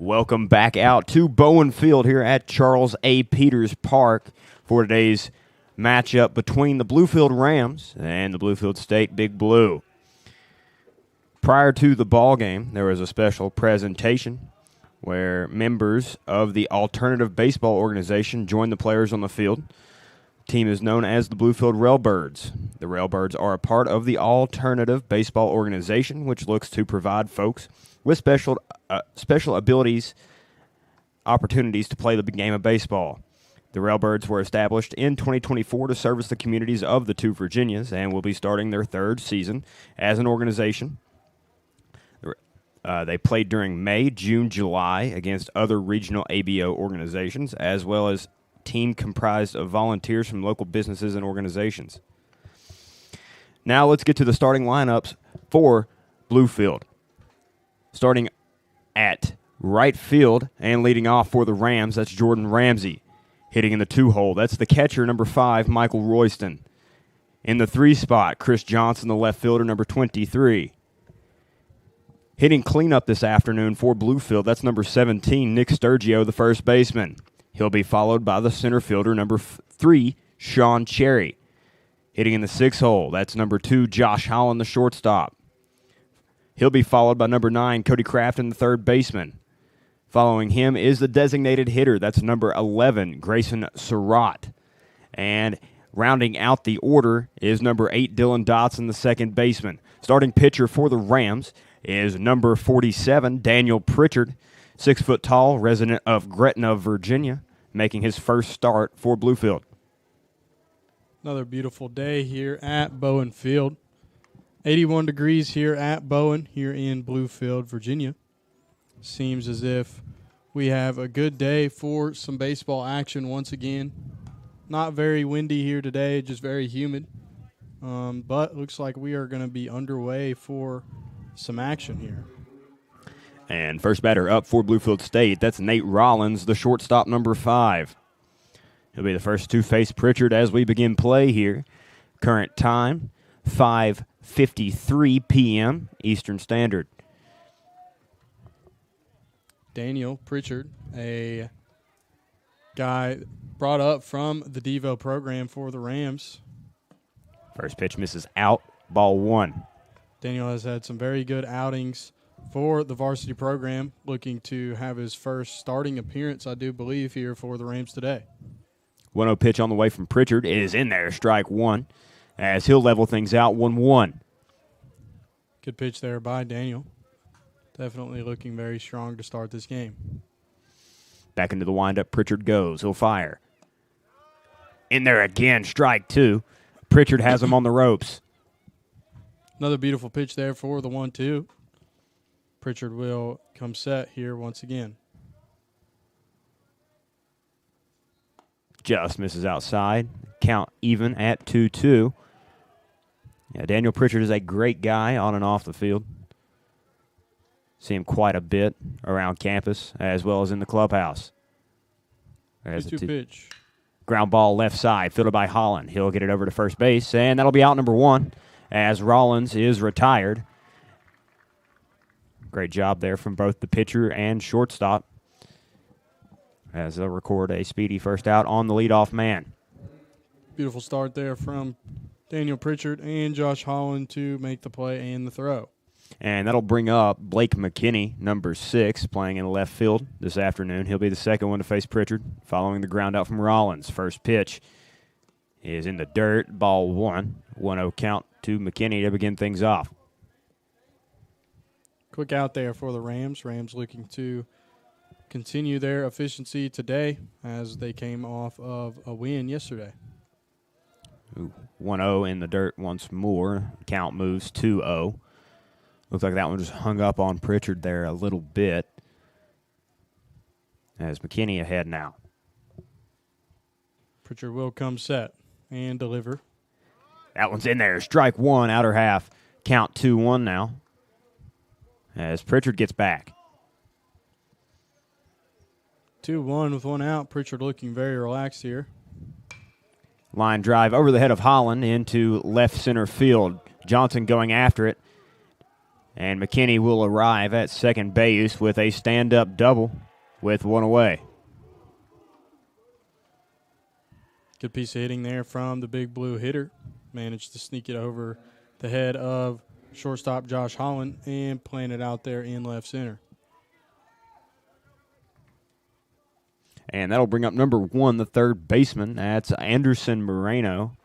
Welcome back out to Bowen Field here at Charles A. Peters Park for today's matchup between the Bluefield Rams and the Bluefield State Big Blue. Prior to the ball game, there was a special presentation where members of the Alternative Baseball Organization joined the players on the field. The team is known as the Bluefield Railbirds. The Railbirds are a part of the Alternative Baseball Organization, which looks to provide folks with special abilities, opportunities to play the game of baseball. The Railbirds were established in 2024 to service the communities of the two Virginias and will be starting their third season as an organization. They played during May, June, July against other regional ABO organizations, as well as team comprised of volunteers from local businesses and organizations. Now let's get to the starting lineups for Bluefield. Starting at right field and leading off for the Rams, that's Jordan Ramsey. Hitting in the 2-hole, that's the catcher, number 5, Michael Royston. In the 3 spot, Chris Johnson, the left fielder, number 23. Hitting cleanup this afternoon for Bluefield, that's number 17, Nick Sturgio, the first baseman. He'll be followed by the center fielder, number 3, Sean Cherry. Hitting in the 6-hole, that's number 2, Josh Holland, the shortstop. He'll be followed by number 9, Cody Crafton, the third baseman. Following him is the designated hitter. That's number 11, Grayson Surratt. And rounding out the order is number 8, Dylan Dotson, the second baseman. Starting pitcher for the Rams is number 47, Daniel Pritchard, 6 foot tall, resident of Gretna, Virginia, making his first start for Bluefield. Another beautiful day here at Bowen Field. 81 degrees here at Bowen, here in Bluefield, Virginia. Seems as if we have a good day for some baseball action once again. Not very windy here today, just very humid. But looks like we are going to be underway for some action here. And first batter up for Bluefield State, that's Nate Rollins, the shortstop, number 5. He'll be the first to face Pritchard as we begin play here. Current time, 5:53 p.m. Eastern Standard. Daniel Pritchard, a guy brought up from the Devo program for the Rams. First pitch misses out, ball 1. Daniel has had some very good outings for the varsity program, looking to have his first starting appearance, I do believe, here for the Rams today. 1-0 pitch on the way from Pritchard is in there, strike 1, as he'll level things out 1-1. Good pitch there by Daniel. Definitely looking very strong to start this game. Back into the windup, Pritchard goes. He'll fire. In there again, strike 2. Pritchard has him on the ropes. Another beautiful pitch there for the 1-2. Pritchard will come set here once again. Just misses outside. Count even at 2-2. Yeah, Daniel Pritchard is a great guy on and off the field. See him quite a bit around campus as well as in the clubhouse. There's the 2 pitch. Ground ball left side, fielded by Holland. He'll get it over to first base, and that'll be out number 1 as Rollins is retired. Great job there from both the pitcher and shortstop as they'll record a speedy first out on the leadoff man. Beautiful start there from Daniel Pritchard and Josh Holland to make the play and the throw. And that'll bring up Blake McKinney, number 6, playing in left field this afternoon. He'll be the second one to face Pritchard, following the ground out from Rollins. First pitch is in the dirt, ball 1. 1-0 count to McKinney to begin things off. Quick out there for the Rams. Rams looking to continue their efficiency today as they came off of a win yesterday. 1-0 in the dirt once more. Count moves 2-0. Looks like that one just hung up on Pritchard there a little bit. As McKinney ahead now. Pritchard will come set and deliver. That one's in there. Strike 1, outer half. Count 2-1 now. As Pritchard gets back. 2-1 with 1 out. Pritchard looking very relaxed here. Line drive over the head of Holland into left center field. Johnson going after it. And McKinney will arrive at second base with a stand-up double with one away. Good piece of hitting there from the Big Blue hitter. Managed to sneak it over the head of shortstop Josh Holland and plant it out there in left center. And that'll bring up number 1, the third baseman. That's Anderson Moreno.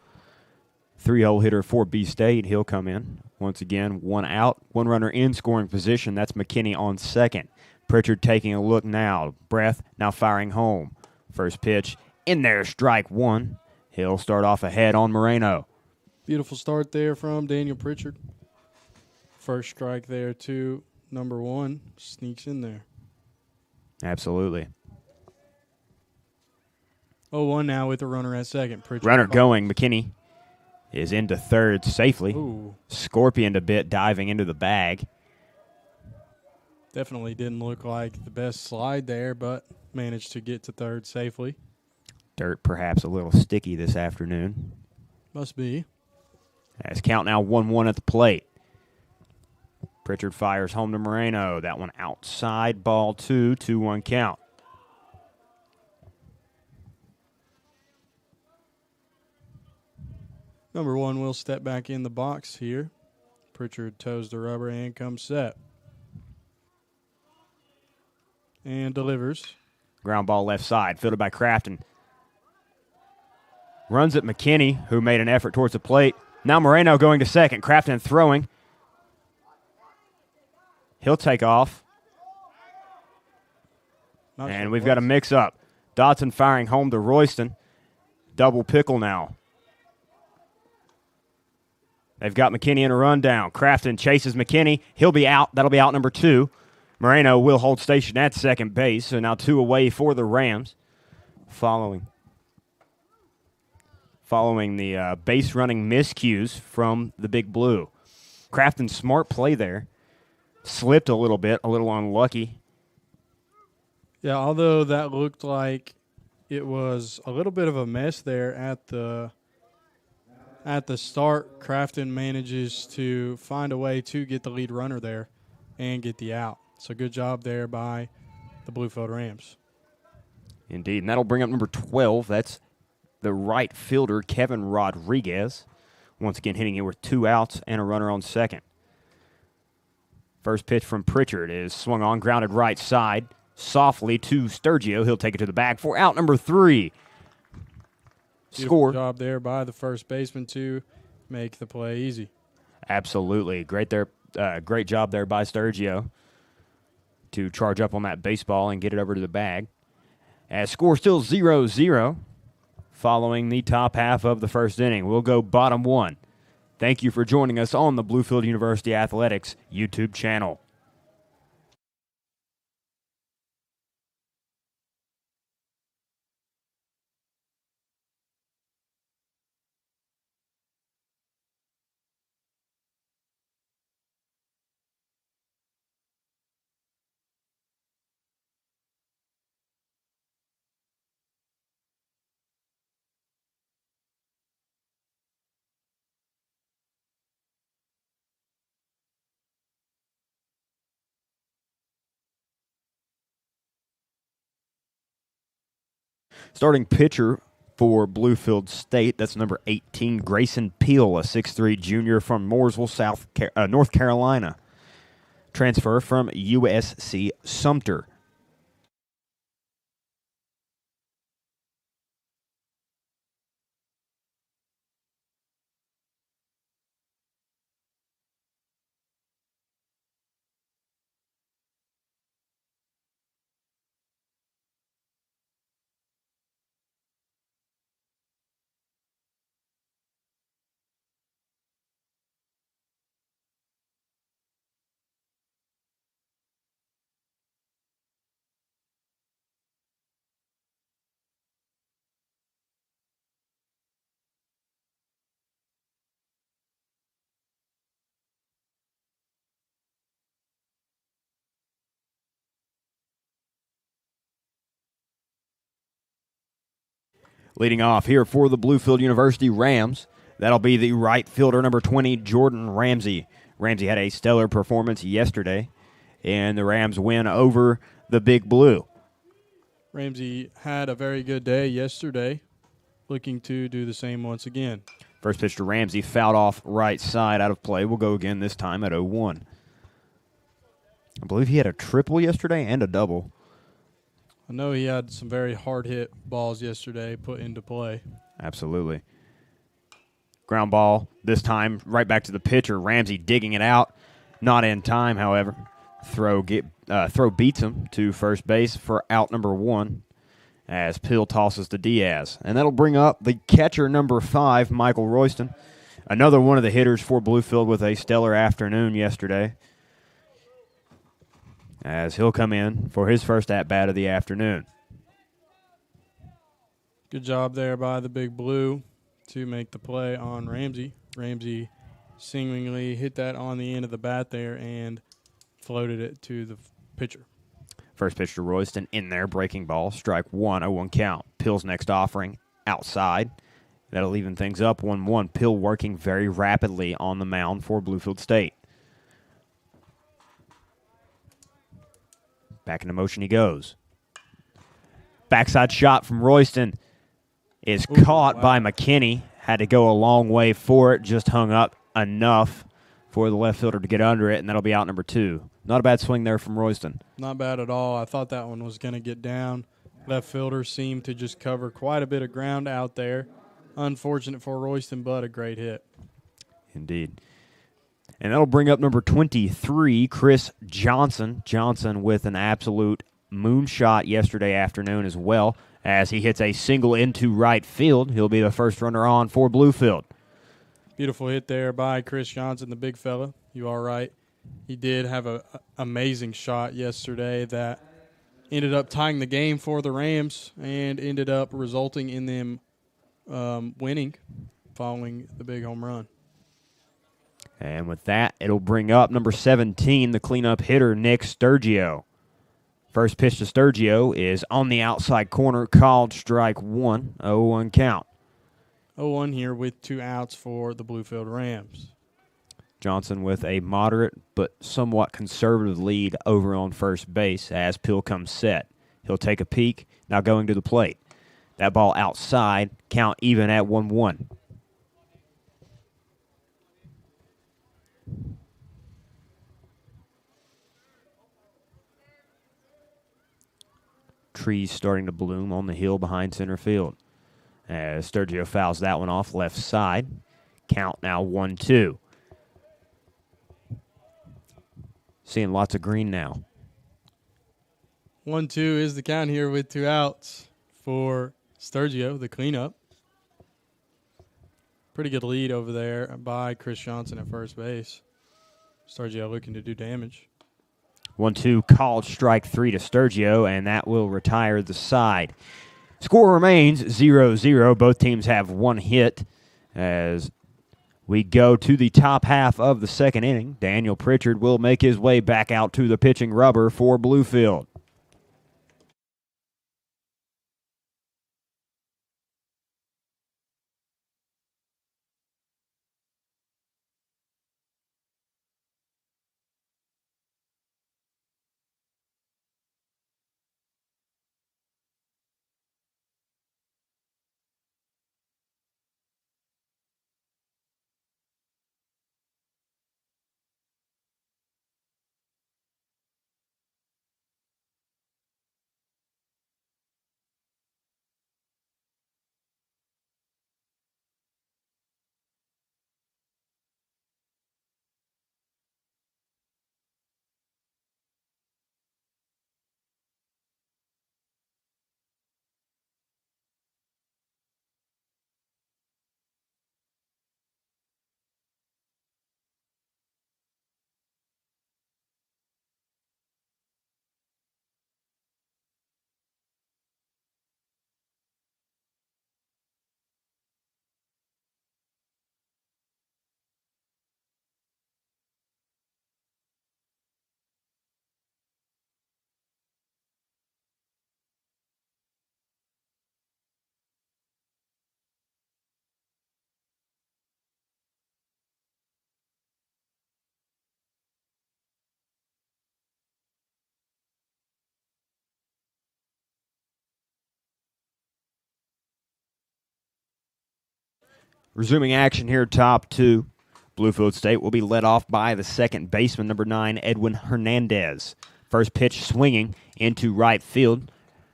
3-hole hitter for B-State. He'll come in. Once again, 1 out, 1 runner in scoring position. That's McKinney on second. Pritchard taking a look now. Breath now firing home. First pitch in there, strike 1. He'll start off ahead on Moreno. Beautiful start there from Daniel Pritchard. First strike there to number 1. Sneaks in there. Absolutely. 0-1 now with a runner at second. Pritchard Runner going. McKinney is into third safely. Ooh. Scorpioned a bit, diving into the bag. Definitely didn't look like the best slide there, but managed to get to third safely. Dirt perhaps a little sticky this afternoon. Must be. As count now 1-1 at the plate. Pritchard fires home to Moreno. That one outside, ball 2, 2-1 count. Number 1 will step back in the box here. Pritchard toes the rubber and comes set. And delivers. Ground ball left side, fielded by Crafton. Runs at McKinney, who made an effort towards the plate. Now Moreno going to second. Crafton throwing. He'll take off. And we've got a mix-up. Dodson firing home to Royston. Double pickle now. They've got McKinney in a rundown. Crafton chases McKinney. He'll be out. That'll be out number 2. Moreno will hold station at second base. So now 2 away for the Rams. Following the base running miscues from the Big Blue. Crafton's smart play there. Slipped a little bit, a little unlucky. Yeah, although that looked like it was a little bit of a mess there at the start, Crafton manages to find a way to get the lead runner there and get the out. So good job there by the Bluefield Rams. Indeed, and that'll bring up number 12. That's the right fielder, Kevin Rodriguez. Once again hitting it with 2 outs and a runner on second. First pitch from Pritchard is swung on, grounded right side. Softly to Sturgio. He'll take it to the bag for out number 3. Score. Good job there by the first baseman to make the play easy. Absolutely. Great job there by Sturgio to charge up on that baseball and get it over to the bag. As score still 0-0 following the top half of the first inning. We'll go bottom 1. Thank you for joining us on the Bluefield University Athletics YouTube channel. Starting pitcher for Bluefield State, that's number 18, Grayson Peel, a 6'3 junior from Mooresville, North Carolina. Transfer from USC Sumter. Leading off here for the Bluefield University Rams, that'll be the right fielder, number 20, Jordan Ramsey. Ramsey had a stellar performance yesterday, and the Rams win over the Big Blue. Ramsey had a very good day yesterday, looking to do the same once again. First pitch to Ramsey, fouled off right side, out of play. Will go again this time at 0-1. I believe he had a triple yesterday and a double. I know he had some very hard-hit balls yesterday put into play. Absolutely. Ground ball, this time right back to the pitcher. Ramsey digging it out. Not in time, however. Throw beats him to first base for out number 1 as Pill tosses to Diaz. And that'll bring up the catcher number 5, Michael Royston. Another one of the hitters for Bluefield with a stellar afternoon yesterday, as he'll come in for his first at-bat of the afternoon. Good job there by the Big Blue to make the play on Ramsey. Ramsey seemingly hit that on the end of the bat there and floated it to the pitcher. First pitch to Royston, in there, breaking ball, strike 1, 0-1 count. Pill's next offering, outside. That'll even things up, 1-1. Pill working very rapidly on the mound for Bluefield State. Back into motion he goes. Backside shot from Royston is caught by McKinney. Had to go a long way for it, just hung up enough for the left fielder to get under it, and that'll be out number 2. Not a bad swing there from Royston. Not bad at all. I thought that one was going to get down. Left fielder seemed to just cover quite a bit of ground out there. Unfortunate for Royston, but a great hit. Indeed. And that'll bring up number 23, Chris Johnson. Johnson with an absolute moonshot yesterday afternoon as well, as he hits a single into right field. He'll be the first runner on for Bluefield. Beautiful hit there by Chris Johnson, the big fella. You are right. He did have an amazing shot yesterday that ended up tying the game for the Rams and ended up resulting in them winning following the big home run. And with that, it'll bring up number 17, the cleanup hitter, Nick Sturgio. First pitch to Sturgio is on the outside corner, called strike 1, 0-1 count. 0-1 here with 2 outs for the Bluefield Rams. Johnson with a moderate but somewhat conservative lead over on first base as Pill comes set. He'll take a peek, now going to the plate. That ball outside, count even at 1-1. Trees starting to bloom on the hill behind center field. As Sturgio fouls that one off left side. Count now 1-2. Seeing lots of green now. 1-2 is the count here with 2 outs for Sturgio, the cleanup. Pretty good lead over there by Chris Johnson at first base. Sturgio looking to do damage. 1-2 called strike 3 to Sturgio, and that will retire the side. Score remains 0-0. Both teams have 1 hit as we go to the top half of the second inning. Daniel Pritchard will make his way back out to the pitching rubber for Bluefield. Resuming action here, top two. Bluefield State will be led off by the second baseman, number 9, Edwin Hernandez. First pitch swinging into right field.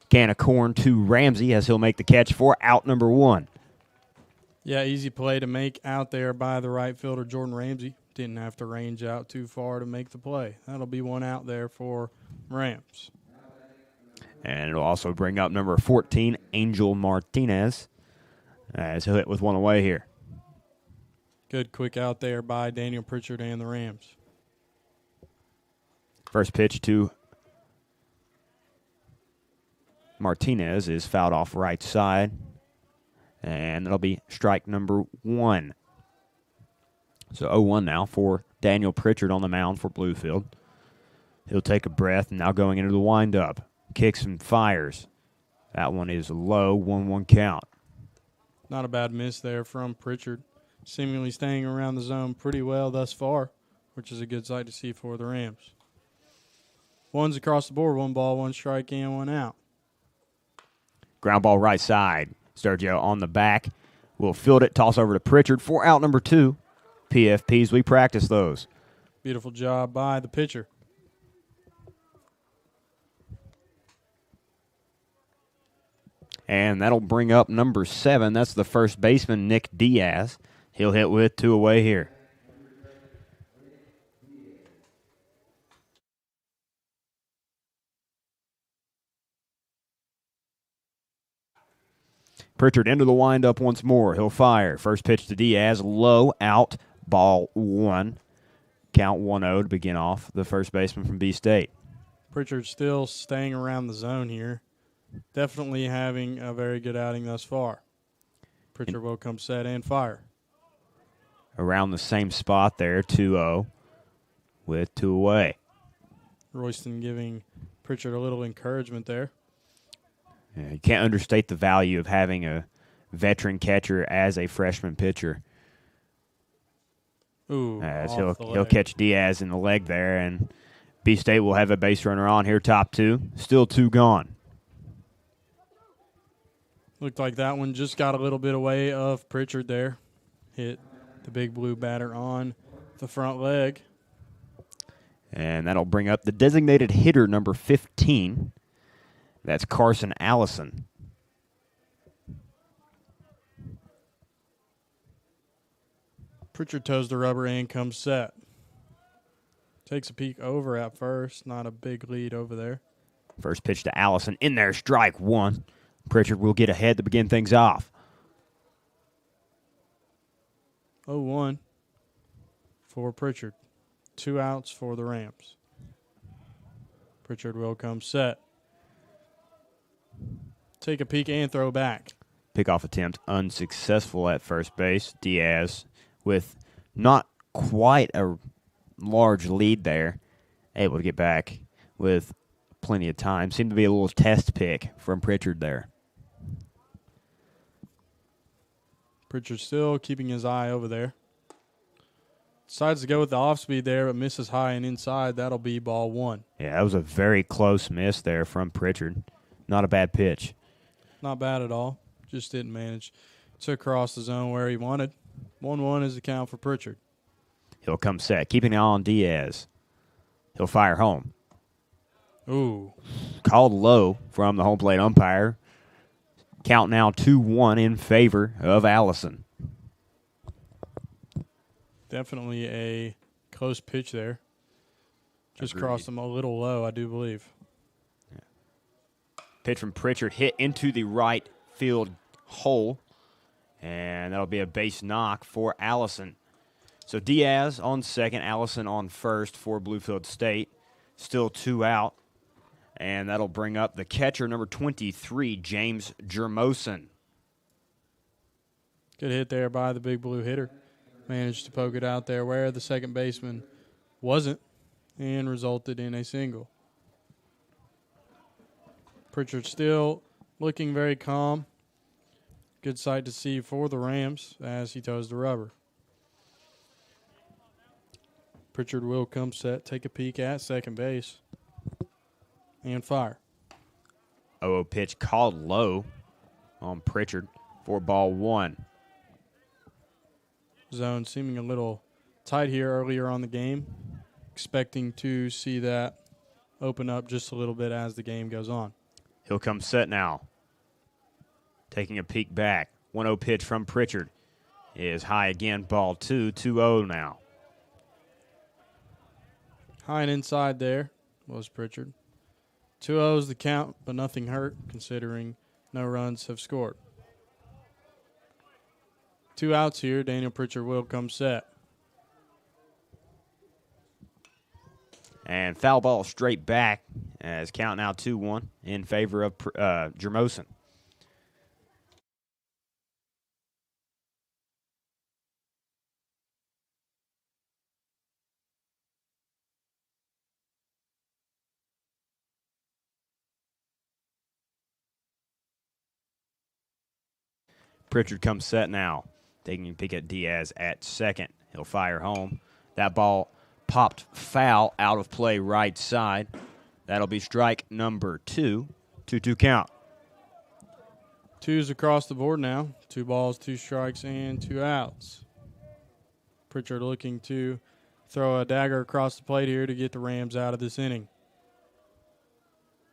Can of corn to Ramsey as he'll make the catch for out number 1. Yeah, easy play to make out there by the right fielder, Jordan Ramsey. Didn't have to range out too far to make the play. That'll be one out there for Rams. And it'll also bring up number 14, Angel Martinez, as he'll hit with one away here. Good quick out there by Daniel Pritchard and the Rams. First pitch to Martinez is fouled off right side. And that'll be strike number 1. So 0-1 now for Daniel Pritchard on the mound for Bluefield. He'll take a breath, and now going into the windup. Kicks and fires. That one is low, 1-1 count. Not a bad miss there from Pritchard. Seemingly staying around the zone pretty well thus far, which is a good sight to see for the Rams. One's across the board, 1 ball, 1 strike, and 1 out. Ground ball right side. Sergio on the back. Will field it, toss over to Pritchard for out number 2. PFPs, we practice those. Beautiful job by the pitcher. And that'll bring up number 7. That's the first baseman, Nick Diaz. He'll hit with 2 away here. Pritchard into the windup once more. He'll fire. First pitch to Diaz. Low, out, ball 1. Count 1-0 to begin off the first baseman from B-State. Pritchard still staying around the zone here. Definitely having a very good outing thus far. Pritchard will come set and fire. Around the same spot there, 2-0 with 2 away. Royston giving Pritchard a little encouragement there. Yeah, you can't understate the value of having a veteran catcher as a freshman pitcher. Ooh, As he'll catch Diaz in the leg there, and B-State will have a base runner on here, top 2. Still 2 gone. Looked like that one just got a little bit away of Pritchard there. Hit the big blue batter on the front leg. And that'll bring up the designated hitter, number 15. That's Carson Allison. Pritchard toes the rubber and comes set. Takes a peek over at first. Not a big lead over there. First pitch to Allison. In there, strike 1. Pritchard will get ahead to begin things off. 0-1 for Pritchard. 2 outs for the Rams. Pritchard will come set. Take a peek and throw back. Pickoff attempt unsuccessful at first base. Diaz with not quite a large lead there, able to get back with plenty of time. Seemed to be a little test pick from Pritchard there. Pritchard still keeping his eye over there. Decides to go with the off speed there, but misses high and inside. That'll be ball 1. Yeah, that was a very close miss there from Pritchard. Not a bad pitch. Not bad at all. Just didn't manage to cross the zone where he wanted. 1-1 is the count for Pritchard. He'll come set, keeping an eye on Diaz. He'll fire home. Ooh. Called low from the home plate umpire. Count now 2-1 in favor of Allison. Definitely a close pitch there. Just Agreed. crossed him a little low, I do believe. Pitch from Pritchard hit into the right field hole, and that'll be a base knock for Allison. So Diaz on second, Allison on first for Bluefield State. Still 2 out, and that'll bring up the catcher, number 23, James Jermosin. Good hit there by the big blue hitter. Managed to poke it out there where the second baseman wasn't and resulted in a single. Pritchard still looking very calm. Good sight to see for the Rams as he toes the rubber. Pritchard will come set, take a peek at second base, and fire. 0-0 pitch called low on Pritchard for ball 1. Zone seeming a little tight here earlier on the game. Expecting to see that open up just a little bit as the game goes on. He'll come set now. Taking a peek back. 1-0 pitch from Pritchard is high again. Ball 2, 2-0 now. High and inside there was Pritchard. 2-0's the count, but nothing hurt considering no runs have scored. 2 outs here. Daniel Pritchard will come set. And foul ball straight back as count now 2-1 in favor of Jermosin. Pritchard comes set now. Taking a peek at Diaz at second. He'll fire home. That ball popped foul out of play right side. That'll be strike number 2. 2-2 count. 2's across the board now. 2 balls, 2 strikes, and 2 outs. Pritchard looking to throw a dagger across the plate here to get the Rams out of this inning.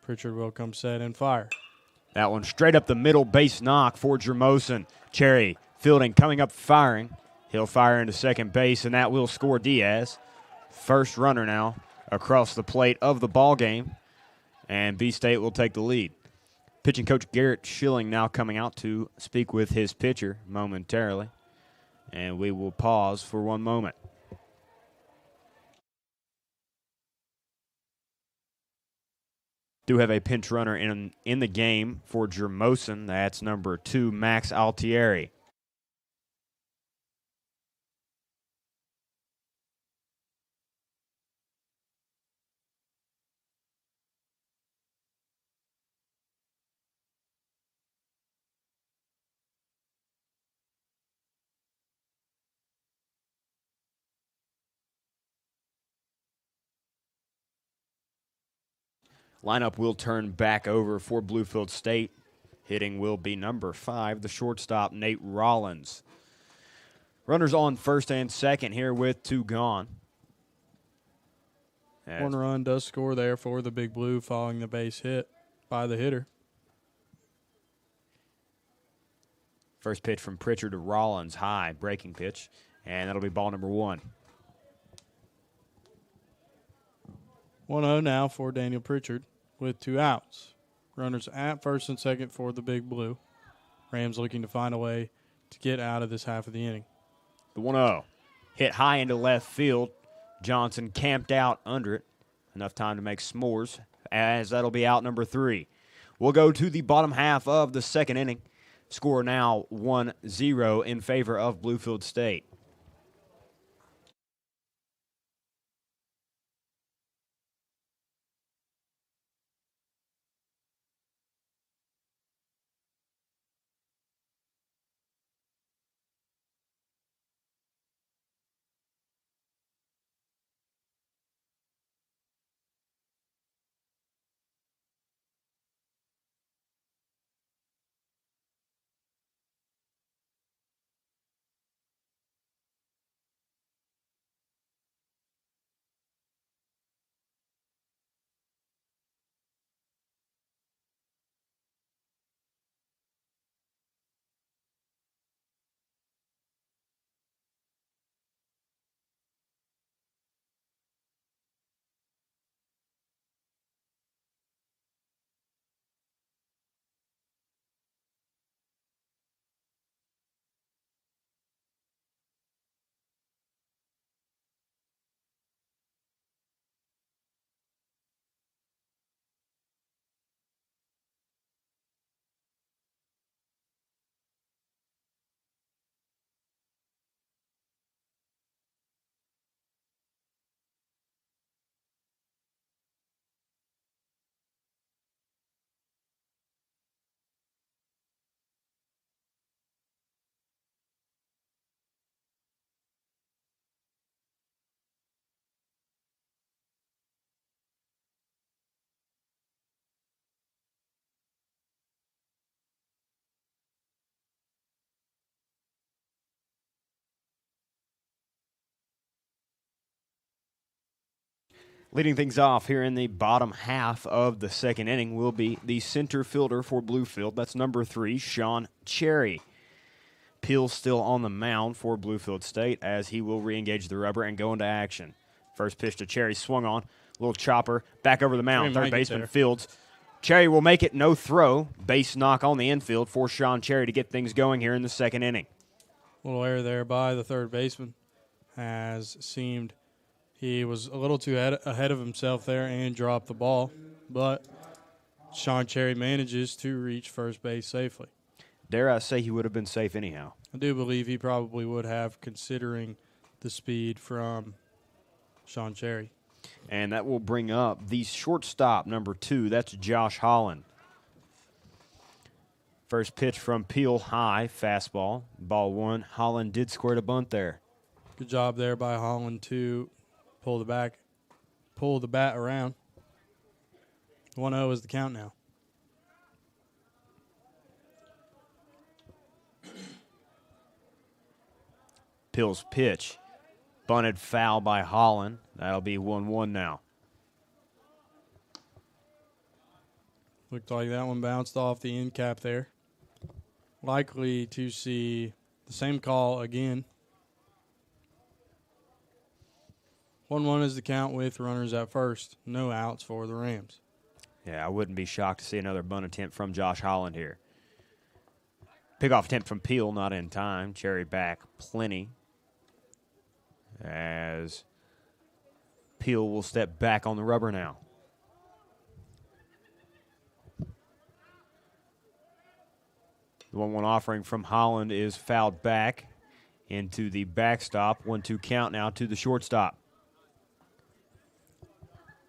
Pritchard will come set and fire. That one straight up the middle, base knock for Jermosin. Cherry fielding, coming up firing. He'll fire into second base, and that will score Diaz. First runner now across the plate of the ball game, and B-State will take the lead. Pitching coach Garrett Schilling now coming out to speak with his pitcher momentarily, and we will pause for one moment. Do have a pinch runner in the game for Jermosin. That's number 2, Max Altieri. Lineup will turn back over for Bluefield State. Hitting will be number 5, the shortstop, Nate Rollins. Runners on first and second here with 2 gone. One run does score there for the Big Blue following the base hit by the hitter. First pitch from Pritchard to Rollins, high, breaking pitch, and that'll be ball number 1. 1-0 now for Daniel Pritchard with 2 outs. Runners at first and second for the Big Blue. Rams looking to find a way to get out of this half of the inning. The 1-0 hit high into left field. Johnson camped out under it. Enough time to make s'mores, as that'll be out number 3. We'll go to the bottom half of the second inning. Score now 1-0 in favor of Bluefield State. Leading things off here in the bottom half of the second inning will be the center fielder for Bluefield. That's number 3, Sean Cherry. Peel still on the mound for Bluefield State as he will re-engage the rubber and go into action. First pitch to Cherry, swung on. Little chopper, back over the mound. Third baseman Fields. Cherry will make it, no throw. Base knock on the infield for Sean Cherry to get things going here in the second inning. Little error there by the third baseman. Has seemed he was a little too ahead of himself there and dropped the ball. But Sean Cherry manages to reach first base safely. Dare I say he would have been safe anyhow. I do believe he probably would have, considering the speed from Sean Cherry. And that will bring up the shortstop, number 2. That's Josh Holland. First pitch from Peel, high, fastball, ball 1. Holland did squirt a bunt there. Good job there by Holland to pull the bat around. 1-0 is the count now. Peel's pitch, bunted foul by Holland. That'll be 1-1 now. Looked like that one bounced off the end cap there. Likely to see the same call again. 1-1 is the count with runners at first. No outs for the Rams. Yeah, I wouldn't be shocked to see another bunt attempt from Josh Holland here. Pickoff attempt from Peel, not in time. Cherry back plenty. As Peel will step back on the rubber now. The 1-1 offering from Holland is fouled back into the backstop. 1-2 count now to the shortstop.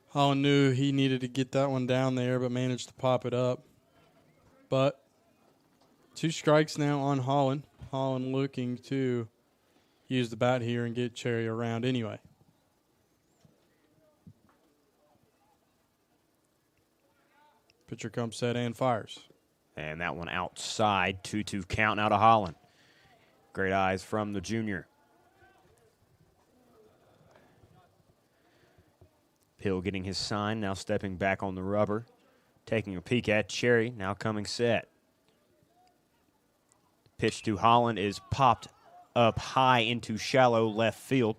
Holland knew he needed to get that one down there, but managed to pop it up. But 2 strikes now on Holland. Holland looking to use the bat here and get Cherry around anyway. Pitcher comes set and fires. And that one outside. 2-2 count now to Holland. Great eyes from the junior. Peel getting his sign, now stepping back on the rubber. Taking a peek at Cherry, now coming set. Pitch to Holland is popped up high into shallow left field.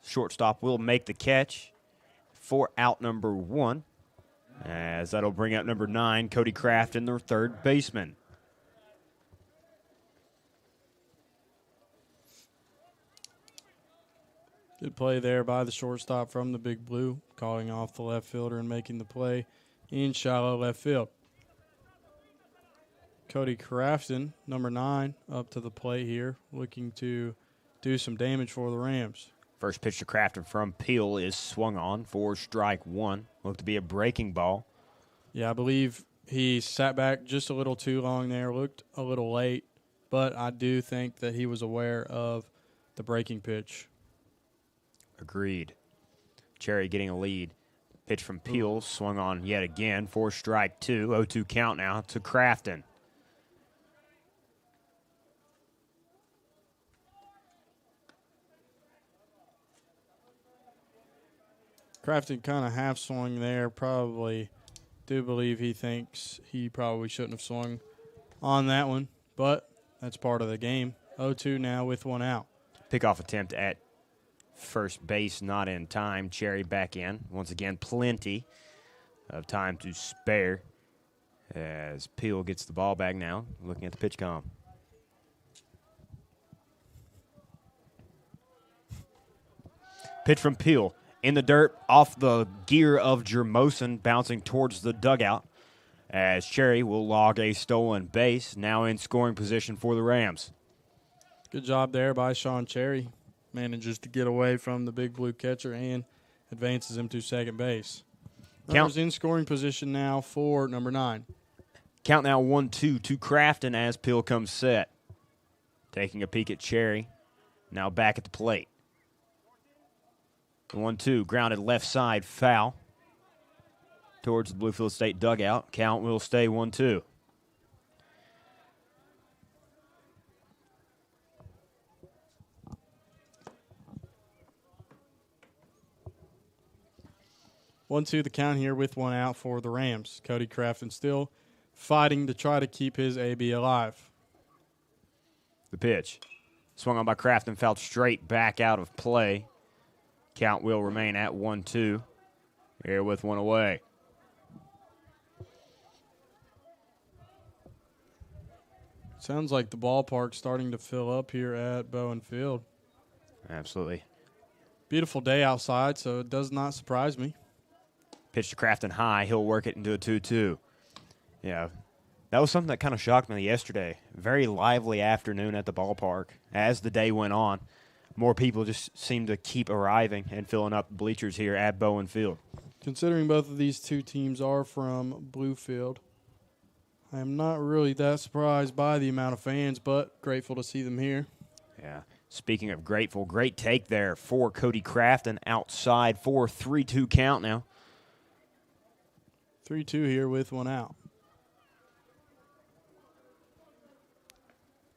Shortstop will make the catch for out number 1. As that'll bring up number 9, Cody Crafton, the third baseman. Good play there by the shortstop from the Big Blue, calling off the left fielder and making the play in shallow left field. Cody Crafton, number 9, up to the plate here, looking to do some damage for the Rams. First pitch to Crafton from Peel is swung on for strike 1. Looked to be a breaking ball. Yeah, I believe he sat back just a little too long there, looked a little late, but I do think that he was aware of the breaking pitch. Agreed. Cherry getting a lead. Pitch from Peel, swung on yet again for strike 2. 0-2 count now to Crafton. Crafton kind of half swung there. Probably do believe he thinks he probably shouldn't have swung on that one, but that's part of the game. 0-2 now with 1 out. Pickoff attempt at first base, not in time. Cherry back in. Once again, plenty of time to spare as Peel gets the ball back now, looking at the pitch com. Pitch from Peel. In the dirt, off the gear of Jermosen, bouncing towards the dugout as Cherry will log a stolen base, now in scoring position for the Rams. Good job there by Sean Cherry. Manages to get away from the Big Blue catcher and advances him to second base. Runners in scoring position now for number 9. Count now 1-2 to Crafton as Peel comes set. Taking a peek at Cherry, now back at the plate. 1-2, grounded left side, foul towards the Bluefield State dugout. Count will stay 1-2. 1-2 the count here with one out for the Rams. Cody Crafton still fighting to try to keep his AB alive. The pitch. Swung on by Crafton, fouled straight back out of play. Count will remain at 1-2. Here with one away. Sounds like the ballpark's starting to fill up here at Bowen Field. Absolutely. Beautiful day outside, so it does not surprise me. Pitch to Crafton high. He'll work it into a 2-2. Yeah, that was something that kind of shocked me yesterday. Very lively afternoon at the ballpark. As the day went on, more people just seemed to keep arriving and filling up bleachers here at Bowen Field. Considering both of these two teams are from Bluefield, I am not really that surprised by the amount of fans, but grateful to see them here. Yeah. Speaking of grateful, great take there for Cody Crafton outside for 3-2 count now. 3-2 here with one out.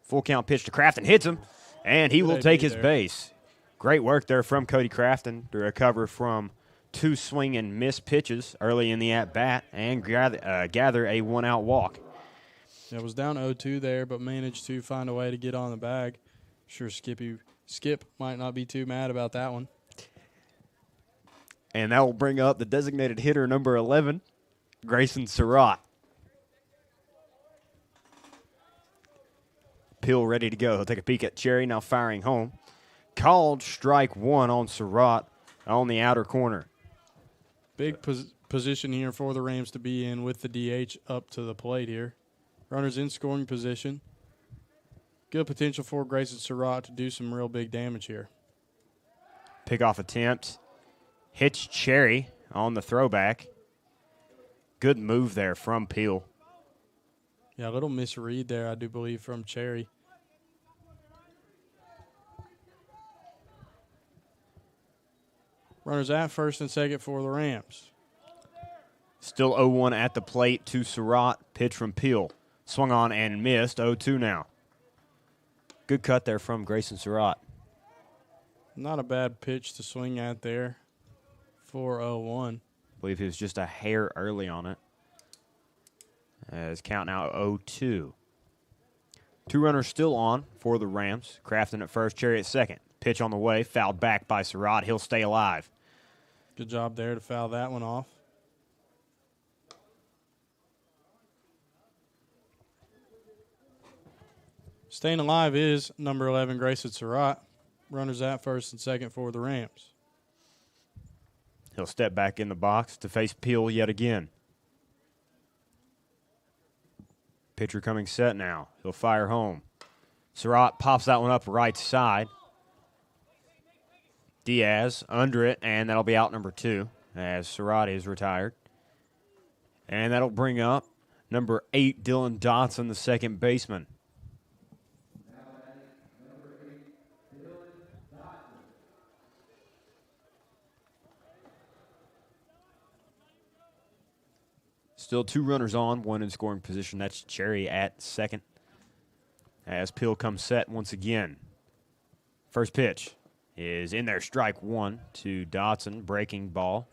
Full count pitch to Crafton, hits him, and he will take his base. Great work there from Cody Crafton to recover from two swing and miss pitches early in the at-bat and gather a one-out walk. It was down 0-2 there, but managed to find a way to get on the bag. Sure, Skip might not be too mad about that one. And that will bring up the designated hitter number 11, Grayson Surratt. Pill ready to go. He'll take a peek at Cherry, now firing home. Called strike one on Surratt on the outer corner. Big position here for the Rams to be in with the DH up to the plate here. Runners in scoring position. Good potential for Grayson Surratt to do some real big damage here. Pickoff attempt. Hits Cherry on the throwback. Good move there from Peel. Yeah, a little misread there, I do believe, from Cherry. Runners at first and second for the Rams. Still 0-1 at the plate to Surratt. Pitch from Peel. Swung on and missed. 0-2 now. Good cut there from Grayson Surratt. Not a bad pitch to swing at there for 0-1. I believe he was just a hair early on it. As count now 0-2. Two runners still on for the Rams. Crafton at first, Cherry at second. Pitch on the way, fouled back by Surratt. He'll stay alive. Good job there to foul that one off. Staying alive is number 11, Grayson Surratt. Runners at first and second for the Rams. He'll step back in the box to face Peel yet again. Pitcher coming set now. He'll fire home. Surratt pops that one up right side. Diaz under it, and that'll be out number 2 as Surratt is retired. And that'll bring up number 8, Dylan Dotson, the second baseman. Still two runners on, one in scoring position. That's Cherry at second. As Peel comes set once again. First pitch is in there, strike one to Dotson, breaking ball.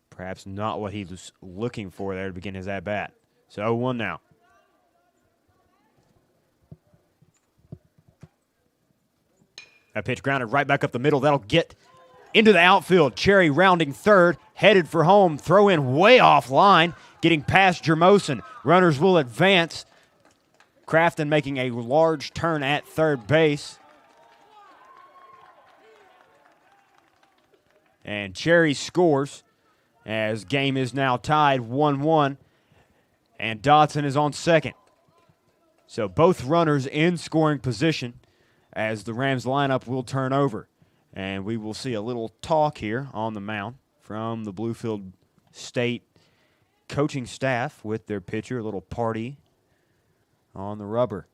Perhaps not what he was looking for there to begin his at-bat. So 0-1 now. That pitch grounded right back up the middle. That'll get into the outfield. Cherry rounding third, headed for home. Throw in way offline, getting past Jermosin. Runners will advance. Crafton making a large turn at third base. And Cherry scores as game is now tied 1-1. And Dotson is on second. So both runners in scoring position as the Rams lineup will turn over. And we will see a little talk here on the mound from the Bluefield State coaching staff with their pitcher, a little party on the rubber.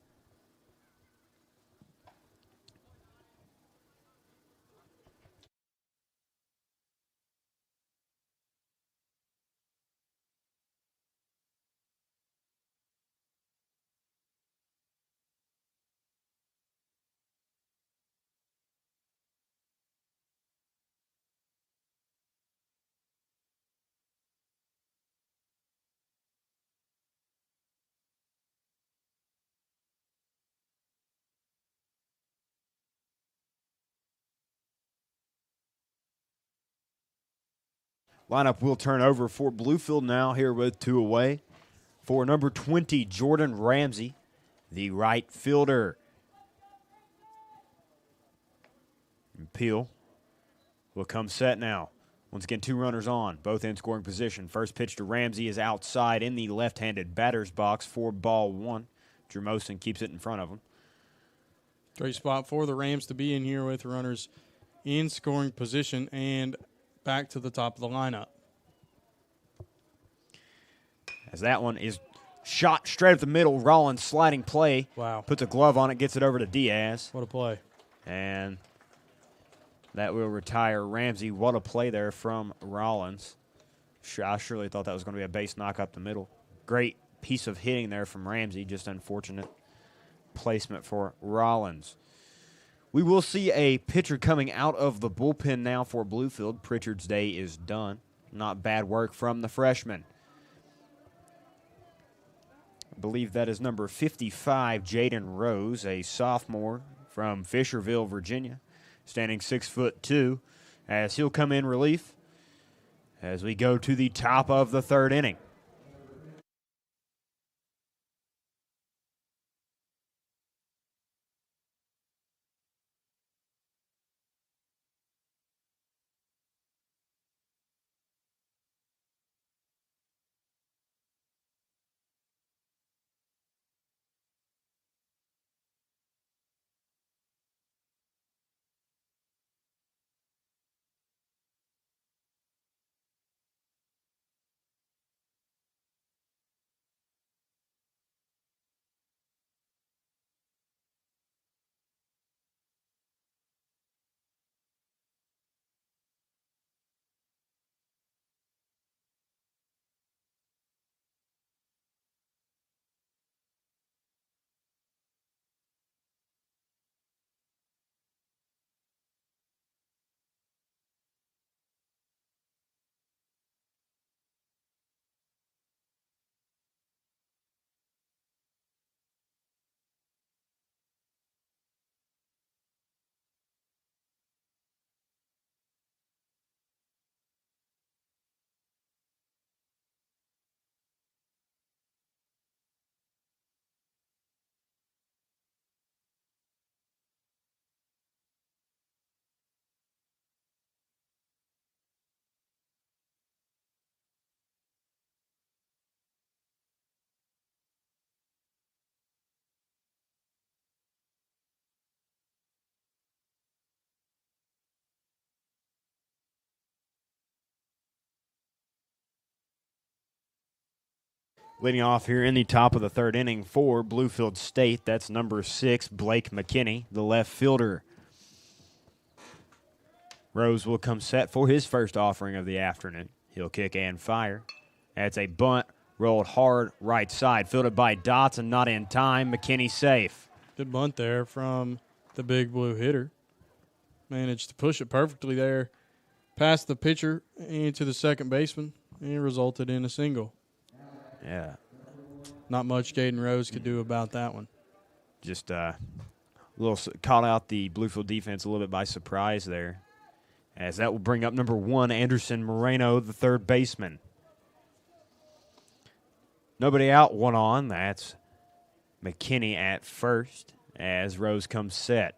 Lineup will turn over for Bluefield now here with 2 away. For number 20, Jordan Ramsey, the right fielder. And Peel will come set now. Once again, 2 runners on, both in scoring position. First pitch to Ramsey is outside in the left-handed batter's box for ball 1. Drew Mosen keeps it in front of him. Great spot for the Rams to be in here with runners in scoring position and back to the top of the lineup. As that one is shot straight up the middle, Rollins sliding play. Wow. Puts a glove on it, gets it over to Diaz. What a play. And that will retire Ramsey. What a play there from Rollins. I surely thought that was going to be a base knock up the middle. Great piece of hitting there from Ramsey, just unfortunate placement for Rollins. We will see a pitcher coming out of the bullpen now for Bluefield. Pritchard's day is done. Not bad work from the freshman. I believe that is number 55, Jaden Rose, a sophomore from Fisherville, Virginia, standing 6'2", as he'll come in relief as we go to the top of the 3rd inning. Leading off here in the top of the 3rd inning for Bluefield State, that's number 6, Blake McKinney, the left fielder. Rose will come set for his first offering of the afternoon. He'll kick and fire. That's a bunt, rolled hard right side, fielded by Dotson, not in time. McKinney safe. Good bunt there from the big blue hitter. Managed to push it perfectly there, past the pitcher into the second baseman, and it resulted in a single. Yeah. Not much Jaden Rose could do about that one. Just a little caught out the Bluefield defense a little bit by surprise there. As that will bring up number 1, Anderson Moreno, the 3rd baseman. Nobody out, 1 on. That's McKinney at first as Rose comes set.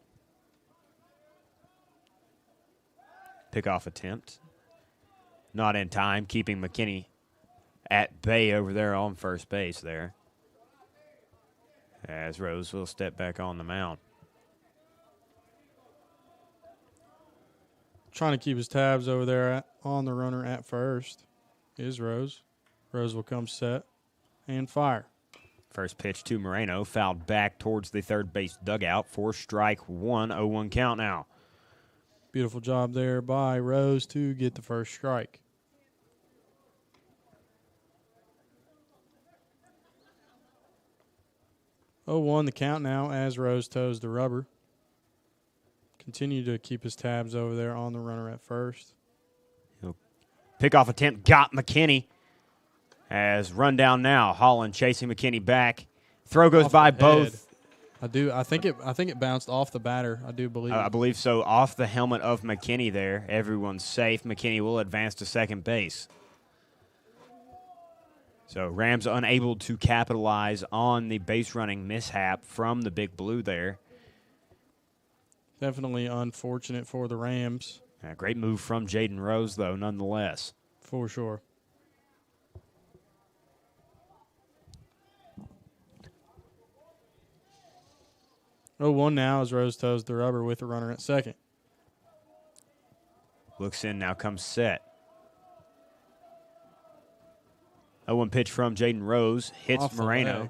Pickoff attempt. Not in time, keeping McKinney at bay over there on first base there. As Rose will step back on the mound. Trying to keep his tabs over there on the runner at first is Rose. Rose will come set and fire. First pitch to Moreno, fouled back towards the 3rd base dugout for strike 1, 0-1 count now. Beautiful job there by Rose to get the first strike. 0-1 the count now as Rose toes the rubber. Continue to keep his tabs over there on the runner at first. Pickoff attempt got McKinney. As run down now. Holland chasing McKinney back. Throw goes by both. I do. I think it bounced off the batter. I do believe. I believe so. Off the helmet of McKinney there. Everyone's safe. McKinney will advance to second base. So Rams unable to capitalize on the base running mishap from the Big Blue there. Definitely unfortunate for the Rams. A great move from Jaden Rose, though, nonetheless. For sure. Oh, 1 now as Rose toes the rubber with the runner at second. Looks in, now comes set. 0-1 pitch from Jaden Rose. Hits Off the Moreno. leg.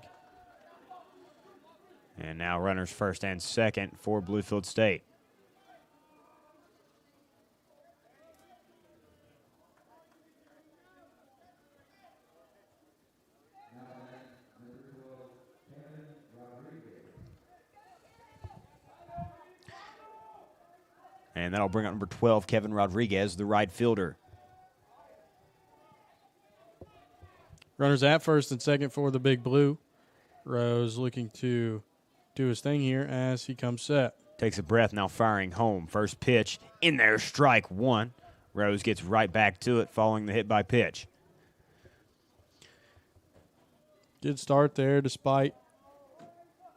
And now runners first and second for Bluefield State. And that'll bring up number 12, Kevin Rodriguez, the right fielder. Runners at first and second for the Big Blue. Rose looking to do his thing here as he comes set. Takes a breath, now firing home. First pitch, in there, strike one. Rose gets right back to it following the hit by pitch. Good start there despite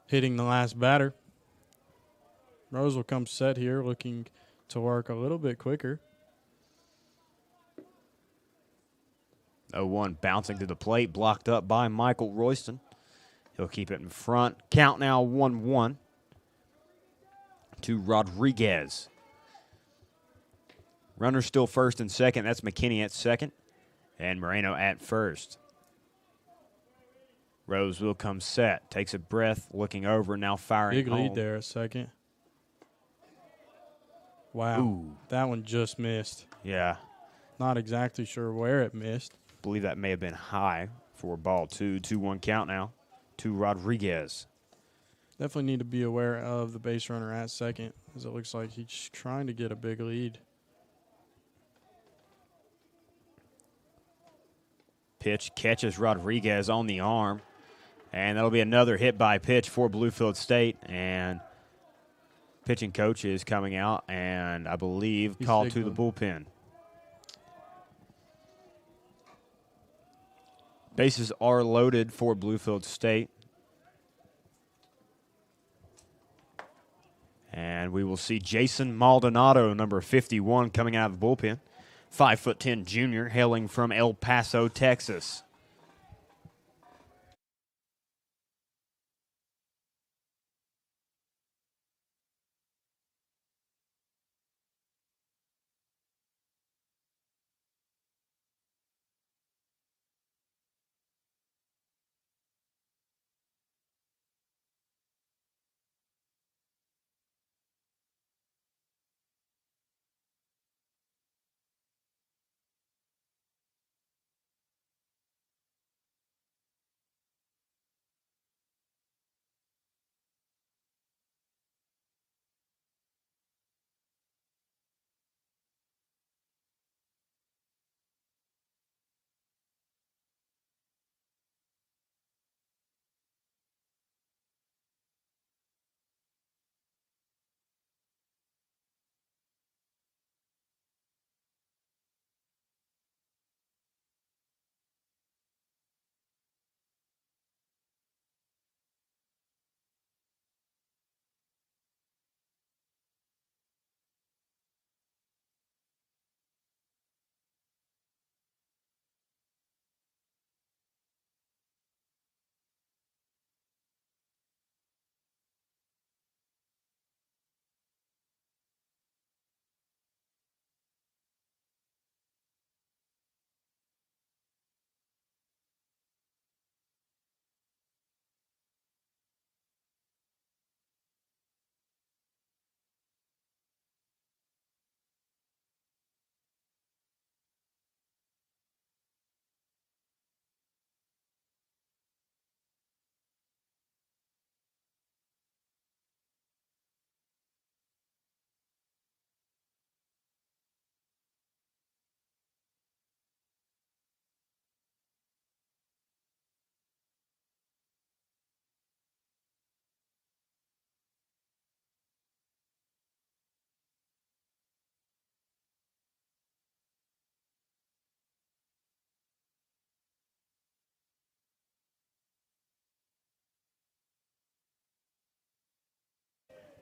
hitting the last batter. Rose will come set here looking to work a little bit quicker. 0-1 bouncing to the plate, blocked up by Michael Royston. He'll keep it in front. Count now 1-1 to Rodriguez. Runner still first and second. That's McKinney at second and Moreno at first. Rose will come set. Takes a breath, looking over, now firing Big home. lead there at second. Wow. Ooh. That one just missed. Yeah, Not exactly sure where it missed. believe that may have been high for ball two. 2-1 count now to Rodriguez. Definitely need to be aware of the base runner at second, as it looks like he's trying to get a big lead. Pitch catches Rodriguez on the arm. And that'll be another hit by pitch for Bluefield State. And pitching coach is coming out and I believe He's called to the signaling. bullpen. Bases are loaded for Bluefield State. And we will see Jason Maldonado, number 51, coming out of the bullpen. 5'10" junior, hailing from El Paso, Texas.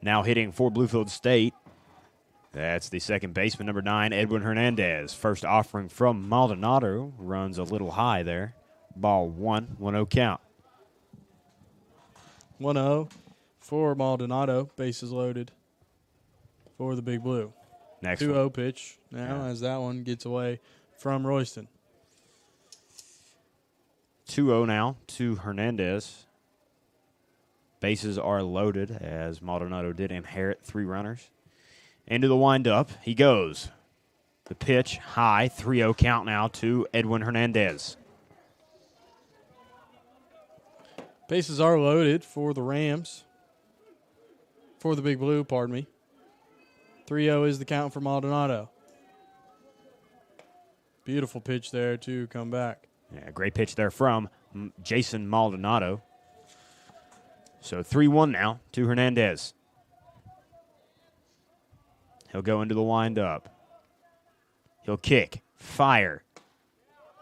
Now hitting for Bluefield State, that's the second baseman, number 9, Edwin Hernandez. First offering from Maldonado, runs a little high there. Ball 1, 1-0 count. 1-0 for Maldonado, bases loaded for the Big Blue. Next 2-0 pitch now as that one gets away from Royston. 2-0 now to Hernandez. Bases are loaded as Maldonado did inherit 3 runners. Into the windup, he goes. The pitch high, 3-0 count now to Edwin Hernandez. Bases are loaded for the Rams. For the Big Blue, pardon me. 3-0 is the count for Maldonado. Beautiful pitch there to come back. Yeah, great pitch there from Jason Maldonado. So 3-1 now to Hernandez. He'll go into the windup. He'll kick, fire.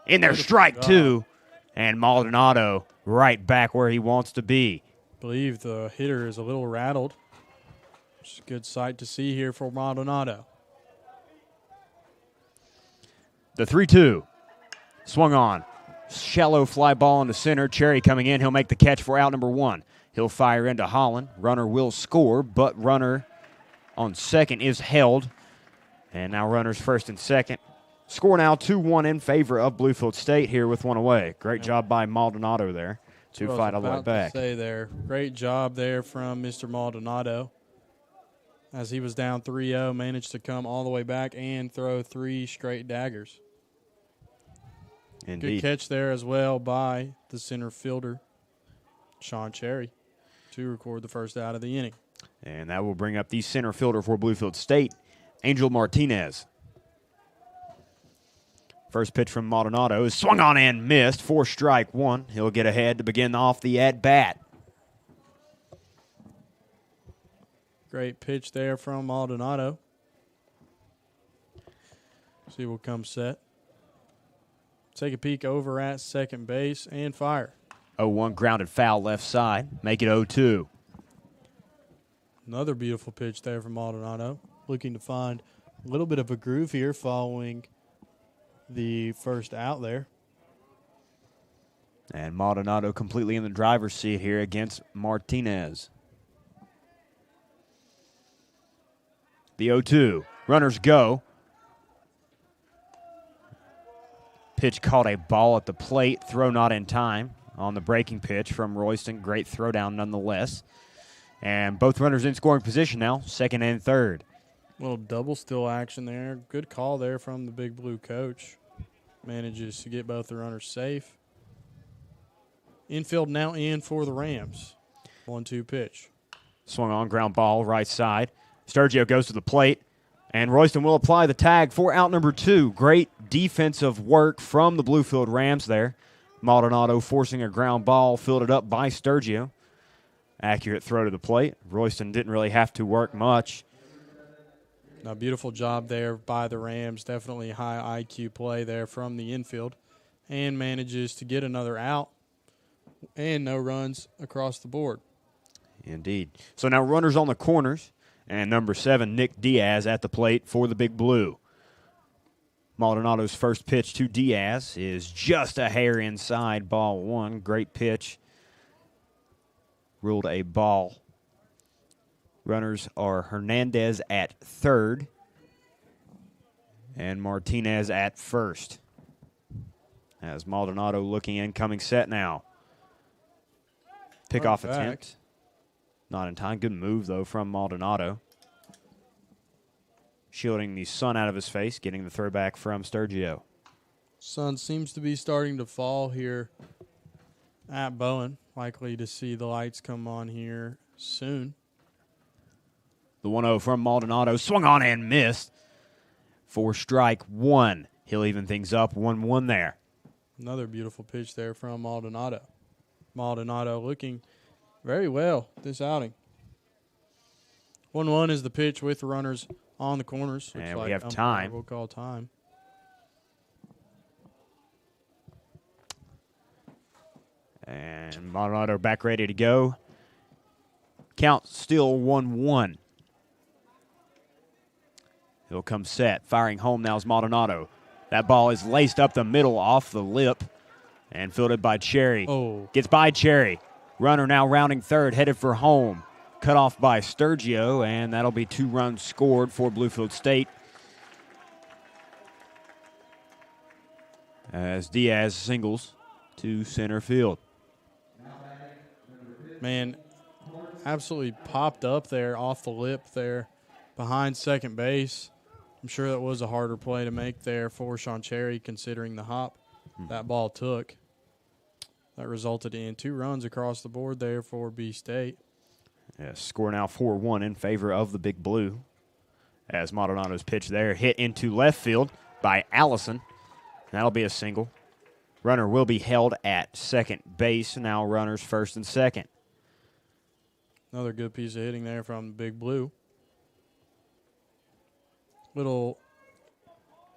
In there, strike 2. And Maldonado right back where he wants to be. I believe the hitter is a little rattled. Which is a good sight to see here for Maldonado. The 3-2. Swung on. Shallow fly ball into center. Cherry coming in. He'll make the catch for out number 1. He'll fire into Holland. Runner will score, but runner on second is held. And now runners first and second. Score now 2-1 in favor of Bluefield State here with 1 away. Great job by Maldonado there to fight all the way back. Say there. Great job there from Mr. Maldonado. As he was down 3-0, managed to come all the way back and throw 3 straight daggers. Indeed. Good catch there as well by the center fielder, Sean Cherry, to record the first out of the inning. And that will bring up the center fielder for Bluefield State, Angel Martinez. First pitch from Maldonado is swung on and missed for strike 1. He'll get ahead to begin off the at-bat. Great pitch there from Maldonado. See what comes set. Take a peek over at second base and fire. 0-1 grounded foul left side. Make it 0-2. Another beautiful pitch there from Maldonado. Looking to find a little bit of a groove here following the first out there. And Maldonado completely in the driver's seat here against Martinez. The 0-2. Runners go. Pitch caught a ball at the plate. Throw not in time on the breaking pitch from Royston. Great throwdown nonetheless. And both runners in scoring position now, second and third. Little double still action there. Good call there from the Big Blue coach. Manages to get both the runners safe. Infield now in for the Rams. 1-2 pitch. Swung on, ground ball, right side. Sturgio goes to the plate, and Royston will apply the tag for out number 2. Great defensive work from the Bluefield Rams there. Maldonado forcing a ground ball, filled it up by Sturgio. Accurate throw to the plate. Royston didn't really have to work much. A beautiful job there by the Rams. Definitely high IQ play there from the infield. And manages to get another out. And no runs across the board. Indeed. So now runners on the corners. And number 7, Nick Diaz at the plate for the Big Blue. Maldonado's first pitch to Diaz is just a hair inside, ball 1. Great pitch. Ruled a ball. Runners are Hernandez at third and Martinez at first. As Maldonado looking incoming set now. Pickoff attempt. Not in time. Good move, though, from Maldonado. Shielding the sun out of his face, getting the throwback from Sturgio. Sun seems to be starting to fall here at Bowen. Likely to see the lights come on here soon. The 1-0 from Maldonado. Swung on and missed for strike 1. He'll even things up 1-1 there. Another beautiful pitch there from Maldonado. Maldonado looking very well this outing. 1-1 is the pitch with runners on the corners. And we have time. We'll call time. And Maldonado back ready to go. Count still 1-1. He'll come set. Firing home now is Maldonado. That ball is laced up the middle off the lip and fielded by Cherry. Oh. Gets by Cherry. Runner now rounding third, headed for home. Cut off by Sturgio, and that'll be 2 runs scored for Bluefield State. As Diaz singles to center field. Man, absolutely popped up there off the lip there behind second base. I'm sure that was a harder play to make there for Sean Cherry considering the hop that ball took. That resulted in 2 runs across the board there for B State. Yeah, score now 4-1 in favor of the Big Blue. As Maldonado's pitch there hit into left field by Allison. That'll be a single. Runner will be held at second base. Now runners first and second. Another good piece of hitting there from the Big Blue. Little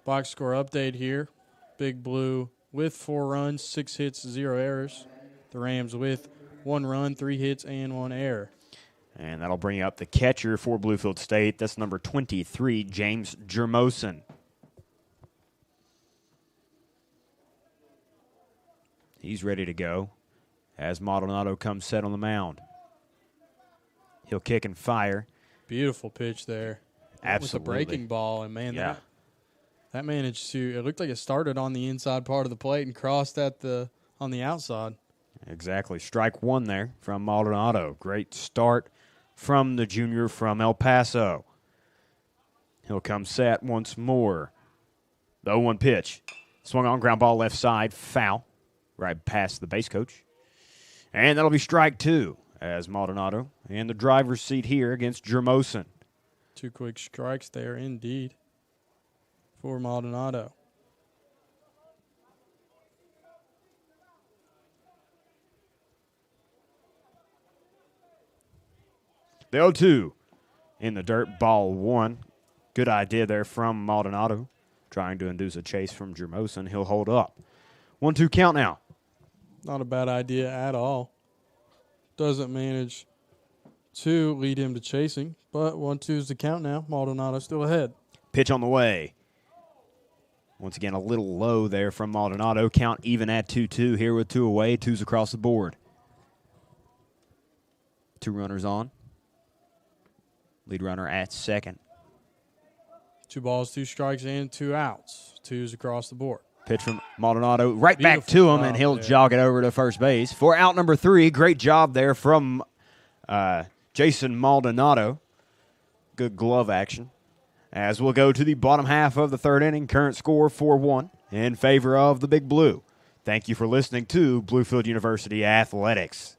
box score update here. Big Blue with 4 runs, 6 hits, 0 errors. The Rams with 1 run, 3 hits, and 1 error. And that'll bring up the catcher for Bluefield State. That's number 23, James Jermosen. He's ready to go as Maldonado comes set on the mound. He'll kick and fire. Beautiful pitch there. Absolutely. With a breaking ball, and man, Yeah. that managed to. It looked like it started on the inside part of the plate and crossed on the outside. Exactly. Strike 1 there from Maldonado. Great start from the junior from El Paso. He'll come set once more. The 0-1 pitch. Swung on, ground ball left side, foul. Right past the base coach. And that'll be strike 2 as Maldonado in the driver's seat here against Jermosen. 2 quick strikes there indeed for Maldonado. The 0-2 in the dirt, ball 1. Good idea there from Maldonado. Trying to induce a chase from Jermosen. He'll hold up. 1-2 count now. Not a bad idea at all. Doesn't manage to lead him to chasing, but 1-2 is the count now. Maldonado still ahead. Pitch on the way. Once again, a little low there from Maldonado. Count even at 2-2 here with 2 away. 2's across the board. 2 runners on. Lead runner at second. 2 balls, 2 strikes, and 2 outs. 2's across the board. Pitch from Maldonado right back Beautiful to him, job and he'll there. jog it over to first base. For out number 3, great job there from Jason Maldonado. Good glove action. As we'll go to the bottom half of the 3rd inning, current score 4-1 in favor of the Big Blue. Thank you for listening to Bluefield University Athletics.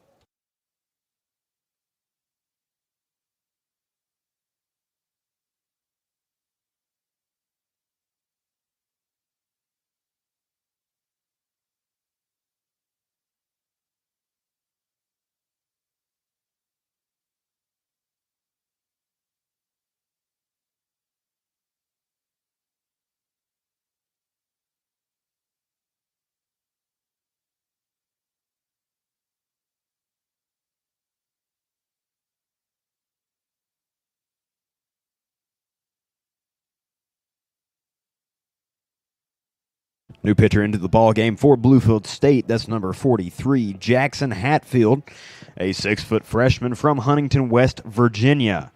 New pitcher into the ball game for Bluefield State. That's number 43, Jackson Hatfield, a 6-foot freshman from Huntington, West Virginia.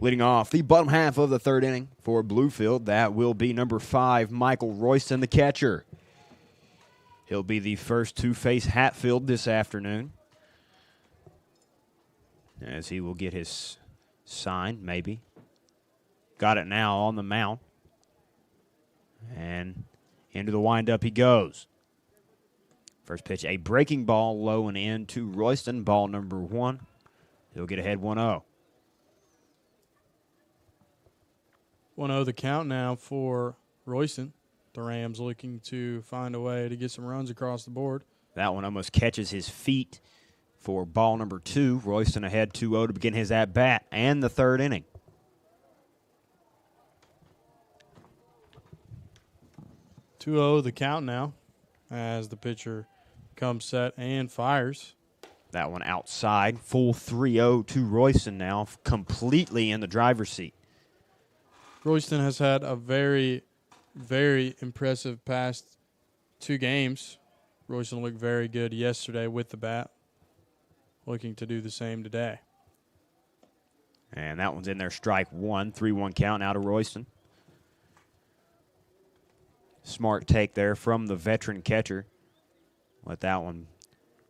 Leading off the bottom half of the third inning for Bluefield, that will be number 5, Michael Royston, the catcher. He'll be the first to face Hatfield this afternoon, as he will get his sign, maybe. Got it now on the mound. And into the windup he goes. First pitch, a breaking ball low and in to Royston, ball number 1. He'll get ahead 1-0. 1-0 the count now for Royston. The Rams looking to find a way to get some runs across the board. That one almost catches his feet for ball number 2. Royston ahead 2-0 to begin his at-bat and the third inning. (2-0) the count now as the pitcher comes set and fires. That one outside. Full 3-0 to Royston now, completely in the driver's seat. Royston has had a very, very impressive past 2 games. Royston looked very good yesterday with the bat. Looking to do the same today. And that one's in there, strike 1. 3-1 count now to Royston. Smart take there from the veteran catcher. Let that one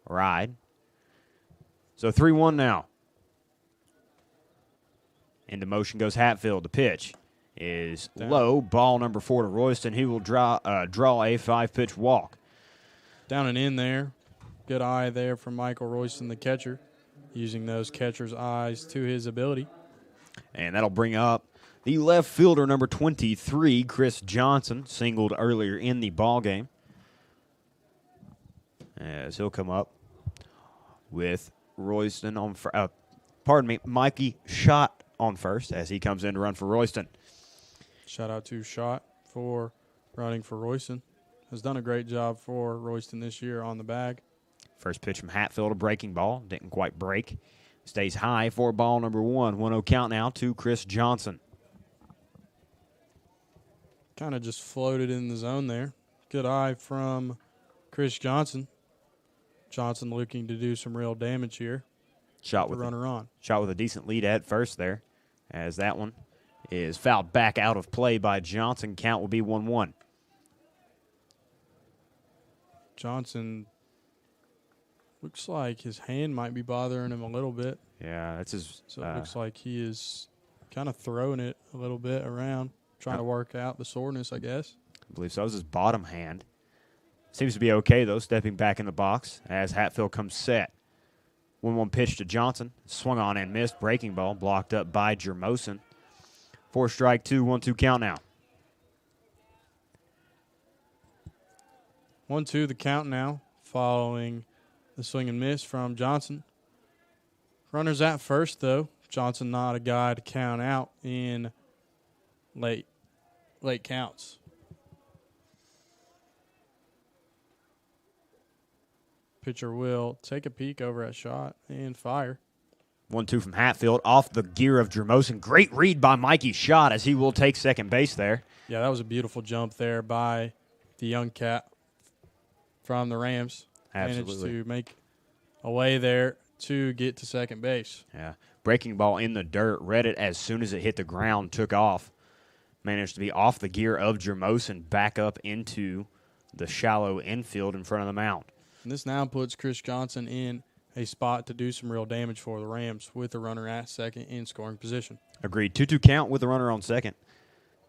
ride. So 3-1 now. Into motion goes Hatfield. The pitch is low. Ball number 4 to Royston. He will draw a 5-pitch walk. Down and in there. Good eye there from Michael Royston, the catcher, using those catcher's eyes to his ability. And that'll bring up the left fielder, number 23, Chris Johnson, singled earlier in the ball game. As he'll come up with Royston on, Mikey Schott on first as he comes in to run for Royston. Shout out to Schott for running for Royston. Has done a great job for Royston this year on the bag. First pitch from Hatfield, a breaking ball. Didn't quite break. Stays high for ball number 1. 1-0 count now to Chris Johnson. Kind of just floated in the zone there. Good eye from Chris Johnson. Johnson looking to do some real damage here. Shot with a decent lead at first there, as that one is fouled back out of play by Johnson. Count will be 1-1. Johnson looks like his hand might be bothering him a little bit. Yeah, that's his. So it looks like he is kind of throwing it a little bit around, trying to work out the soreness, I guess. I believe so. That was his bottom hand. Seems to be okay, though, stepping back in the box as Hatfield comes set. 1-1 pitch to Johnson. Swung on and missed. Breaking ball blocked up by Jermosin. 4 strike 2, 1-2 count now. 1-2 the count now, following the swing and miss from Johnson. Runners at first, though. Johnson not a guy to count out in late counts. Pitcher will take a peek over at Schott and fire. 1-2 from Hatfield off the gear of Jermosin. Great read by Mikey Schott as he will take second base there. Yeah, that was a beautiful jump there by the young cat from the Rams. Absolutely. Managed to make a way there to get to second base. Yeah. Breaking ball in the dirt. Read it as soon as it hit the ground. Took off. Managed to be off the gear of Jermosin. Back up into the shallow infield in front of the mound. And this now puts Chris Johnson in a spot to do some real damage for the Rams with the runner at second in scoring position. Agreed. 2-2 count with the runner on second.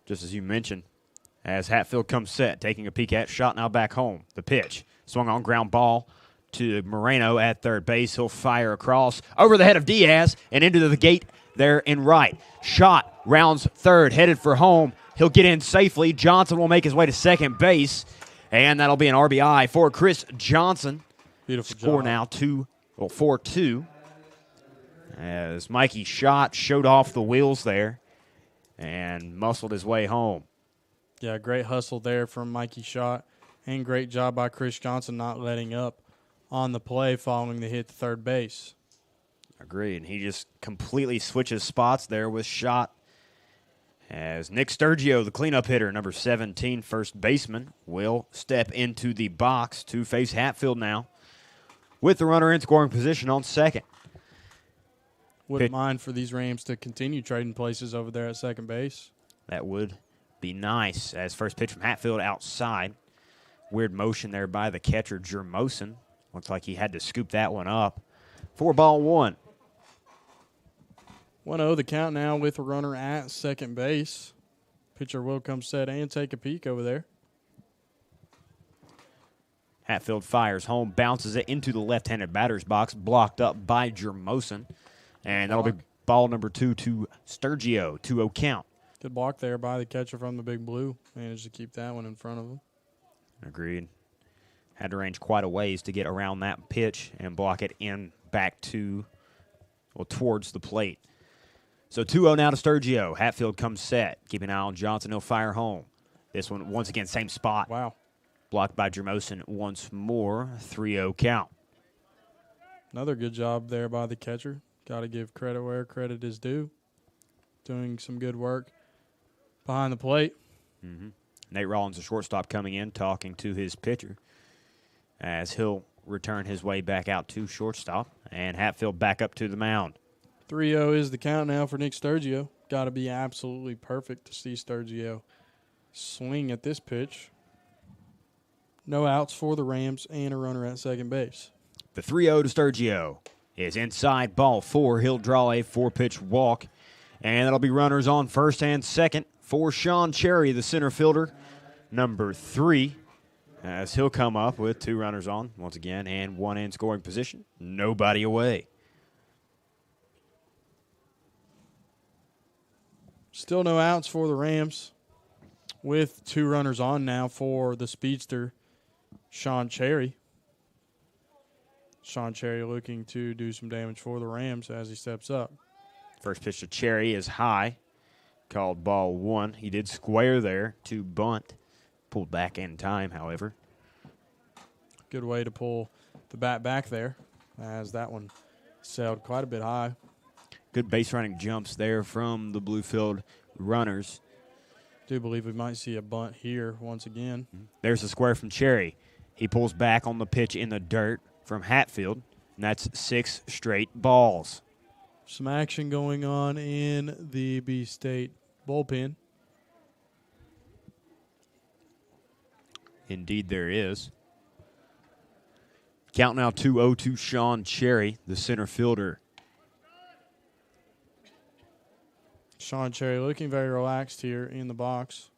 Just as you mentioned, as Hatfield comes set, taking a peek at Schott now back home. The pitch. Swung on ground ball to Moreno at third base. He'll fire across over the head of Diaz and into the gate there in right. Schott rounds third, headed for home. He'll get in safely. Johnson will make his way to second base, and that'll be an RBI for Chris Johnson. Beautiful Score job. now 4-2. As Mikey Schott showed off the wheels there and muscled his way home. Yeah, great hustle there from Mikey Schott, and great job by Chris Johnson not letting up on the play following the hit to third base. Agreed. And he just completely switches spots there with Schott. As Nick Sturgio, the cleanup hitter, number 17, first baseman, will step into the box to face Hatfield now with the runner in scoring position on second. Wouldn't mind for these Rams to continue trading places over there at second base. That would be nice. As first pitch from Hatfield outside. Weird motion there by the catcher, Jermosin. Looks like he had to scoop that one up. 4-1. 1-0 the count now with a runner at second base. Pitcher will come set and take a peek over there. Hatfield fires home, bounces it into the left-handed batter's box, blocked up by Jermosin. And that'll be ball number 2 to Sturgio, 2-0 count. Good block there by the catcher from the Big Blue. Managed to keep that one in front of him. Agreed. Had to range quite a ways to get around that pitch and block it in back to, well, towards the plate. So 2-0 now to Sturgio. Hatfield comes set. Keep an eye on Johnson. He'll fire home. This one, once again, same spot. Wow. Blocked by Jermosin once more. 3-0 count. Another good job there by the catcher. Got to give credit where credit is due. Doing some good work behind the plate. Mm-hmm. Nate Rollins, the shortstop, coming in, talking to his pitcher as he'll return his way back out to shortstop. And Hatfield back up to the mound. 3-0 is the count now for Nick Sturgio. Got to be absolutely perfect to see Sturgio swing at this pitch. No outs for the Rams and a runner at second base. The 3-0 to Sturgio is inside ball 4. He'll draw a 4-pitch walk. And that'll be runners on first and second for Sean Cherry, the center fielder, number 3, as he'll come up with 2 runners on once again and 1 in scoring position. Nobody away. Still no outs for the Rams with 2 runners on now for the speedster, Sean Cherry. Sean Cherry looking to do some damage for the Rams as he steps up. First pitch to Cherry is high, called ball 1. He did square there to bunt. Pulled back in time, however. Good way to pull the bat back there as that one sailed quite a bit high. Good base running jumps there from the Bluefield runners. Do believe we might see a bunt here once again. There's a square from Cherry. He pulls back on the pitch in the dirt from Hatfield, and that's 6 straight balls. Some action going on in the B-State bullpen. Indeed there is. Count now 2-0 to Sean Cherry, the center fielder. Sean Cherry looking very relaxed here in the box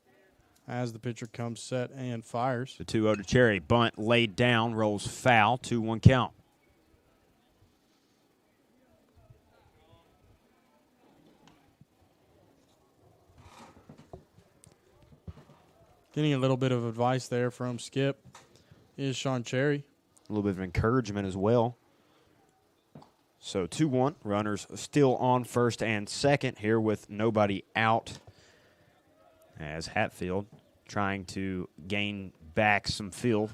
as the pitcher comes set and fires. The 2-0 to Cherry. Bunt laid down, rolls foul, 2-1 count. Getting a little bit of advice there from Skip is Sean Cherry. A little bit of encouragement as well. So 2-1, runners still on first and second here with nobody out as Hatfield trying to gain back some field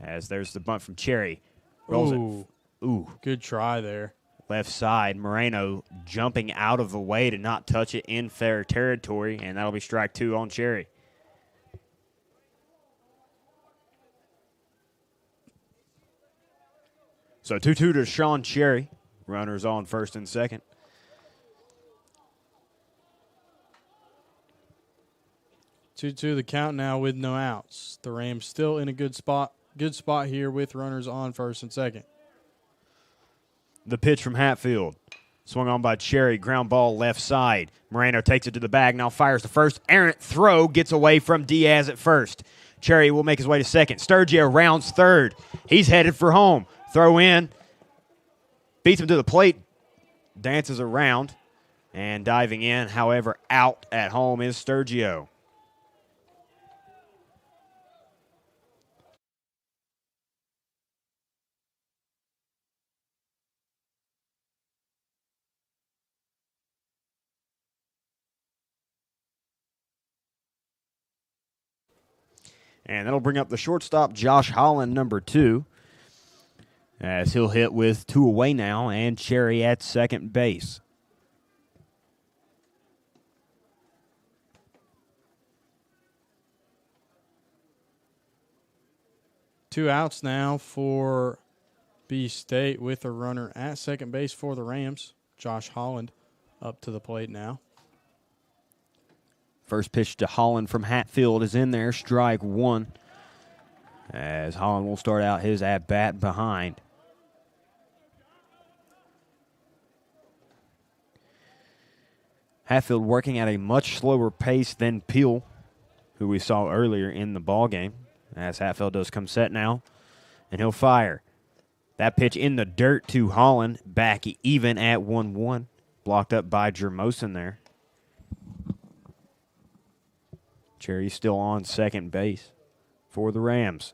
as there's the bunt from Cherry. Rolls it. Ooh. Good try there. Left side, Moreno jumping out of the way to not touch it in fair territory, and that'll be strike 2 on Cherry. So 2-2 to Sean Cherry. Runners on first and second. Two the count now with no outs. The Rams still in a good spot. Good spot here with runners on first and second. The pitch from Hatfield. Swung on by Cherry. Ground ball left side. Moreno takes it to the bag. Now fires the first. Errant throw gets away from Diaz at first. Cherry will make his way to second. Sturgio rounds third. He's headed for home. Throw in. Beats him to the plate. Dances around. And diving in, however, out at home is Sturgio. And that'll bring up the shortstop, Josh Holland, number 2, as he'll hit with 2 away now, and Cherry at second base. Two outs now for B-State with a runner at second base for the Rams. Josh Holland up to the plate now. First pitch to Holland from Hatfield is in there, strike one. As Holland will start out his at-bat behind. Hatfield working at a much slower pace than Peel, who we saw earlier in the ballgame. As Hatfield does come set now, and he'll fire. That pitch in the dirt to Holland, back even at 1-1. Blocked up by Jermosin there. Cherry still on second base for the Rams.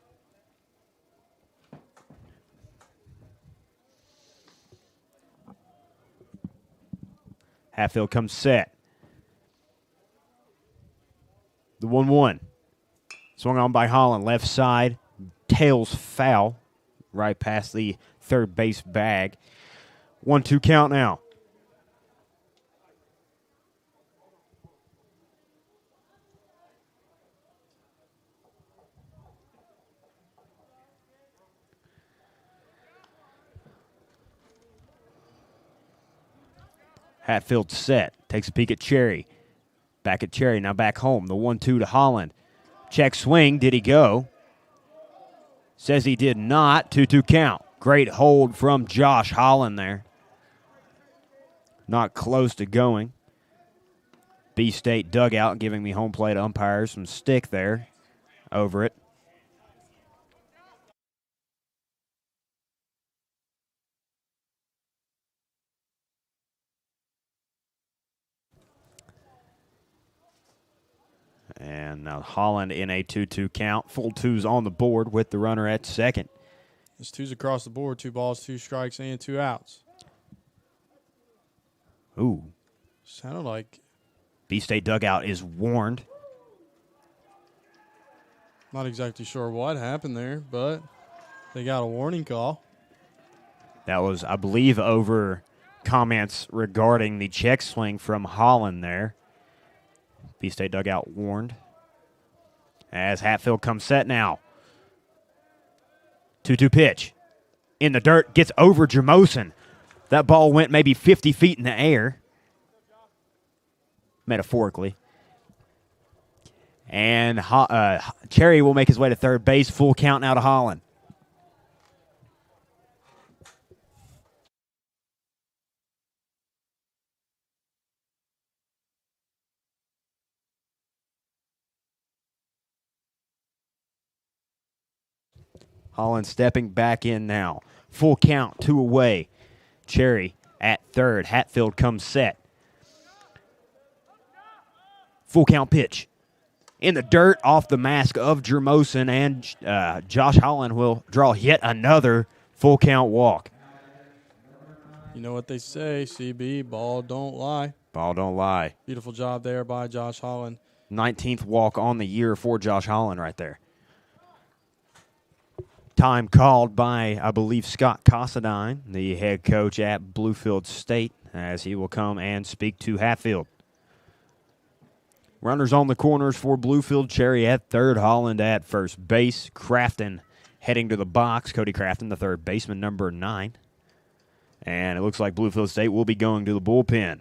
Hatfield comes set. The 1-1. Swung on by Holland, left side, tails foul, right past the third base bag. 1-2 count now. Hatfield set, takes a peek at Cherry. Back at Cherry, now back home. The 1-2 to Holland. Check swing, did he go? Says he did not. 2-2 count. Great hold from Josh Holland there. Not close to going. B-State dugout giving the home plate umpire some stick there over it. And now Holland in a 2-2 count. Full twos on the board with the runner at second. It's twos across the board. 2 balls, 2 strikes, and 2 outs. Ooh. Sounded like B-State dugout is warned. not exactly sure what happened there, but they got a warning call. That was, I believe, over comments regarding the check swing from Holland there. B-State dugout warned. As Hatfield comes set now. 2-2 pitch. In the dirt, gets over Jermosin. That ball went maybe 50 feet in the air. Metaphorically. And Cherry will make his way to third base. Full count now to Holland. Holland stepping back in now. Full count, 2 away. Cherry at third. Hatfield comes set. Full count pitch. In the dirt, off the mask of Jermosin, and Josh Holland will draw yet another full count walk. You know what they say, CB, ball don't lie. Ball don't lie. Beautiful job there by Josh Holland. 19th walk on the year for Josh Holland right there. Time called by, I believe, Scott Cassadine, the head coach at Bluefield State, as he will come and speak to Hatfield. Runners on the corners for Bluefield. Cherry at third, Holland at first base. Crafton heading to the box. Cody Crafton, the third baseman, number 9. And it looks like Bluefield State will be going to the bullpen. And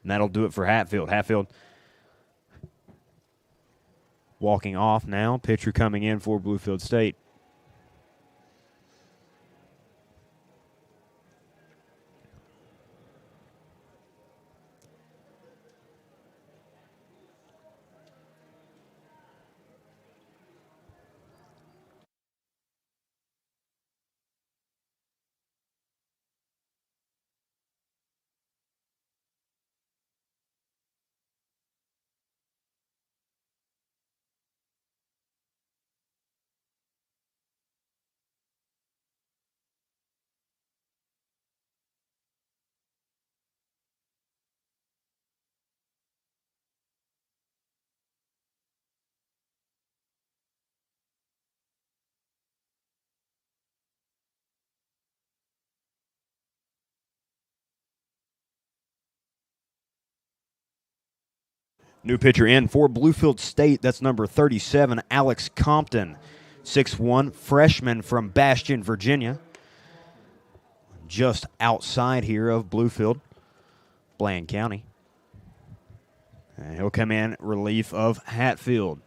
that'll do it for Hatfield. Hatfield walking off now. Pitcher coming in for Bluefield State. New pitcher in for Bluefield State. That's number 37, Alex Compton. 6'1", freshman from Bastion, Virginia. Just outside here of Bluefield. Bland County. And he'll come in relief of Hatfield.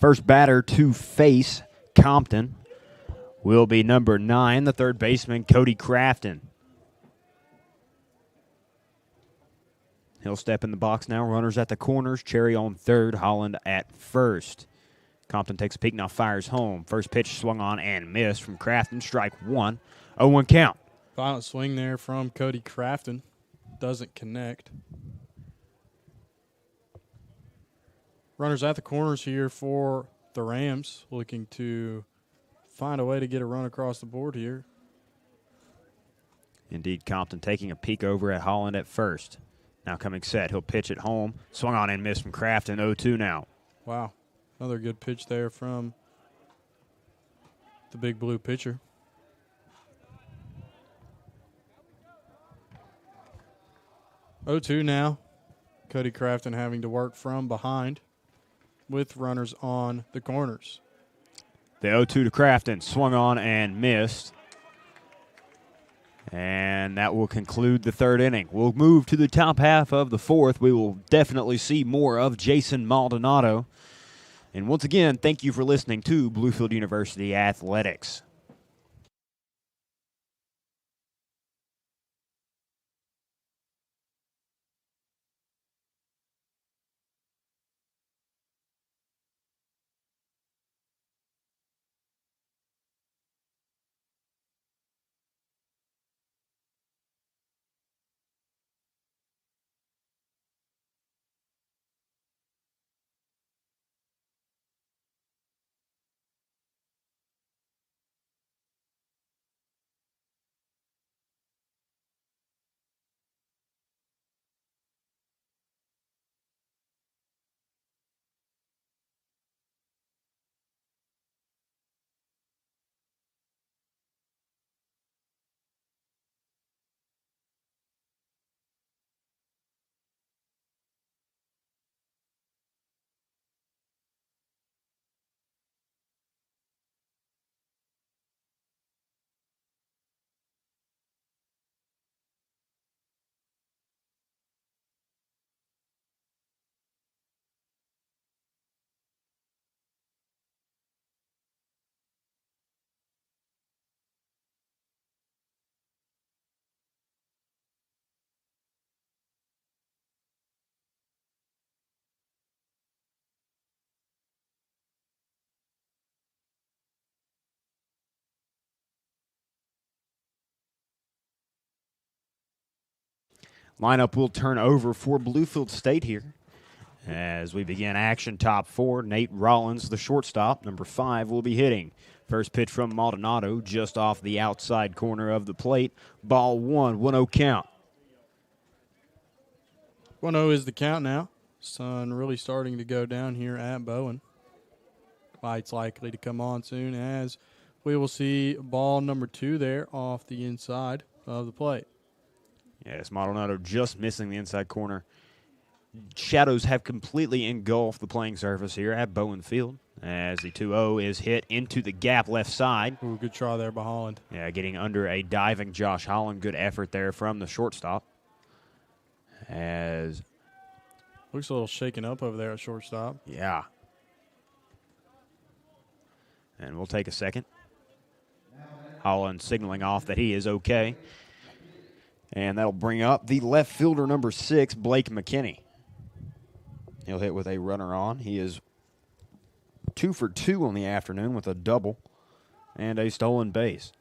First batter to face Compton will be number 9, the third baseman, Cody Crafton. He'll step in the box now. Runners at the corners. Cherry on third. Holland at first. Compton takes a peek, now fires home. First pitch swung on and missed from Crafton. Strike one. 0-1 count. Violent swing there from Cody Crafton. Doesn't connect. Runners at the corners here for the Rams, looking to find a way to get a run across the board here. Indeed, Compton taking a peek over at Holland at first. Now coming set. He'll pitch it home. Swung on and missed from Crafton. 0-2 now. Wow. Another good pitch there from the big blue pitcher. Oh, 2 now. Cody Crafton having to work from behind with runners on the corners. The 0-2 to Crafton. Swung on and missed. And that will conclude the third inning. We'll move to the top half of the fourth. We will definitely see more of Jason Maldonado. And once again, thank you for listening to Bluefield University Athletics. Lineup will turn over for Bluefield State here. As we begin action, top four, Nate Rollins, the shortstop, number 5, will be hitting. First pitch from Maldonado, just off the outside corner of the plate. Ball 1, 1-0 count. 1-0 is the count now. Sun really starting to go down here at Bowen. Light's likely to come on soon as we will see ball number 2 there off the inside of the plate. Yes, Maldonado just missing the inside corner. Shadows have completely engulfed the playing surface here at Bowen Field as the 2-0 is hit into the gap left side. Ooh, good try there by Holland. Yeah, getting under a diving Josh Holland. Good effort there from the shortstop. As looks a little shaken up over there at shortstop. Yeah. And we'll take a second. Holland signaling off that he is okay. And that'll bring up the left fielder, number 6, Blake McKinney. He'll hit with a runner on. He is 2 for 2 on the afternoon with a double and a stolen base.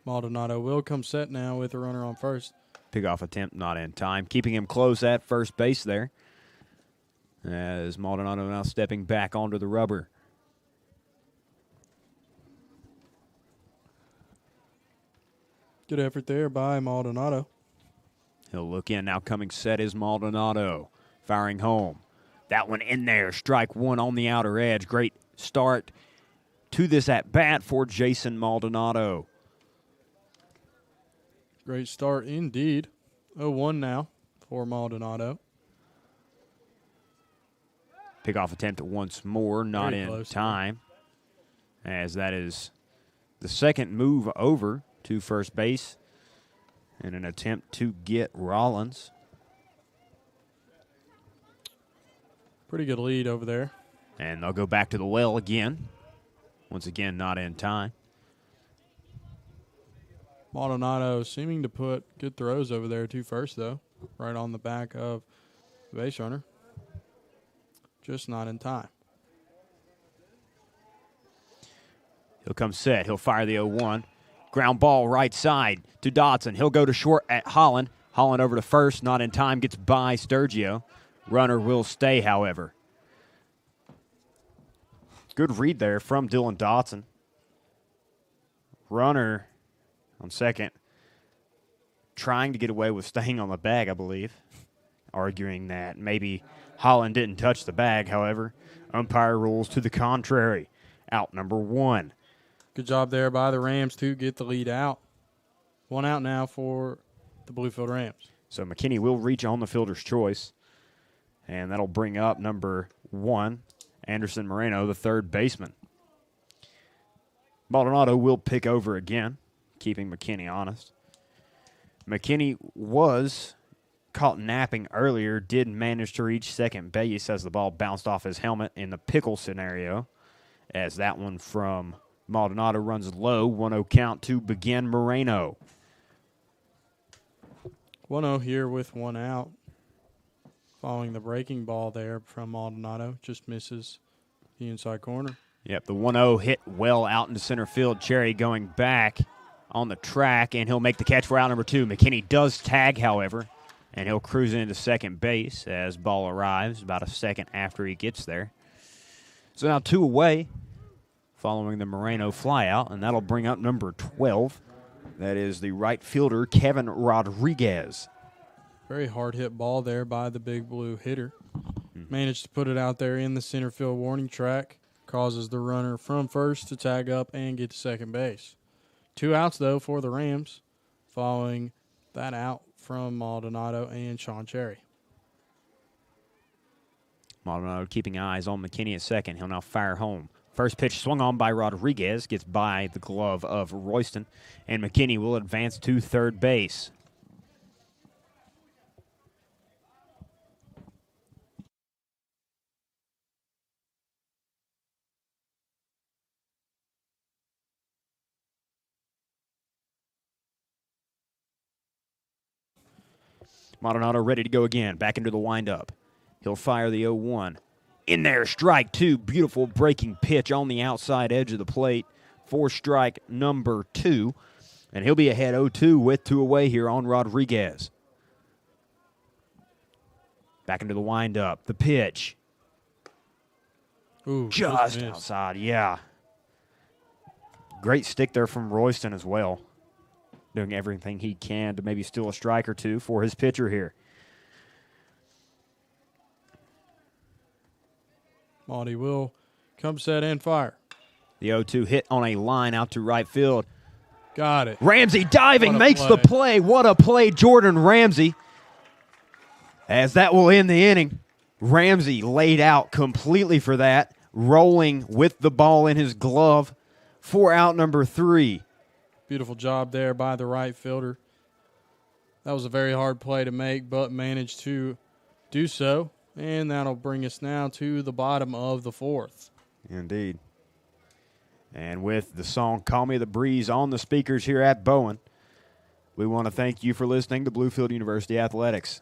Maldonado will come set now with a runner on first. Pickoff attempt not in time, keeping him close at first base there. As Maldonado now stepping back onto the rubber. Good effort there by Maldonado. He'll look in. Now coming set is Maldonado. Firing home. That one in there. Strike one on the outer edge. Great start to this at-bat for Jason Maldonado. Great start indeed. 0-1 now for Maldonado. Pickoff attempt once more. Not Very in close. time. As that is the second move over to first base in an attempt to get Rollins. Pretty good lead over there. And they'll go back to the well again. Once again, not in time. Maldonado seeming to put good throws over there to first, though. Right on the back of the base runner. Just not in time. He'll come set. He'll fire the 0-1. Ground ball right side to Dotson. He'll go to short at Holland. Holland over to first. Not in time. Gets by Sturgio. Runner will stay, however. Good read there from Dylan Dotson. Runner on second. Trying to get away with staying on the bag, I believe. Arguing that maybe Holland didn't touch the bag, however. Umpire rules to the contrary. Out number 1. Good job there by the Rams to get the lead out. 1 out now for the Bluefield Rams. So McKinney will reach on the fielder's choice. And that'll bring up number 1, Anderson Moreno, the third baseman. Maldonado will pick over again, keeping McKinney honest. McKinney was caught napping earlier, did manage to reach second base as the ball bounced off his helmet in the pickle scenario. As that one from Maldonado runs low, 1-0 count to begin Moreno. 1-0 here with 1 out. Following the breaking ball there from Maldonado. Just misses the inside corner. Yep, the 1-0 hit well out into center field. Cherry going back on the track, and he'll make the catch for out number 2. McKinney does tag, however, and he'll cruise into second base as ball arrives about a second after he gets there. So now 2 away following the Moreno flyout, and that'll bring up number 12. That is the right fielder, Kevin Rodriguez. Very hard hit ball there by the big blue hitter. Managed to put it out there in the center field warning track. Causes the runner from first to tag up and get to second base. 2 outs, though, for the Rams following that out from Maldonado and Sean Cherry. Maldonado keeping eyes on McKinney at second. He'll now fire home. First pitch swung on by Rodriguez, gets by the glove of Royston, and McKinney will advance to third base. Maldonado ready to go again. Back into the windup. He'll fire the 0-1. In there, strike 2. Beautiful breaking pitch on the outside edge of the plate for strike number 2. And he'll be ahead 0-2 with 2 away here on Rodriguez. Back into the windup. The pitch. Ooh, Just outside, yeah. Great stick there from Royston as well. Doing everything he can to maybe steal a strike or 2 for his pitcher here. Maldi will come set and fire. The 0-2 hit on a line out to right field. Got it. Ramsey diving, What a makes the play. What a play, Jordan Ramsey. As that will end the inning. Ramsey laid out completely for that, rolling with the ball in his glove for out number 3. Beautiful job there by the right fielder. That was a very hard play to make, but managed to do so. And that'll bring us now to the bottom of the 4th. Indeed. And with the song Call Me the Breeze on the speakers here at Bowen, we want to thank you for listening to Bluefield University Athletics.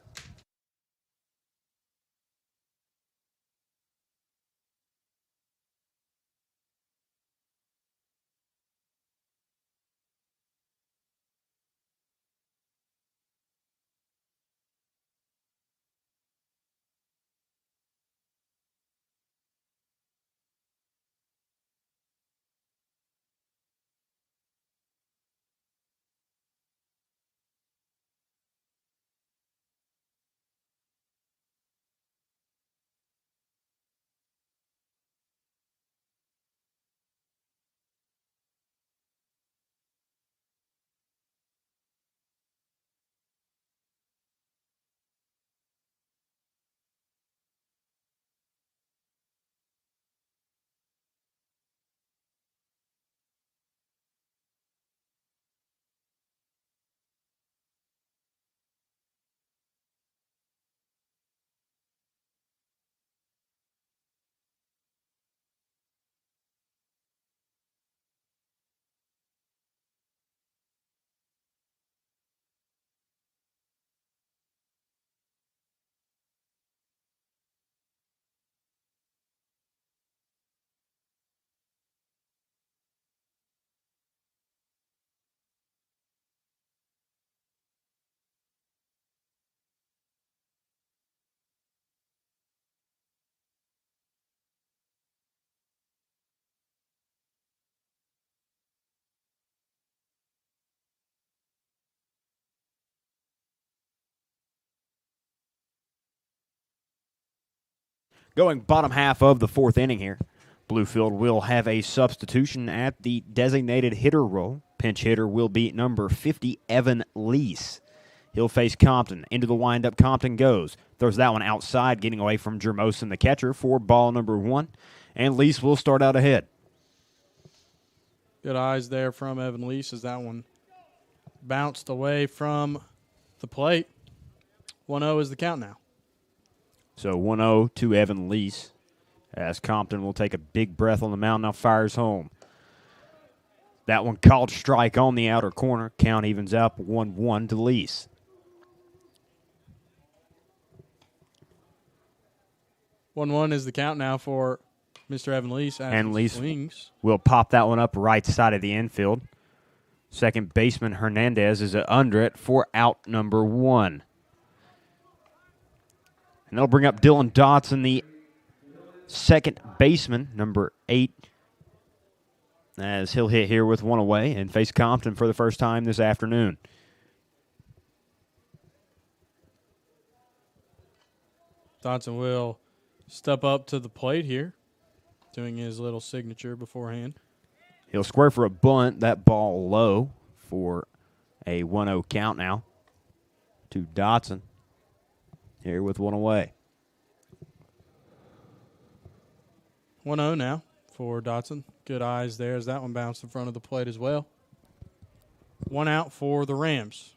Going bottom half of the fourth inning here. Bluefield will have a substitution at the designated hitter role. Pinch hitter will be number 50, Evan Lease. He'll face Compton. Into the windup, Compton goes. Throws that one outside, getting away from Jermosin, the catcher, for ball number 1. And Lease will start out ahead. Good eyes there from Evan Lease as that one bounced away from the plate. 1-0 is the count now. So 1-0 to Evan Lease, as Compton will take a big breath on the mound, now fires home. That one called strike on the outer corner. Count evens up 1-1 to Lease. One is the count now for Mr. Evan Lease. And Lease swings. will pop that one up right side of the infield. Second baseman Hernandez is under it for out number 1. And that'll bring up Dylan Dotson, the second baseman, number 8, as he'll hit here with one away and face Compton for the first time this afternoon. Dotson will step up to the plate here, doing his little signature beforehand. He'll square for a bunt. That ball low for a 1-0 count now to Dotson. Here with one away. 1-0 now for Dotson. Good eyes there as that one bounced in front of the plate as well. 1 out for the Rams.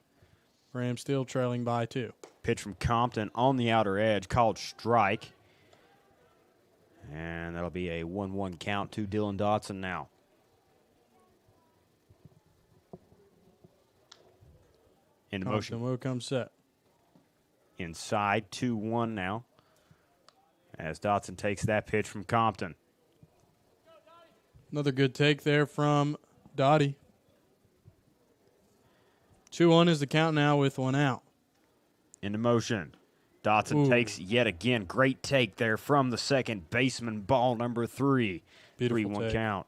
Rams still trailing by 2. Pitch from Compton on the outer edge, called strike. And that'll be a 1-1 count to Dylan Dotson now. Into motion. Compton will come set. Inside, 2-1 now, as Dotson takes that pitch from Compton. Another good take there from Dottie. 2-1 is the count now with 1 out. Into motion. Dotson takes yet again. Great take there from the second baseman. Ball number 3. 3-1 count.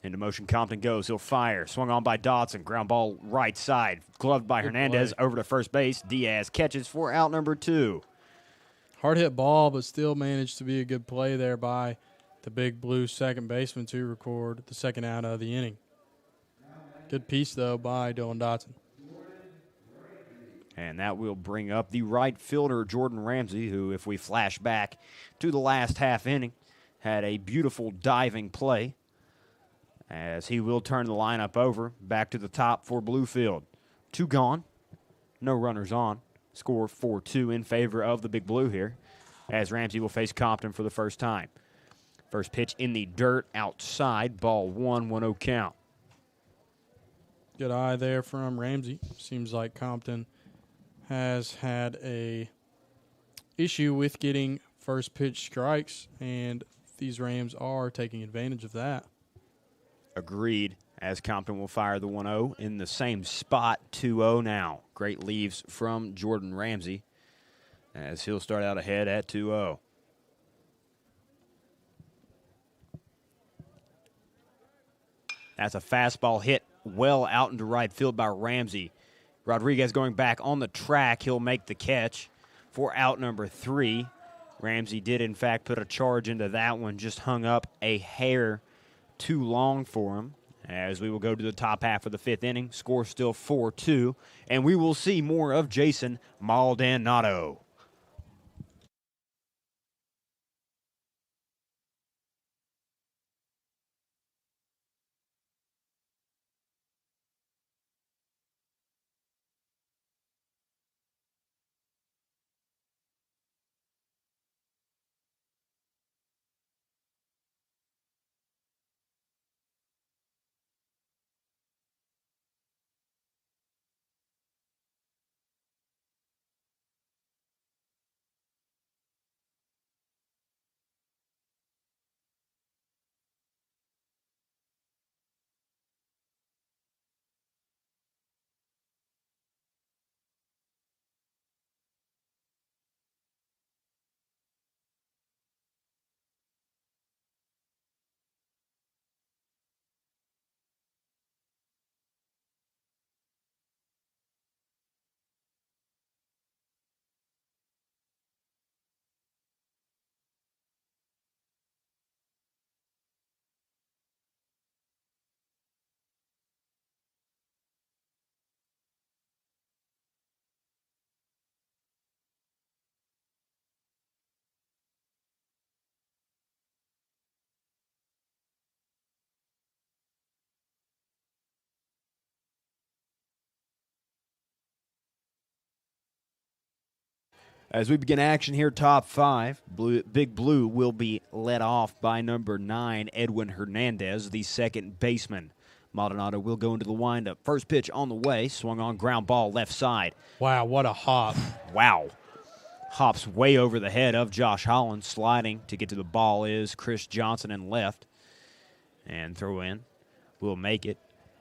Into motion, Compton goes. He'll fire. Swung on by Dotson. Ground ball right side. Gloved by Hernandez over to first base. Diaz catches for out number 2. Hard hit ball, but still managed to be a good play there by the big blue second baseman to record the second out of the inning. Good piece, though, by Dylan Dotson. And that will bring up the right fielder, Jordan Ramsey, who, if we flash back to the last half inning, had a beautiful diving play, as he will turn the lineup over back to the top for Bluefield. 2 gone, no runners on. Score 4-2 in favor of the Big Blue here, as Ramsey will face Compton for the first time. First pitch in the dirt outside, ball 1, 1-0 count. Good eye there from Ramsey. Seems like Compton has had a issue with getting first pitch strikes, and these Rams are taking advantage of that. Agreed, as Compton will fire the 1-0 in the same spot, 2-0 now. Great leaves from Jordan Ramsey, as he'll start out ahead at 2-0. That's a fastball hit well out into right field by Ramsey. Rodriguez going back on the track. He'll make the catch for out number 3. Ramsey did, in fact, put a charge into that one. Just hung up a hair too long for him, as we will go to the top half of the 5th inning. Score still 4-2, and we will see more of Jason Maldonado. As we begin action here, top five, Big Blue will be led off by number 9, Edwin Hernandez, the second baseman. Maldonado will go into the windup. First pitch on the way, swung on, ground ball left side. Wow, what a hop. Wow. Hops way over the head of Josh Holland. Sliding to get to the ball is Chris Johnson in left. And throw in. Will make it.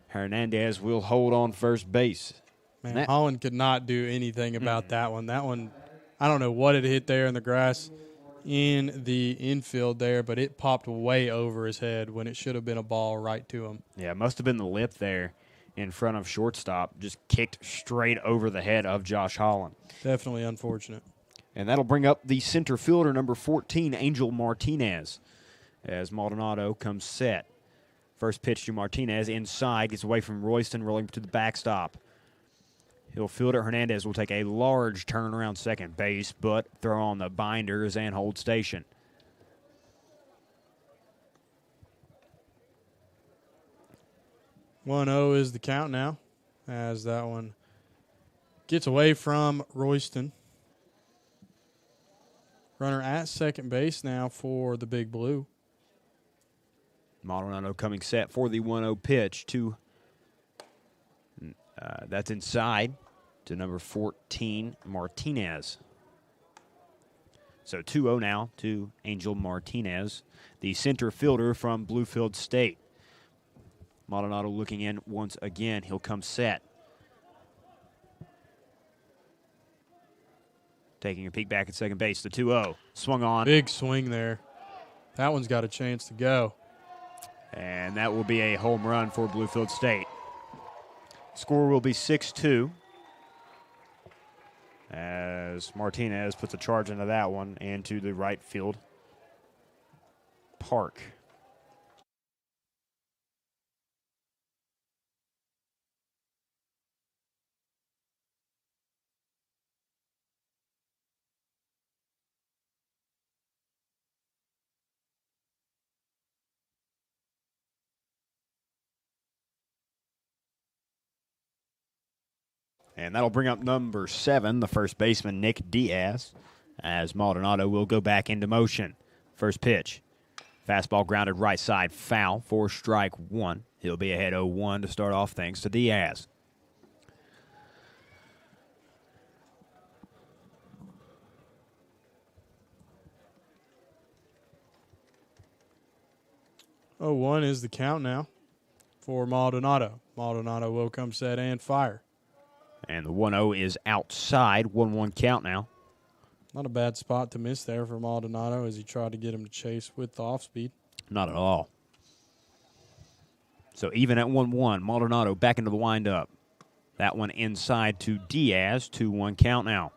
Hernandez will hold on first base. Man, Holland could not do anything about that one. That one, I don't know what it hit there in the grass in the infield there, but it popped way over his head when it should have been a ball right to him. Yeah, it must have been the lip there in front of shortstop. Just kicked straight over the head of Josh Holland. Definitely unfortunate. And that'll bring up the center fielder, number 14, Angel Martinez, as Maldonado comes set. First pitch to Martinez inside, gets away from Royston, rolling to the backstop. He'll field it. Hernandez will take a large turn around second base, but throw on the binders and hold station. One 0 is the count now, as that one gets away from Royston. Runner at second base now for the Big Blue. Maldonado coming set for the 1-0 pitch to, that's inside to number 14, Martinez. So 2-0 now to Angel Martinez, the center fielder from Bluefield State. Maldonado looking in once again. He'll come set. Taking a peek back at second base, the 2-0. Swung on. Big swing there. That one's got a chance to go. And that will be a home run for Bluefield State. Score will be 6-2. As Martinez puts a charge into that one and to the right field park. And that'll bring up number 7, the first baseman, Nick Diaz, as Maldonado will go back into motion. First pitch. Fastball grounded right side, foul for strike 1. He'll be ahead 0-1 to start off thanks to Diaz. Oh, 1 is the count now for Maldonado. Maldonado will come set and fire. And the 1-0 is outside. 1-1 count now. Not a bad spot to miss there for Maldonado as he tried to get him to chase with the off-speed. Not at all. So even at 1-1, Maldonado back into the windup. That one inside to Diaz. 2-1 count now.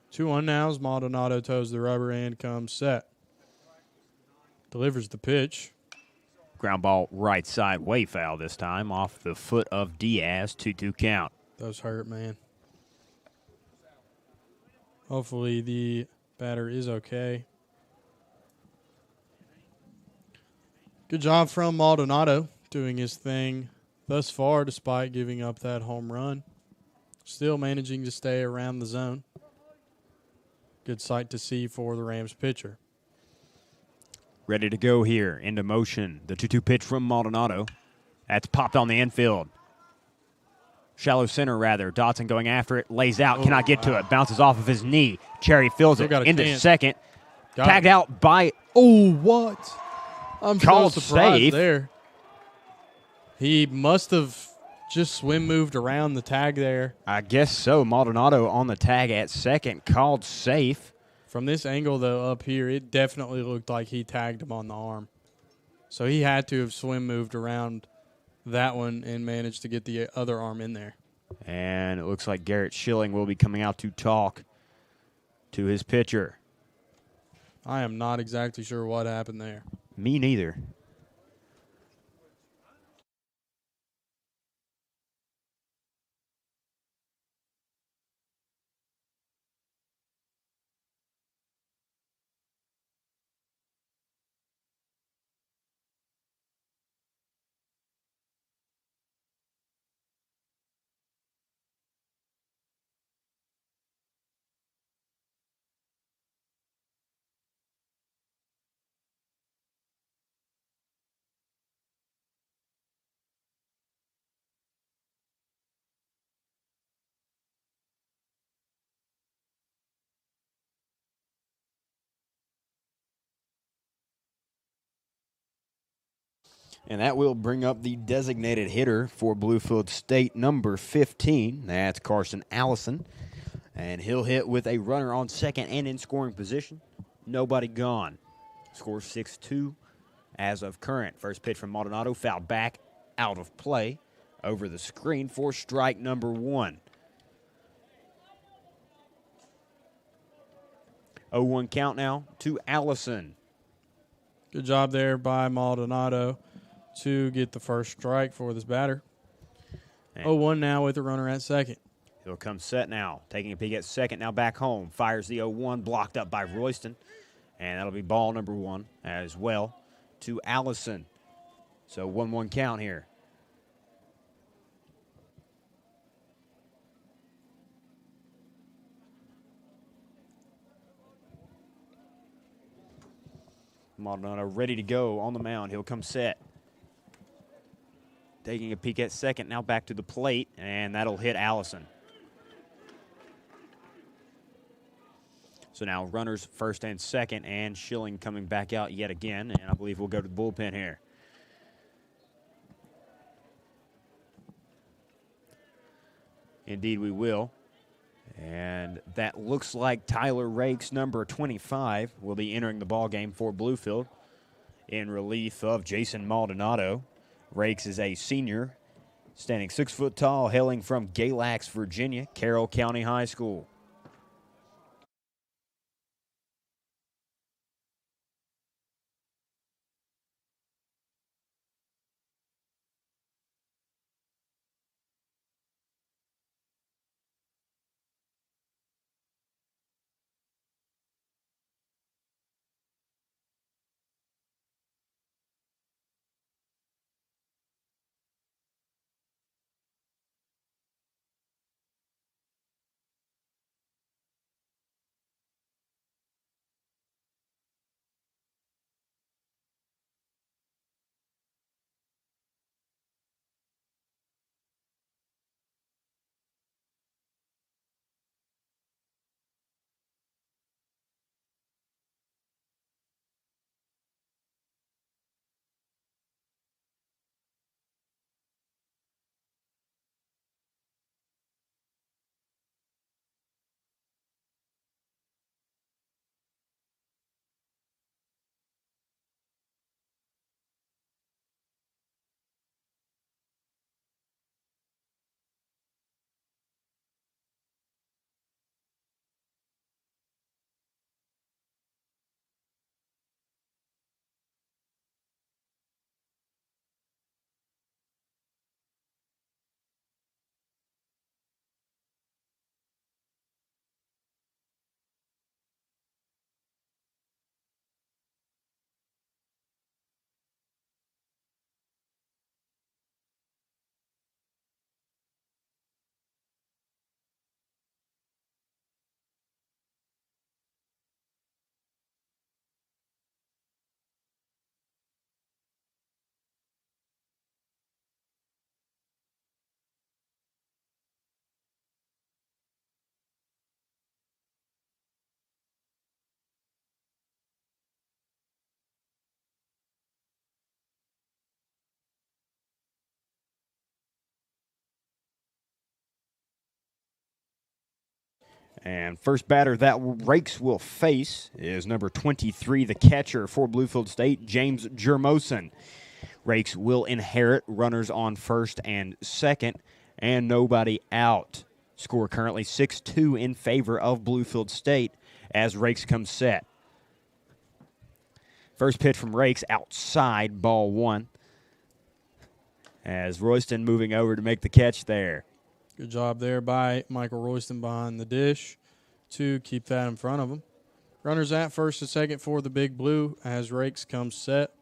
Two on now as Maldonado toes the rubber and comes set. Delivers the pitch. Ground ball right side, way foul this time, off the foot of Diaz. 2-2 count. Those hurt, man. Hopefully the batter is okay. Good job from Maldonado doing his thing thus far despite giving up that home run. Still managing to stay around the zone. Good sight to see for the Rams pitcher. Ready to go here. Into motion. The 2-2 pitch from Maldonado. That's popped on the infield. Shallow center, rather. Dotson going after it. Lays out. Cannot get to it. Bounces off of his knee. Cherry fills it into second. Tagged out by... Oh, what? I'm called so surprised safe. there. He must have just swim moved around the tag there. I guess so. Maldonado on the tag at second. Called safe. From this angle, though, up here, it definitely looked like he tagged him on the arm. So he had to have swim moved around that one and managed to get the other arm in there. And it looks like Garrett Schilling will be coming out to talk to his pitcher. I am not exactly sure what happened there. Me neither. And that will bring up the designated hitter for Bluefield State, number 15. That's Carson Allison. And he'll hit with a runner on second and in scoring position. Nobody gone. Score 6-2 as of current. First pitch from Maldonado, fouled back, out of play, over the screen for strike number 1. 0-1 count now to Allison. Good job there by Maldonado to get the first strike for this batter. 0-1 now with the runner at second. He'll come set now. Taking a peek at second, now back home. Fires the 0-1, blocked up by Royston. And that'll be ball number 1 as well to Allison. So 1-1 count here. Maldonado ready to go on the mound. He'll come set. Taking a peek at second, now back to the plate, and that'll hit Allison. So now runners first and second, and Schilling coming back out yet again, and I believe we'll go to the bullpen here. Indeed we will. And that looks like Tyler Rakes, number 25, will be entering the ballgame for Bluefield in relief of Jason Maldonado. Rakes is a senior, standing 6 foot tall, hailing from Galax, Virginia, Carroll County High School. And first batter that Rakes will face is number 23, the catcher for Bluefield State, James Jermosen. Rakes will inherit runners on first and second, and nobody out. Score currently 6-2 in favor of Bluefield State as Rakes comes set. First pitch from Rakes outside, ball 1. As Royston moving over to make the catch there. Good job there by Michael Royston behind the dish to keep that in front of him. Runners at first and second for the Big Blue as Rakes comes set.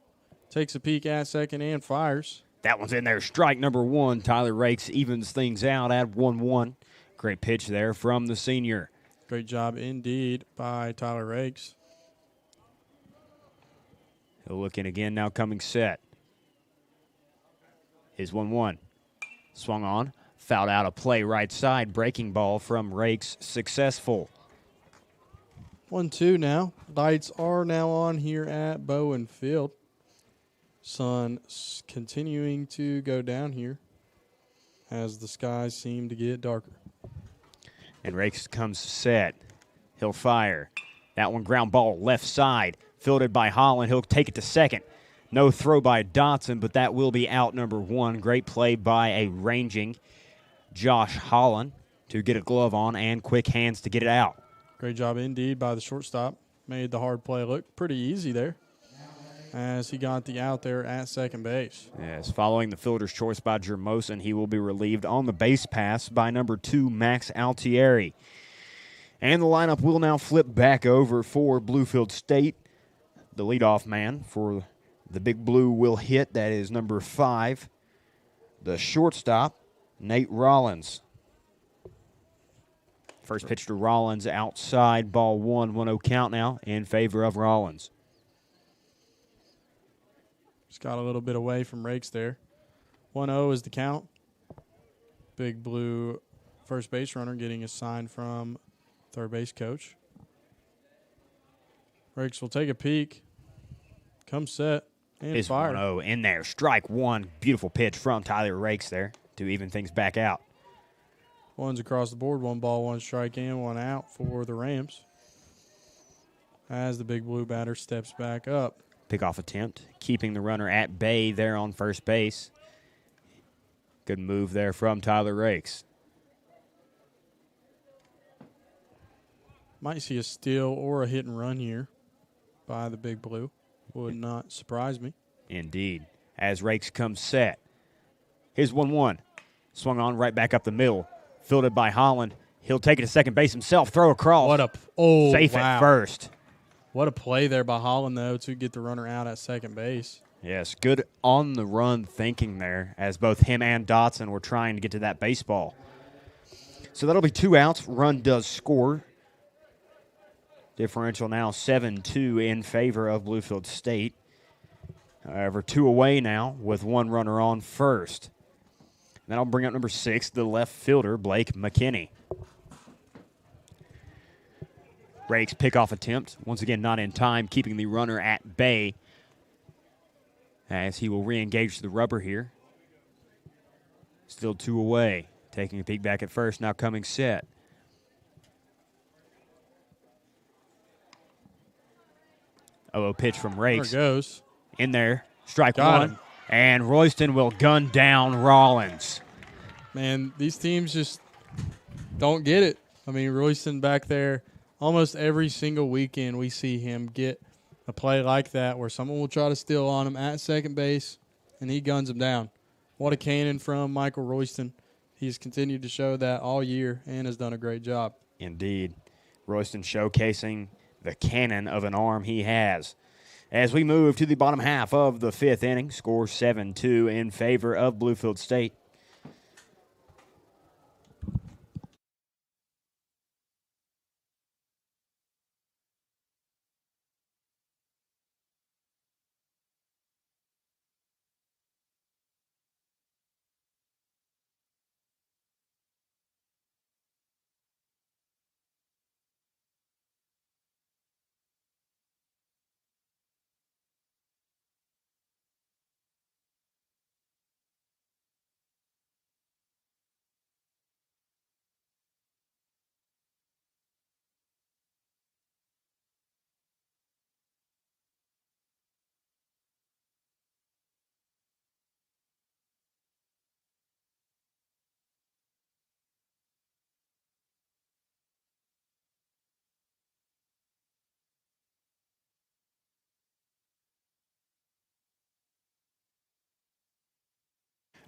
Takes a peek at second and fires. That one's in there. Strike number 1. Tyler Rakes evens things out at 1-1. Great pitch there from the senior. Great job indeed by Tyler Rakes. He'll look in again, now coming set. Is 1-1. Swung on. Fouled out of play right side. Breaking ball from Rakes. Successful. 1-2 now. Lights are now on here at Bowen Field. Sun continuing to go down here as the skies seem to get darker. And Rakes comes set. He'll fire. That one ground ball left side. Fielded by Holland. He'll take it to second. No throw by Dotson, but that will be out number one. Great play by a ranging Josh Holland to get a glove on and quick hands to get it out. Great job indeed by the shortstop. Made the hard play look pretty easy there as he got the out there at second base. Yes, following the fielder's choice by Jermosin, he will be relieved on the base pass by number 2, Max Altieri. And the lineup will now flip back over for Bluefield State. The leadoff man for the Big Blue will hit. That is number 5, the shortstop, Nate Rollins. First pitch to Rollins outside, ball 1-1-0 count now in favor of Rollins. Just got a little bit away from Rakes there. 1-0 is the count. Big Blue first base runner getting a sign from third base coach. Rakes will take a peek. Come set and Is fire. 1-0 in there. Strike one. Beautiful pitch from Tyler Rakes there to even things back out. One's across the board. 1 ball, 1 strike in, 1 out for the Rams. As the Big Blue batter steps back up. Pickoff attempt, keeping the runner at bay there on first base. Good move there from Tyler Rakes. Might see a steal or a hit and run here by the Big Blue. Would not surprise me. Indeed. As Rakes comes set. Here's 1-1. Swung on right back up the middle. Fielded by Holland. He'll take it to second base himself. Throw across. Safe wow. at first. What a play there by Holland, though, to get the runner out at second base. Yes, good on-the-run thinking there as both him and Dotson were trying to get to that baseball. So that'll be 2 outs. Run does score. Differential now 7-2 in favor of Bluefield State. However, 2 away now with 1 runner on first. Then I'll bring up number 6, the left fielder, Blake McKinney. Rakes pickoff attempt. Once again, not in time, keeping the runner at bay as he will re-engage the rubber here. Still 2 away. Taking a peek back at first, now coming set. Oh, pitch from Rakes. There goes. In there. Strike Got 1. him. And Royston will gun down Rollins. Man, these teams just don't get it. I mean, Royston back there, almost every single weekend we see him get a play like that where someone will try to steal on him at second base, and he guns him down. What a cannon from Michael Royston. He's continued to show that all year and has done a great job. Indeed. Royston showcasing the cannon of an arm he has. As we move to the bottom half of the 5th inning, score 7-2 in favor of Bluefield State.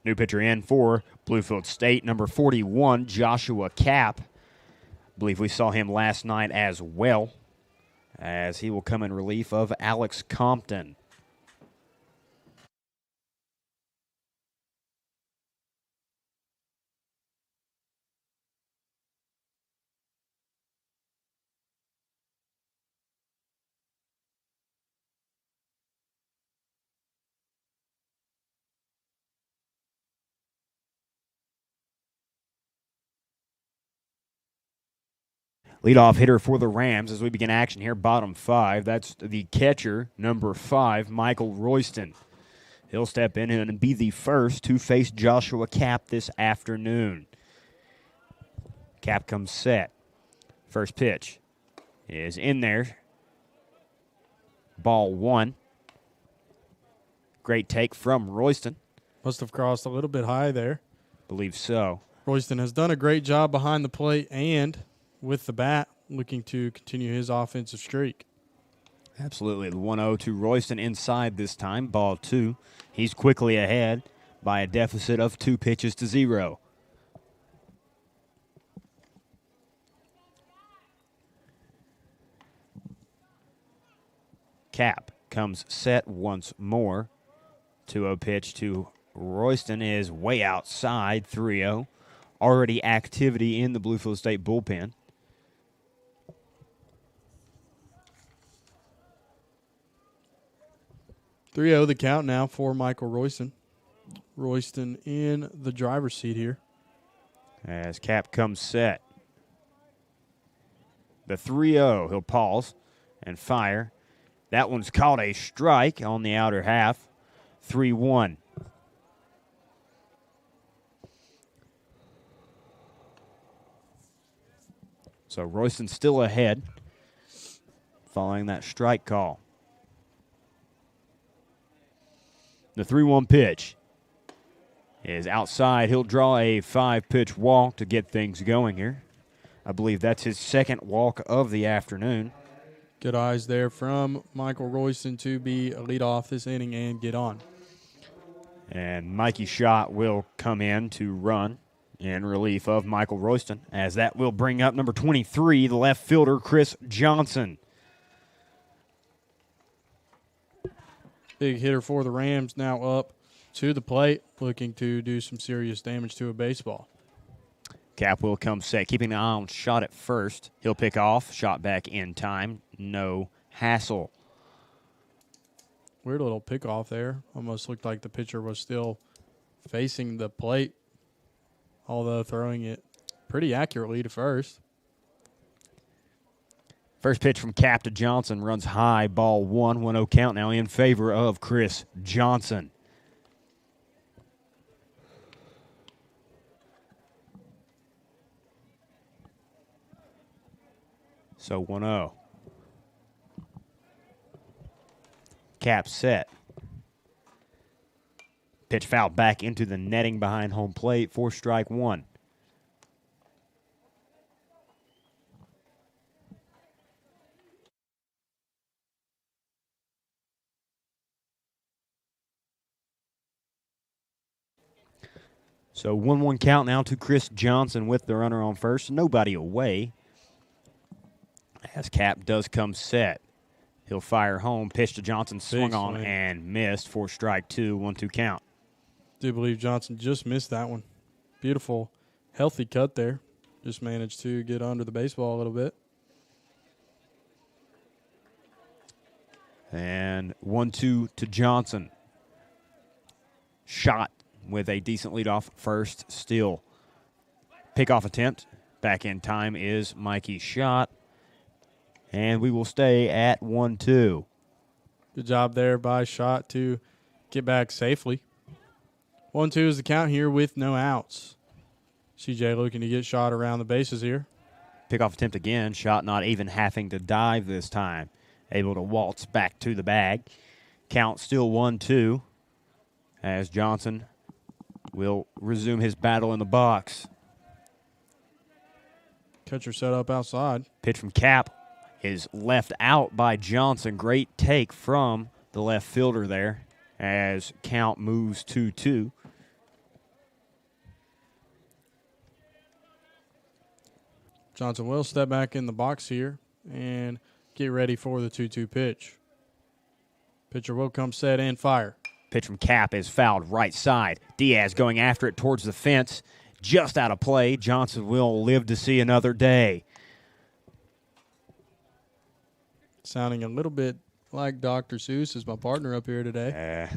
New pitcher in for Bluefield State, number 41, Joshua Kapp. I believe we saw him last night as well, as he will come in relief of Alex Compton. Leadoff hitter for the Rams as we begin action here, bottom 5. That's the catcher, number 5, Michael Royston. He'll step in and be the first to face Joshua Cap this afternoon. Cap comes set. First pitch is in there. Ball 1. Great take from Royston. Must have crossed a little bit high there. Believe so. Royston has done a great job behind the plate and with the bat, looking to continue his offensive streak. Absolutely. The 1-0 to Royston inside this time. Ball 2. He's quickly ahead by a deficit of 2 pitches to 0. Cap comes set once more. 2-0 pitch to Royston is way outside. 3-0. Already activity in the Bluefield State bullpen. The count now for Michael Royston. Royston in the driver's seat here. As Cap comes set. The 3-0. He'll pause and fire. That one's called a strike on the outer half. 3-1. So Royston still ahead following that strike call. The 3-1 pitch is outside. He'll draw a 5-pitch walk to get things going here. I believe that's his second walk of the afternoon. Good eyes there from Michael Royston to be a lead off this inning and get on. And Mikey Schott will come in to run in relief of Michael Royston, as that will bring up number 23, the left fielder, Chris Johnson. Big hitter for the Rams, now up to the plate, looking to do some serious damage to a baseball. Cap will come set, keeping an eye on Schott at first. He'll pick off, Schott back in time, no hassle. Weird little pickoff there. Almost looked like the pitcher was still facing the plate, although throwing it pretty accurately to first. First pitch from Cap to Johnson runs high, ball 1, 1-0 count now in favor of Chris Johnson. So 1-0. Cap set. Pitch foul back into the netting behind home plate for strike 1. So 1-1 count now to Chris Johnson with the runner on first. Nobody away. As Cap does come set. He'll fire home. Pitch to Johnson, swung on and missed for strike 2, 1-2 count. Do believe Johnson just missed that one. Beautiful, healthy cut there. Just managed to get under the baseball a little bit. And 1-2 to Johnson. Schott with a decent leadoff first still. Pickoff attempt. Back in time is Mikey Schott. And we will stay at 1-2. Good job there by Schott to get back safely. 1-2 is the count here with no outs. CJ looking to get Schott around the bases here. Pickoff attempt again. Schott not even having to dive this time. Able to waltz back to the bag. Count still 1-2 as Johnson will resume his battle in the box. Catcher set up outside. Pitch from Cap is left out by Johnson. Great take from the left fielder there as count moves 2-2. Johnson will step back in the box here and get ready for the 2-2 pitch. Pitcher will come set and fire. Pitch from Cap is fouled right side. Diaz going after it towards the fence. Just out of play. Johnson will live to see another day. Sounding a little bit like Dr. Seuss is my partner up here today.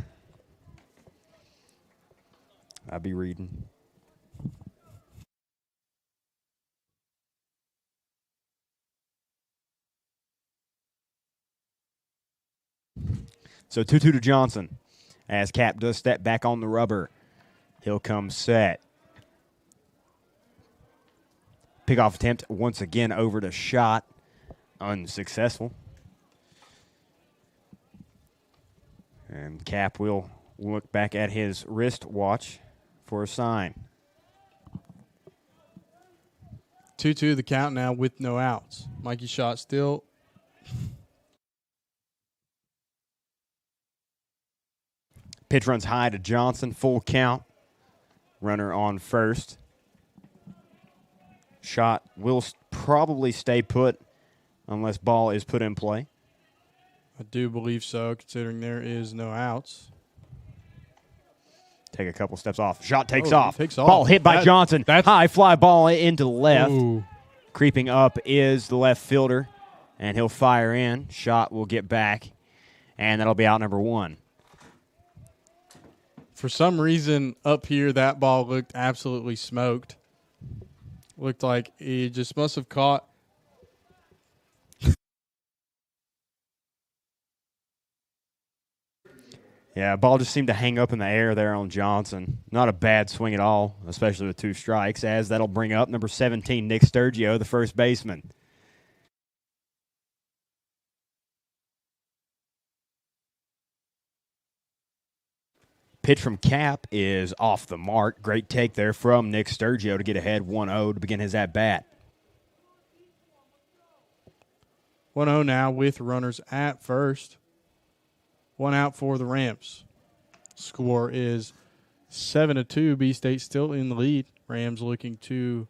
I'll be reading. So 2-2 to Johnson as Cap does step back on the rubber. He'll come set. Pickoff attempt once again over to Shot. Unsuccessful. And Cap will look back at his wristwatch for a sign. 2-2 the count now with no outs. Mikey Shot still. Pitch runs high to Johnson. Full count. Runner on first. Shot will probably stay put unless ball is put in play. I do believe so, considering there is no outs. Take a couple steps off. Shot takes off. Takes off. Ball hit by Johnson. High fly ball into the left. Ooh. Creeping up is the left fielder, and he'll fire in. Shot will get back, and that'll be out number one. For some reason, up here, that ball looked absolutely smoked. Looked like he just must have caught. Yeah, ball just seemed to hang up in the air there on Johnson. Not a bad swing at all, especially with 2 strikes, as that'll bring up number 17, Nick Sturgio, the first baseman. Pitch from Cap is off the mark. Great take there from Nick Sturgio to get ahead 1-0 to begin his at-bat. 1-0 now with runners at first. 1 out for the Rams. Score is 7-2. B-State still in the lead. Rams looking to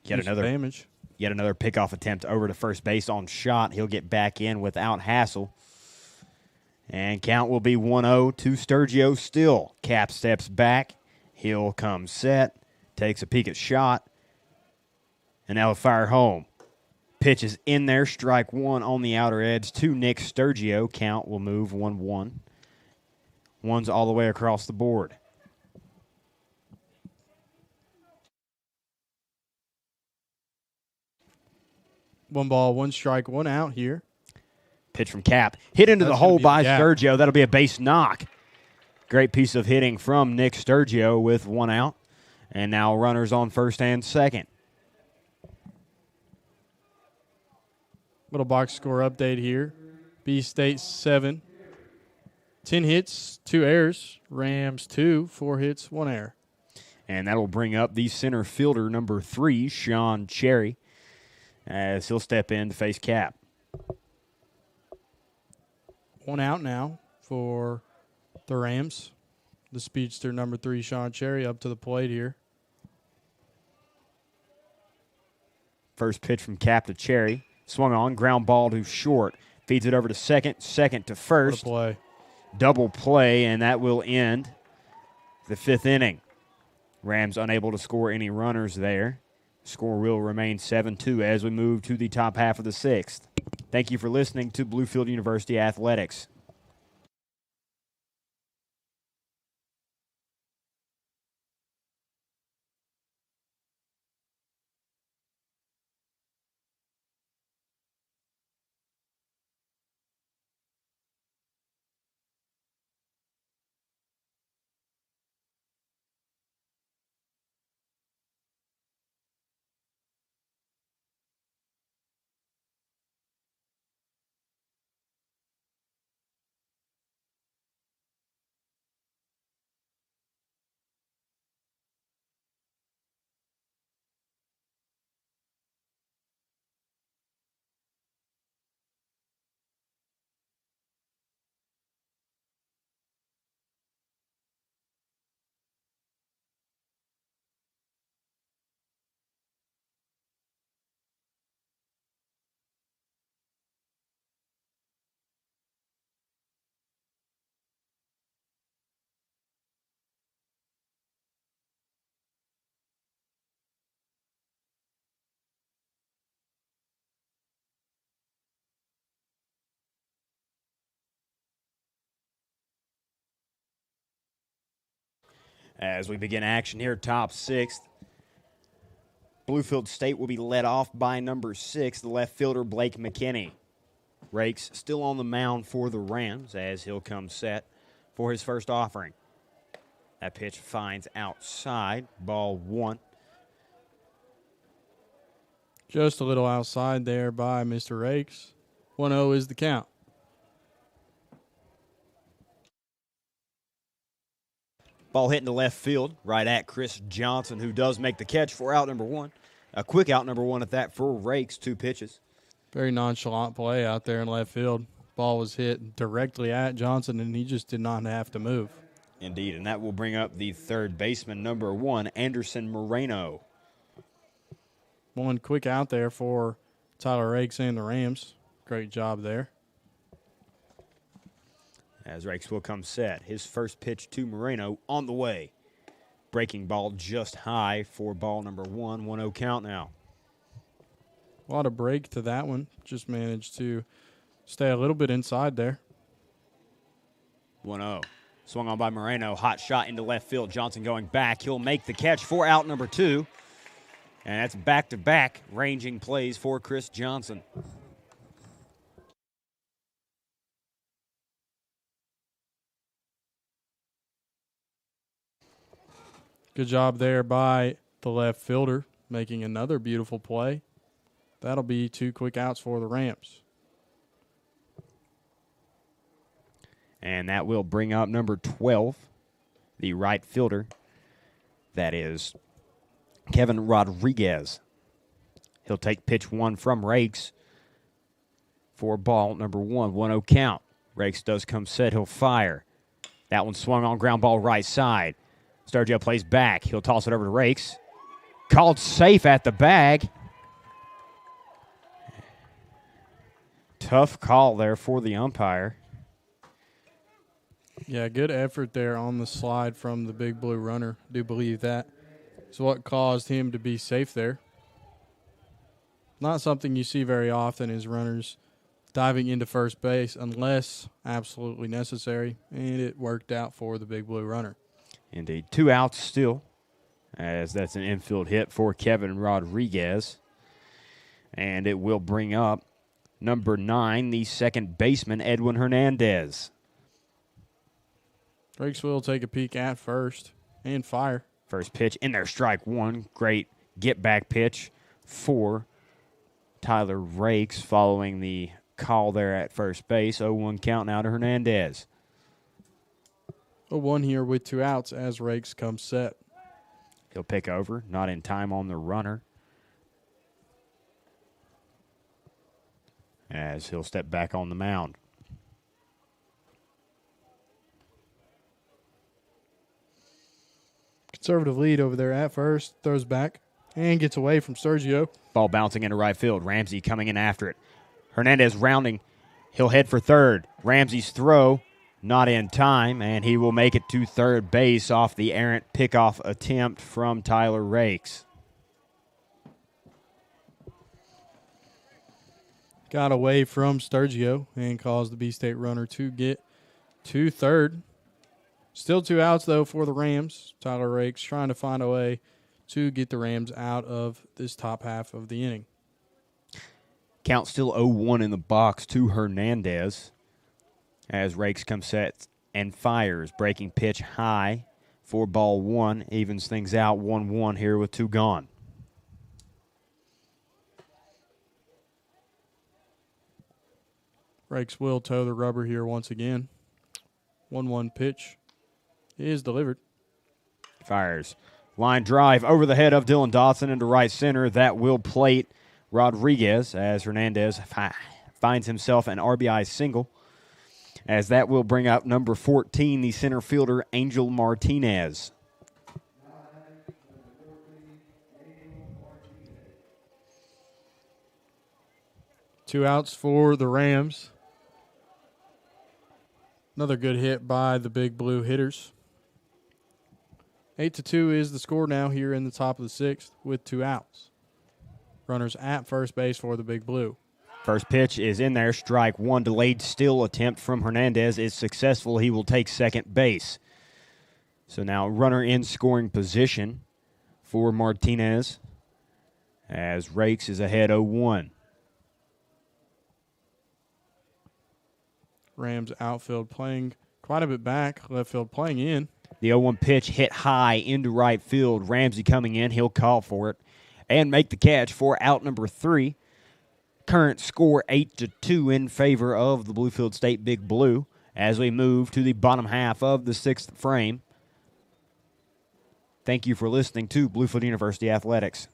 Yet another pickoff attempt over to first base on Shot. He'll get back in without hassle. And count will be 1-0 to Sturgio still. Cap steps back. He'll come set. Takes a peek at Shot. And now he'll fire home. Pitch is in there. Strike 1 on the outer edge to Nick Sturgio. Count will move 1-1. One's all the way across the board. One ball, 1 strike, 1 out here. Pitch from Cap. Hit into the hole by Sturgio. That'll be a base knock. Great piece of hitting from Nick Sturgio with 1 out. And now runners on first and second. Little box score update here. B-State 7. 10 hits, 2 errors. Rams 2, 4 hits, 1 error. And that'll bring up the center fielder, number 3, Sean Cherry, as he'll step in to face Cap. 1 out now for the Rams. The speedster, number 3, Sean Cherry, up to the plate here. First pitch from Cap to Cherry. Swung on, ground ball to short. Feeds it over to second, second to first. What a play. Double play, and that will end the 5th inning. Rams unable to score any runners there. Score will remain 7-2 as we move to the top half of the 6th. Thank you for listening to Bluefield University Athletics. As we begin action here, top 6th. Bluefield State will be led off by number 6, the left fielder Blake McKinney. Rakes still on the mound for the Rams as he'll come set for his first offering. That pitch finds outside, ball 1. Just a little outside there by Mr. Rakes. 1-0 is the count. Ball hit into left field, right at Chris Johnson, who does make the catch for out number 1. A quick out number 1 at that for Rakes, 2 pitches. Very nonchalant play out there in left field. Ball was hit directly at Johnson, and he just did not have to move. Indeed, and that will bring up the third baseman, number 1, Anderson Moreno. One quick out there for Tyler Rakes and the Rams. Great job there. As Rakes will come set. His first pitch to Moreno on the way. Breaking ball just high for ball number 1. 1-0 count now. A lot of break to that one. Just managed to stay a little bit inside there. 1-0. Swung on by Moreno. Hot shot into left field. Johnson going back. He'll make the catch for out number 2. And that's back-to-back ranging plays for Chris Johnson. Good job there by the left fielder, making another beautiful play. That'll be 2 quick outs for the Rams. And that will bring up number 12, the right fielder. That is Kevin Rodriguez. He'll take pitch 1 from Rakes for ball number 1. 1-0 count. Rakes does come set. He'll fire. That one swung on, ground ball right side. Sturgio plays back. He'll toss it over to Rakes. Called safe at the bag. Tough call there for the umpire. Yeah, good effort there on the slide from the big blue runner. I do believe that is what caused him to be safe there. Not something you see very often is runners diving into first base unless absolutely necessary, and it worked out for the big blue runner. Indeed. 2 outs still, as that's an infield hit for Kevin Rodriguez. And it will bring up number 9, the second baseman, Edwin Hernandez. Rakes will take a peek at first and fire. First pitch in there, strike 1. Great get-back pitch for Tyler Rakes following the call there at first base. 0-1 count now to Hernandez. A 1 here with 2 outs as Rakes comes set. He'll pick over, not in time on the runner. As he'll step back on the mound. Conservative lead over there at first. Throws back and gets away from Sergio. Ball bouncing into right field. Ramsey coming in after it. Hernandez rounding. He'll head for third. Ramsey's throw. Not in time, and he will make it to third base off the errant pickoff attempt from Tyler Rakes. Got away from Sturgio and caused the B-State runner to get to third. Still 2 outs, though, for the Rams. Tyler Rakes trying to find a way to get the Rams out of this top half of the inning. Count still 0-1 in the box to Hernandez. As Rakes comes set and fires. Breaking pitch high for ball 1. Evens things out 1-1 here with 2 gone. Rakes will toe the rubber here once again. 1-1 pitch is delivered. Fires. Line drive over the head of Dylan Dotson into right center. That will plate Rodriguez as Hernandez finds himself an RBI single. As that will bring up number 14, the center fielder, Angel Martinez. Two outs for the Rams. Another good hit by the big blue hitters. 8-2 is the score now here in the top of the 6th with 2 outs. Runners at first base for the big blue. First pitch is in there. Strike 1. Delayed still attempt from Hernandez is successful. He will take second base. So now runner in scoring position for Martinez as Rakes is ahead 0-1. Rams outfield playing quite a bit back. Left field playing in. The 0-1 pitch hit high into right field. Ramsey coming in. He'll call for it and make the catch for out number 3. Current score 8-2 in favor of the Bluefield State Big Blue as we move to the bottom half of the 6th frame. Thank you for listening to Bluefield University Athletics.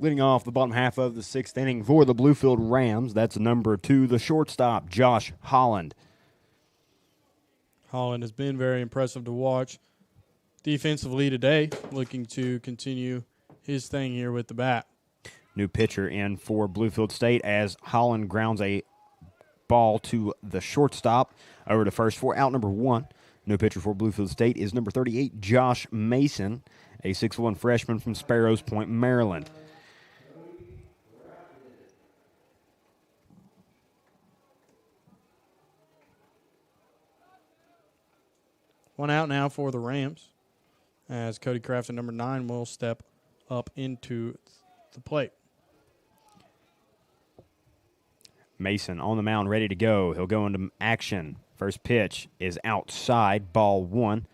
Leading off the bottom half of the 6th inning for the Bluefield Rams, that's number 2, the shortstop, Josh Holland. Holland has been very impressive to watch defensively today, looking to continue his thing here with the bat. New pitcher in for Bluefield State as Holland grounds a ball to the shortstop over to first for out number 1. New pitcher for Bluefield State is number 38, Josh Mason, a 6'1" freshman from Sparrows Point, Maryland. One out now for the Rams as Cody Crafton, number 9, will step up into the plate. Mason on the mound, ready to go. He'll go into action. First pitch is outside, ball 1,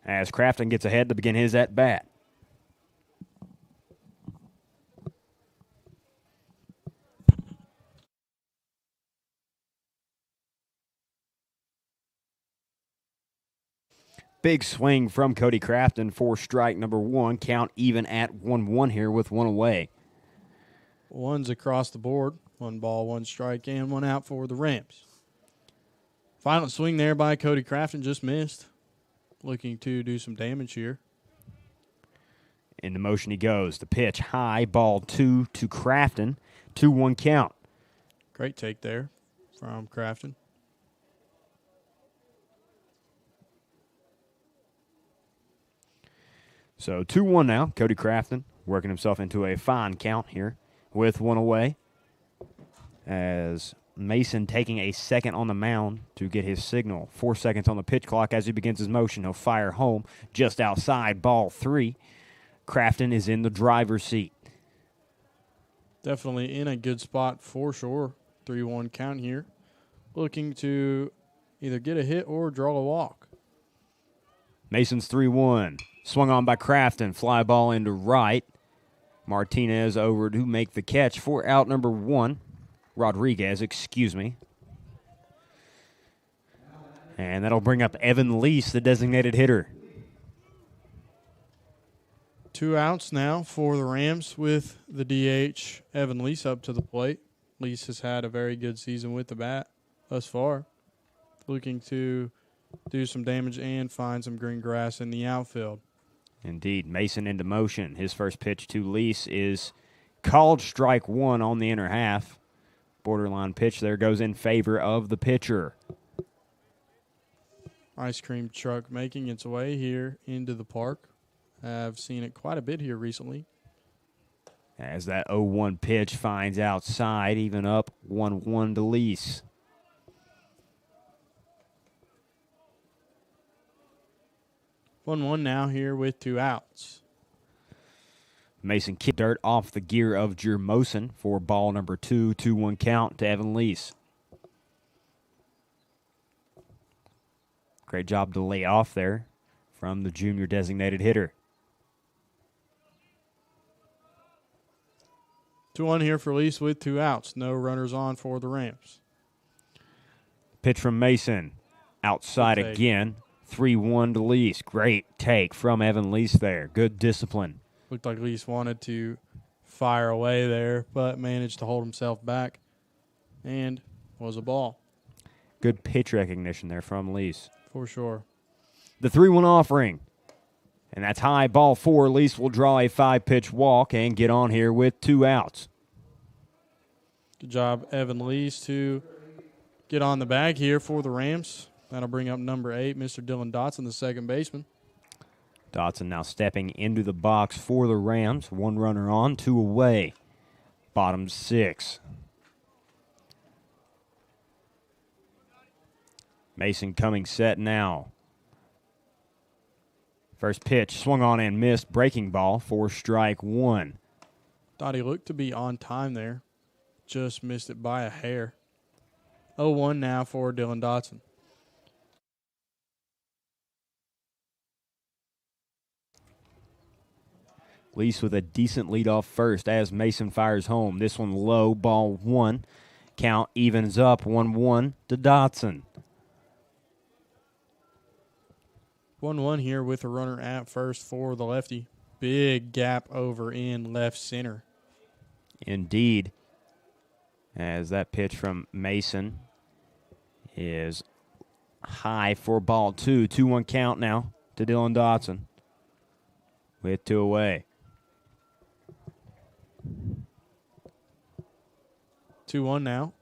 as Crafton gets ahead to begin his at-bat. Big swing from Cody Crafton for strike number 1. Count even at 1-1 here with 1 away. One's across the board. 1 ball, 1 strike, and 1 out for the Rams. Final swing there by Cody Crafton, just missed. Looking to do some damage here. Into motion he goes. The pitch high, ball 2 to Crafton. 2-1 count. Great take there from Crafton. So 2-1 now. Cody Crafton working himself into a fine count here with 1 away. As Mason taking a second on the mound to get his signal. 4 seconds on the pitch clock as he begins his motion. He'll fire home just outside, ball 3. Crafton is in the driver's seat. Definitely in a good spot for sure. 3-1 count here. Looking to either get a hit or draw a walk. Mason's 3-1. Swung on by Crafton. Fly ball into right. Martinez over to make the catch for out number 1. Rodriguez, excuse me. And that'll bring up Evan Lease, the designated hitter. 2 outs now for the Rams with the DH Evan Lease up to the plate. Lease has had a very good season with the bat thus far. Looking to do some damage and find some green grass in the outfield. Indeed. Mason into motion. His first pitch to Lease is called strike one on the inner half. Borderline pitch there goes in favor of the pitcher. Ice cream truck making its way here into the park. I've seen it quite a bit here recently. As that 0-1 pitch finds outside, even up 1-1 to Lease. 1-1 now here with 2 outs. Mason kicked dirt off the gear of Jermosin for ball number 2, 2-1 count to Evan Lease. Great job to lay off there from the junior designated hitter. 2-1 here for Lease with 2 outs. No runners on for the Rams. Pitch from Mason. Outside again. 3-1 to Lease. Great take from Evan Lease there. Good discipline. Looked like Lease wanted to fire away there, but managed to hold himself back and was a ball. Good pitch recognition there from Lease. For sure. The 3-1 offering. And that's high, ball 4. Lease will draw a 5-pitch walk and get on here with 2 outs. Good job, Evan Lease, to get on the bag here for the Rams. That'll bring up number 8, Mr. Dylan Dotson, the second baseman. Dotson now stepping into the box for the Rams. 1 runner on, 2 away. Bottom 6. Mason coming set now. First pitch, swung on and missed. Breaking ball for strike 1. Thought he looked to be on time there. Just missed it by a hair. 0-1 now for Dylan Dotson. Lease with a decent lead off first as Mason fires home. This one low, ball 1. Count evens up 1-1 to Dotson. 1-1 here with a runner at first for the lefty. Big gap over in left center. Indeed. As that pitch from Mason is high for ball 2. 2-1 count now to Dylan Dotson with 2 away. 2-1 now.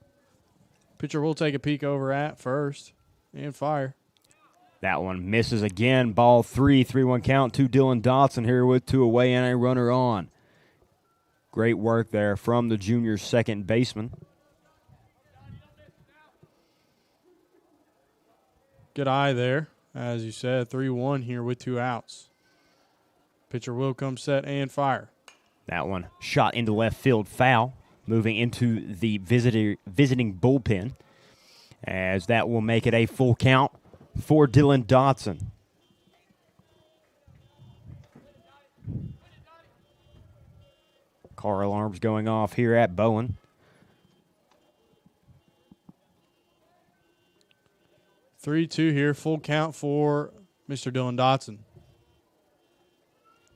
Pitcher will take a peek over at first and fire. That one misses again. Ball 3. 3-1 count to Dylan Dotson here with 2 away and a runner on. Great work there from the junior second baseman. Good eye there. As you said, 3-1 here with 2 outs. Pitcher will come set and fire. That one shot into left field, foul. Moving into the visiting bullpen. As that will make it a full count for Dylan Dotson. Car alarms going off here at Bowen. 3-2 here, full count for Mr. Dylan Dotson.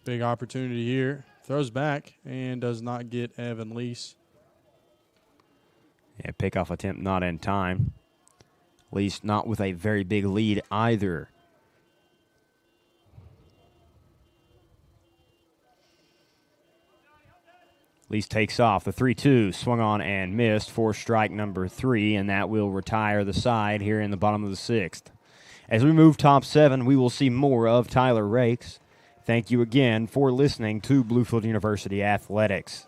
Big opportunity here. Throws back and does not get Evan Lease. Yeah, pickoff attempt not in time. Least not with a very big lead either. Least takes off. The 3-2 swung on and missed for strike number 3, and that will retire the side here in the bottom of the 6th. As we move top 7, we will see more of Tyler Rakes. Thank you again for listening to Bluefield University Athletics.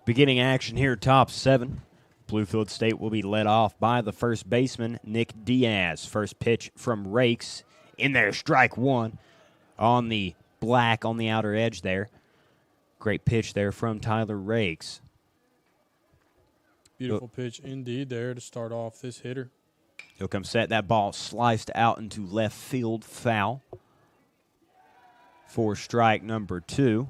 Beginning action here, top 7. Bluefield State will be led off by the first baseman, Nick Diaz. First pitch from Rakes. In there, strike 1 on the black on the outer edge there. Great pitch there from Tyler Rakes. Beautiful pitch indeed there to start off this hitter. He'll come set. That ball sliced out into left field, foul. For strike number 2.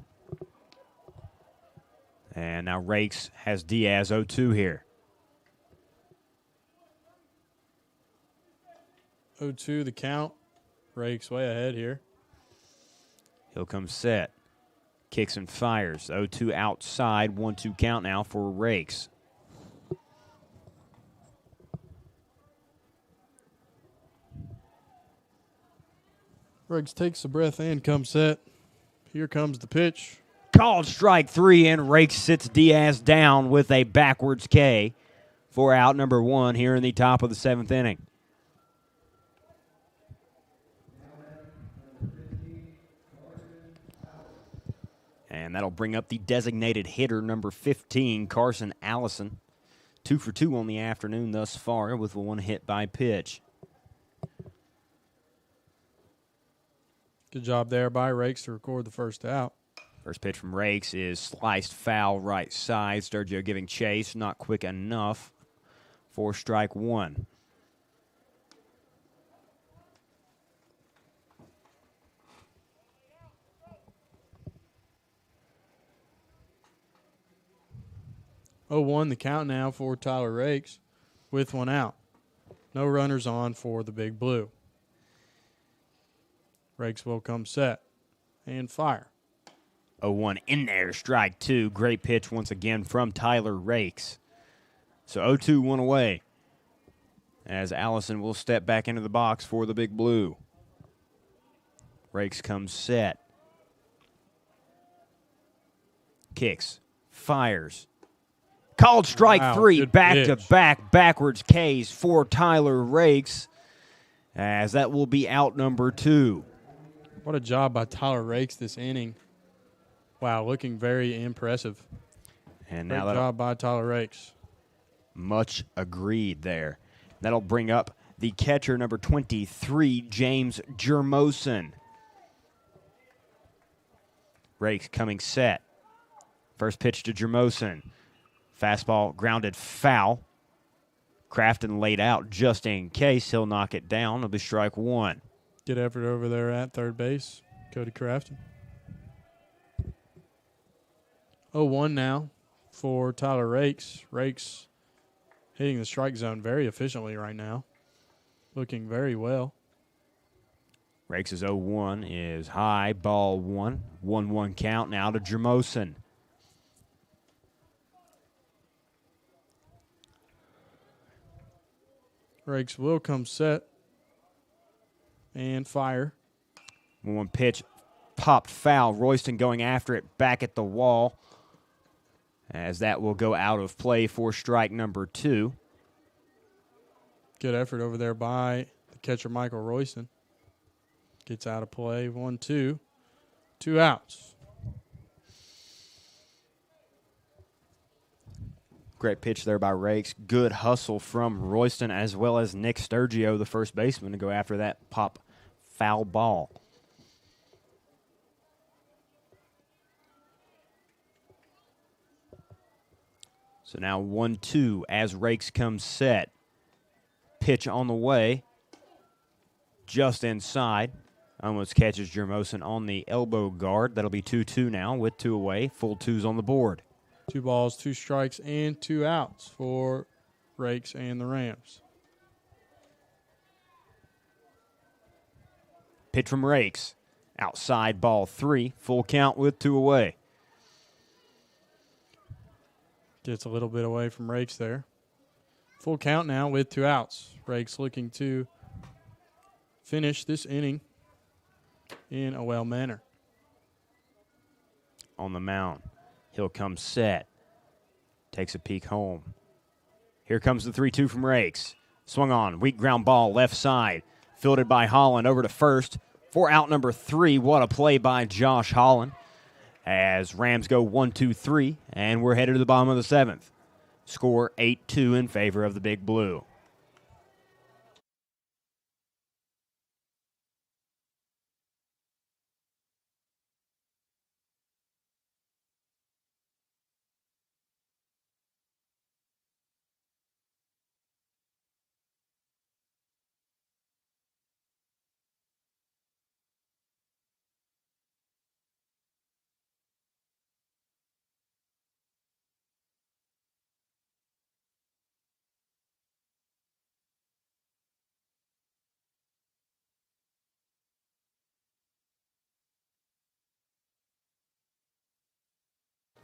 And now Rakes has Diaz 0-2 here. 0-2 the count. Rakes way ahead here. He'll come set. Kicks and fires. 0-2 outside. 1-2 count now for Rakes. Rakes takes a breath and comes set. Here comes the pitch. Called strike 3, and Rakes sits Diaz down with a backwards K for out number 1 here in the top of the 7th inning. And that'll bring up the designated hitter, number 15, Carson Allison. 2 for 2 on the afternoon thus far with 1 hit by pitch. Good job there by Rakes to record the first out. First pitch from Rakes is sliced foul right side. Sturgio giving chase, not quick enough for strike 1. Oh, 1 the count now for Tyler Rakes with 1 out. No runners on for the Big Blue. Rakes will come set and fire. 0-1 in there, strike 2. Great pitch once again from Tyler Rakes. So 0-2, 1 away. As Allison will step back into the box for the Big Blue. Rakes comes set. Kicks, fires. Called strike 3, back-to-back backwards Ks for Tyler Rakes. As that will be out number 2. What a job by Tyler Rakes this inning. Wow, looking very impressive. And Great now job by Tyler Rakes. Much agreed there. That'll bring up the catcher, number 23, James Jermosen. Rakes coming set. First pitch to Jermosen. Fastball grounded foul. Crafton laid out just in case. He'll knock it down. It'll be strike 1. Good effort over there at third base, Cody Crafton. 0-1 now for Tyler Rakes. Rakes hitting the strike zone very efficiently right now. Looking very well. Rakes' 0-1 is high, ball 1. 1-1 count now to Jermosen. Rakes will come set and fire. 1 pitch popped foul. Royston going after it back at the wall. As that will go out of play for strike number 2. Good effort over there by the catcher, Michael Royston. Gets out of play. 1-2. 2 outs. Great pitch there by Rakes. Good hustle from Royston as well as Nick Sturgio, the first baseman, to go after that pop foul ball. So now 1-2 as Rakes comes set. Pitch on the way. Just inside. Almost catches Jermosen on the elbow guard. That'll be 2-2 now with 2 away. Full 2s on the board. 2 balls, 2 strikes, and 2 outs for Rakes and the Rams. Pitch from Rakes. Outside ball 3. Full count with 2 away. Gets a little bit away from Rakes there. Full count now with 2 outs. Rakes looking to finish this inning in a well manner. On the mound. He'll come set. Takes a peek home. Here comes the 3-2 from Rakes. Swung on. Weak ground ball left side. Fielded by Holland over to first for out number 3. What a play by Josh Holland. as Rams go 1-2-3, and we're headed to the bottom of the 7th. Score 8-2 in favor of the Big Blue.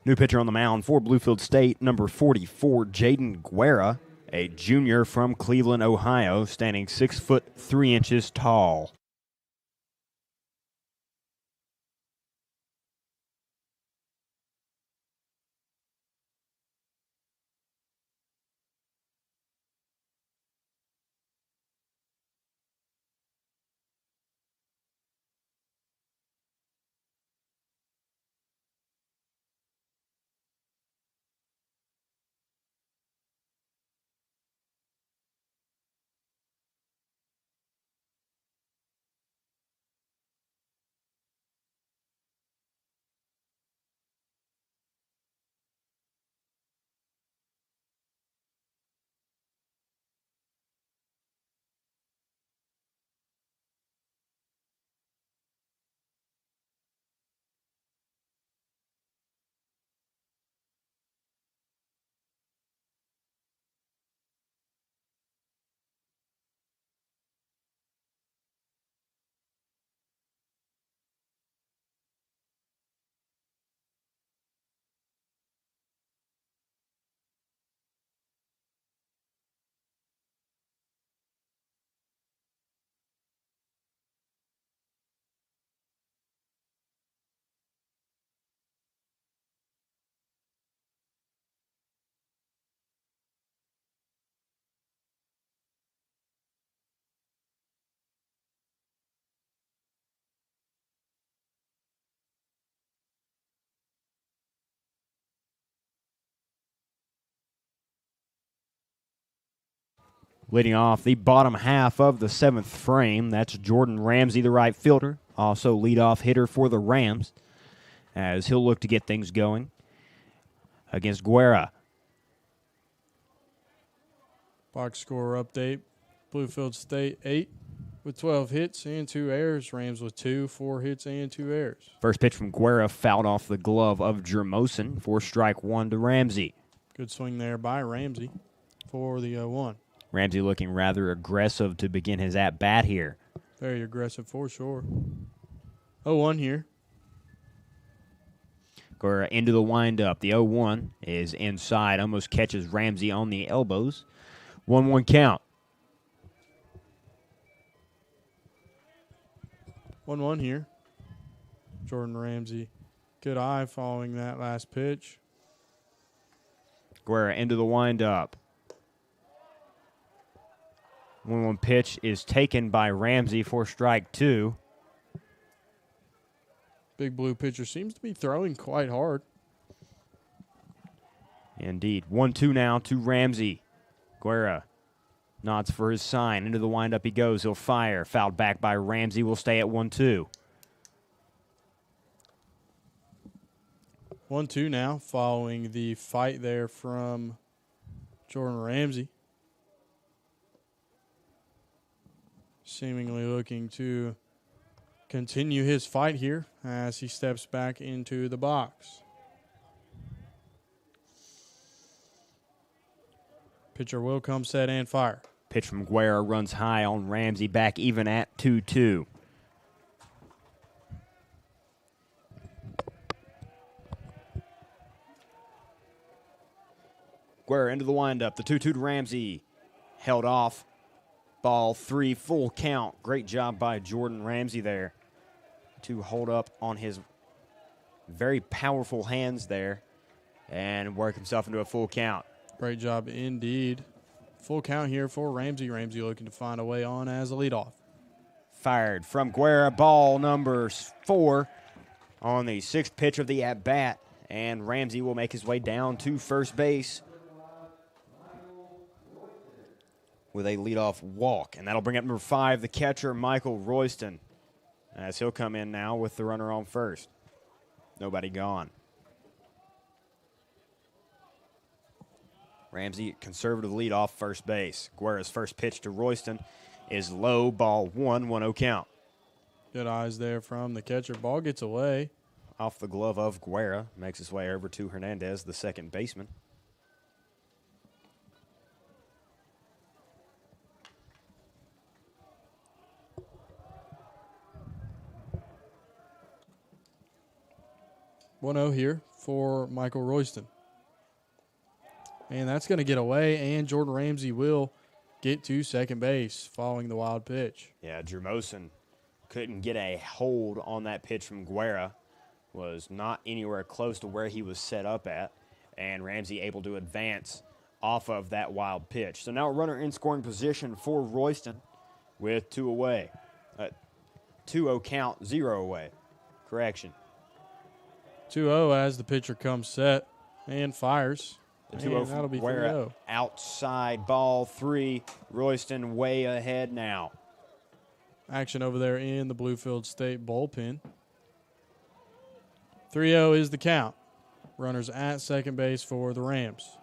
New pitcher on the mound for Bluefield State, number 44, Jaden Guerra, a junior from Cleveland, Ohio, standing 6'3" tall. Leading off the bottom half of the 7th frame, that's Jordan Ramsey, the right fielder, also leadoff hitter for the Rams, as he'll look to get things going against Guerra. Box score update. Bluefield State 8 with 12 hits and 2 errors. Rams with 4 hits and 2 errors. First pitch from Guerra fouled off the glove of Jermosin for strike 1 to Ramsey. Good swing there by Ramsey for the 0-1. Ramsey looking rather aggressive to begin his at-bat here. Very aggressive for sure. 0-1 here. Guerra into the windup. The 0-1 is inside, almost catches Ramsey on the elbows. 1-1 count. 1-1 here. Jordan Ramsey, good eye following that last pitch. Guerra into the windup. 1-1 pitch is taken by Ramsey for strike 2. Big Blue pitcher seems to be throwing quite hard. Indeed. 1-2 now to Ramsey. Guerra nods for his sign. Into the windup he goes. He'll fire. Fouled back by Ramsey. Will stay at 1-2. 1-2 now following the fight there from Jordan Ramsey. Seemingly looking to continue his fight here as he steps back into the box. Pitcher will come set and fire. Pitch from Guerra runs high on Ramsey, back even at 2-2. Guerra into the windup. The 2-2 to Ramsey. Held off. Ball 3, full count. Great job by Jordan Ramsey there to hold up on his very powerful hands there and work himself into a full count. Great job indeed. Full count here for Ramsey. Ramsey looking to find a way on as a leadoff. Fired from Guerra. Ball number 4 on the 6th pitch of the at-bat, and Ramsey will make his way down to first base with a leadoff walk. And that'll bring up number 5, the catcher, Michael Royston, as he'll come in now with the runner on first. Nobody gone. Ramsey, conservative lead off first base. Guerra's first pitch to Royston is low, ball 1-1-0 count. Good eyes there from the catcher. Ball gets away. Off the glove of Guerra, makes his way over to Hernandez, the second baseman. One-0 here for Michael Royston. And that's going to get away, and Jordan Ramsey will get to second base following the wild pitch. Yeah, Jermosin couldn't get a hold on that pitch from Guerra. Was not anywhere close to where he was set up at. And Ramsey able to advance off of that wild pitch. So now a runner in scoring position for Royston with 2 away. 2-0 count, 0 away. Correction. 2-0 as the pitcher comes set and fires. The 2-0 from Guerra outside, ball 3. Royston way ahead now. Action over there in the Bluefield State bullpen. 3-0 is the count. Runners at second base for the Rams.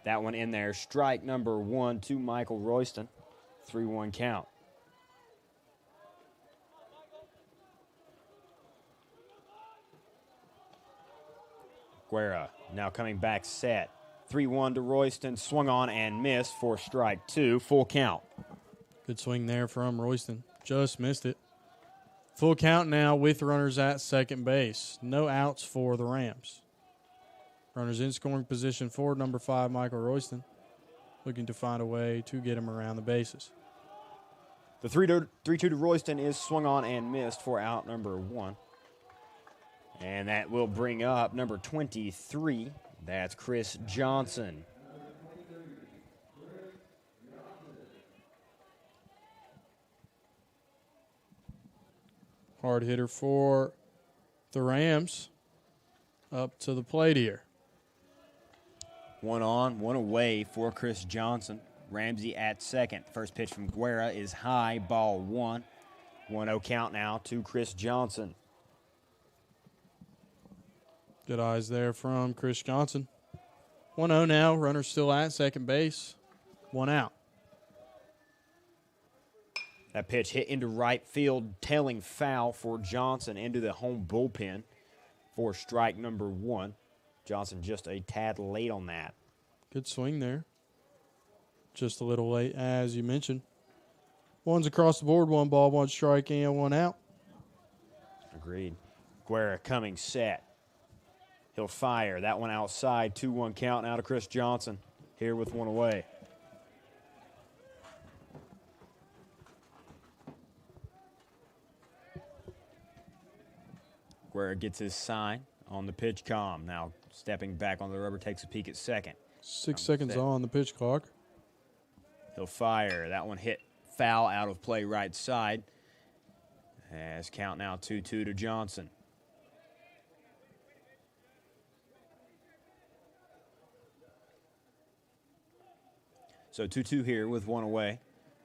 That one in there. Strike number 1 to Michael Royston. 3-1 count. Guerra now coming back set. 3-1 to Royston. Swung on and missed for strike 2. Full count. Good swing there from Royston. Just missed it. Full count now with runners at second base. No outs for the Rams. Runners in scoring position for number 5, Michael Royston. Looking to find a way to get him around the bases. The 3-2 to Royston is swung on and missed for out number 1. And that will bring up number 23. That's Chris Johnson. Hard hitter for the Rams. Up to the plate here. 1 on, 1 away for Chris Johnson. Ramsey at second. First pitch from Guerra is high, ball 1. 1-0 count now to Chris Johnson. Good eyes there from Chris Johnson. 1-0 now. Runner still at second base. 1 out. That pitch hit into right field, tailing foul for Johnson into the home bullpen for strike number 1. Johnson just a tad late on that. Good swing there. Just a little late, as you mentioned. One's across the board, 1 ball, 1 strike, and 1 out. Agreed. Guerra coming set. He'll fire. That one outside. 2-1 count now to Chris Johnson. Here with 1 away. Guerra gets his sign on the pitch comm. Now stepping back on the rubber, takes a peek at second. 6 seconds on the pitch clock. He'll fire. That one hit foul out of play right side. As count now 2-2 to Johnson. So 2-2 here with 1 away.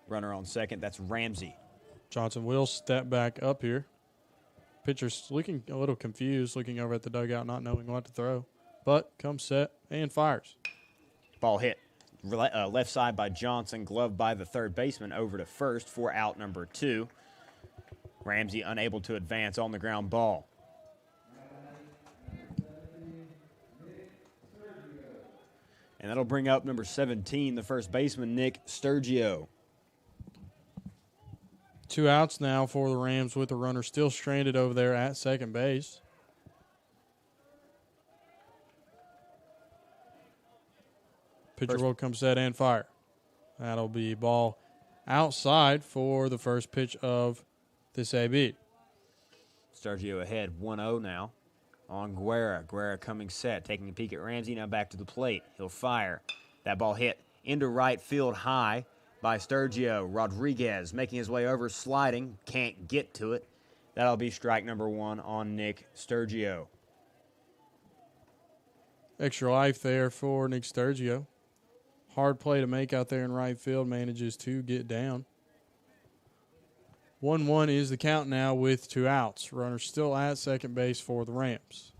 Runner on second. That's Ramsey. Johnson will step back up here. Pitcher's looking a little confused, looking over at the dugout, not knowing what to throw. But comes set and fires. Ball hit left side by Johnson, gloved by the third baseman over to first for out number 2. Ramsey unable to advance on the ground ball. And that'll bring up number 17, the first baseman, Nick Sturgio. 2 outs now for the Rams with the runner still stranded over there at second base. Pitcher will come set and fire. That'll be ball outside for the first pitch of this AB. Sturgio ahead 1-0 now on Guerra. Guerra coming set, taking a peek at Ramsey. Now back to the plate. He'll fire. That ball hit into right field high by Sturgio. Rodriguez making his way over, sliding. Can't get to it. That'll be strike number 1 on Nick Sturgio. Extra life there for Nick Sturgio. Hard play to make out there in right field. Manages to get down. 1-1 is the count now with 2 outs. Runner still at second base for the Rams.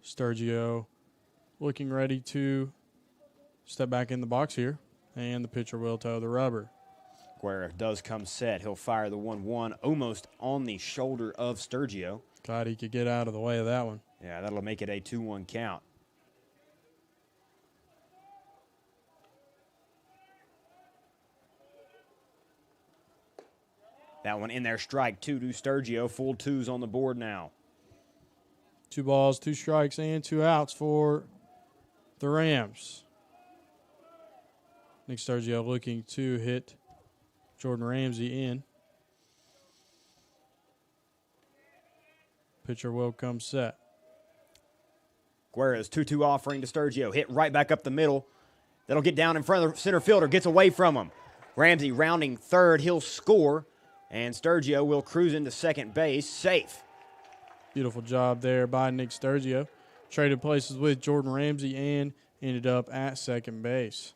Sturgio looking ready to step back in the box here, and the pitcher will toe the rubber. Guerra does come set. He'll fire the 1-1 almost on the shoulder of Sturgio. God, he could get out of the way of that one. Yeah, that'll make it a 2-1 count. That one in there, strike 2 to Sturgio. Full 2s on the board now. 2 balls, 2 strikes, and 2 outs for the Rams. Nick Sturgio looking to hit Jordan Ramsey in. Pitcher will come set. Guerra's 2-2 offering to Sturgio. Hit right back up the middle. That'll get down in front of the center fielder. Gets away from him. Ramsey rounding third. He'll score. And Sturgio will cruise into second base. Safe. Beautiful job there by Nick Sturgio. Traded places with Jordan Ramsey and ended up at second base.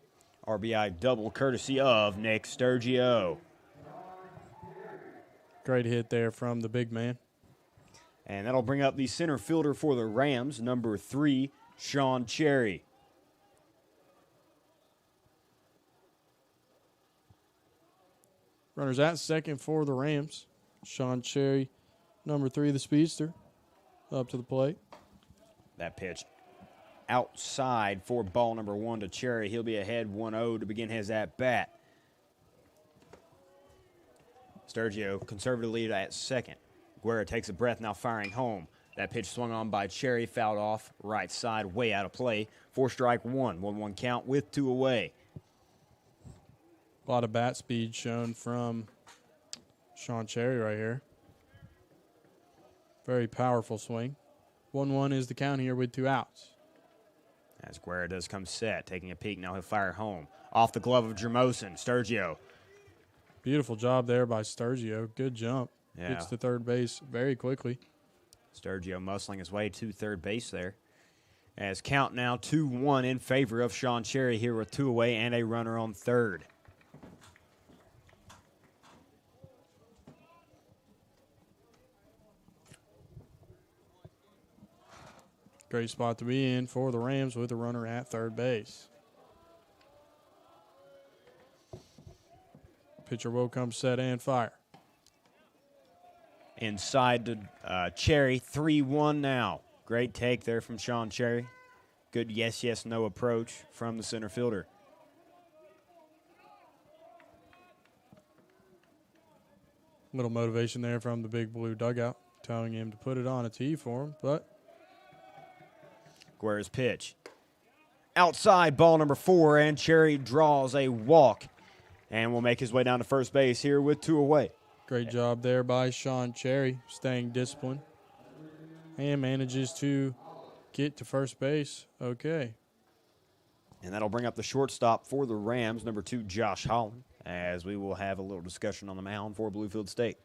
RBI double courtesy of Nick Sturgio. Great hit there from the big man. And that'll bring up the center fielder for the Rams, number 3, Sean Cherry. Runners at second for the Rams. Sean Cherry, number 3, the speedster, up to the plate. That pitch outside for ball number 1 to Cherry. He'll be ahead 1-0 to begin his at-bat. Sturgio conservative lead at second. Guerra takes a breath, now firing home. That pitch swung on by Cherry, fouled off right side, way out of play. 4 strike 1, 1-1 count with 2 away. A lot of bat speed shown from Sean Cherry right here. Very powerful swing. 1-1 is the count here with 2 outs. As Guerra does come set, taking a peek, now he'll fire home. Off the glove of Jermosin, Sturgio. Beautiful job there by Sturgio. Good jump. Yeah. Gets to third base very quickly. Sturgio muscling his way to third base there. As count now 2-1 in favor of Sean Cherry here with 2 away and a runner on third. Great spot to be in for the Rams with a runner at third base. Pitcher will come set and fire. Inside to Cherry, 3-1 now. Great take there from Sean Cherry. Good yes, yes, no approach from the center fielder. Little motivation there from the big blue dugout, telling him to put it on a tee for him, but Guerra's pitch. Outside, ball number 4, and Cherry draws a walk and will make his way down to first base here with 2 away. great job there by Sean Cherry, staying disciplined, and manages to get to first base. Okay. And that'll bring up the shortstop for the Rams, number 2, Josh Holland, as we will have a little discussion on the mound for Bluefield State.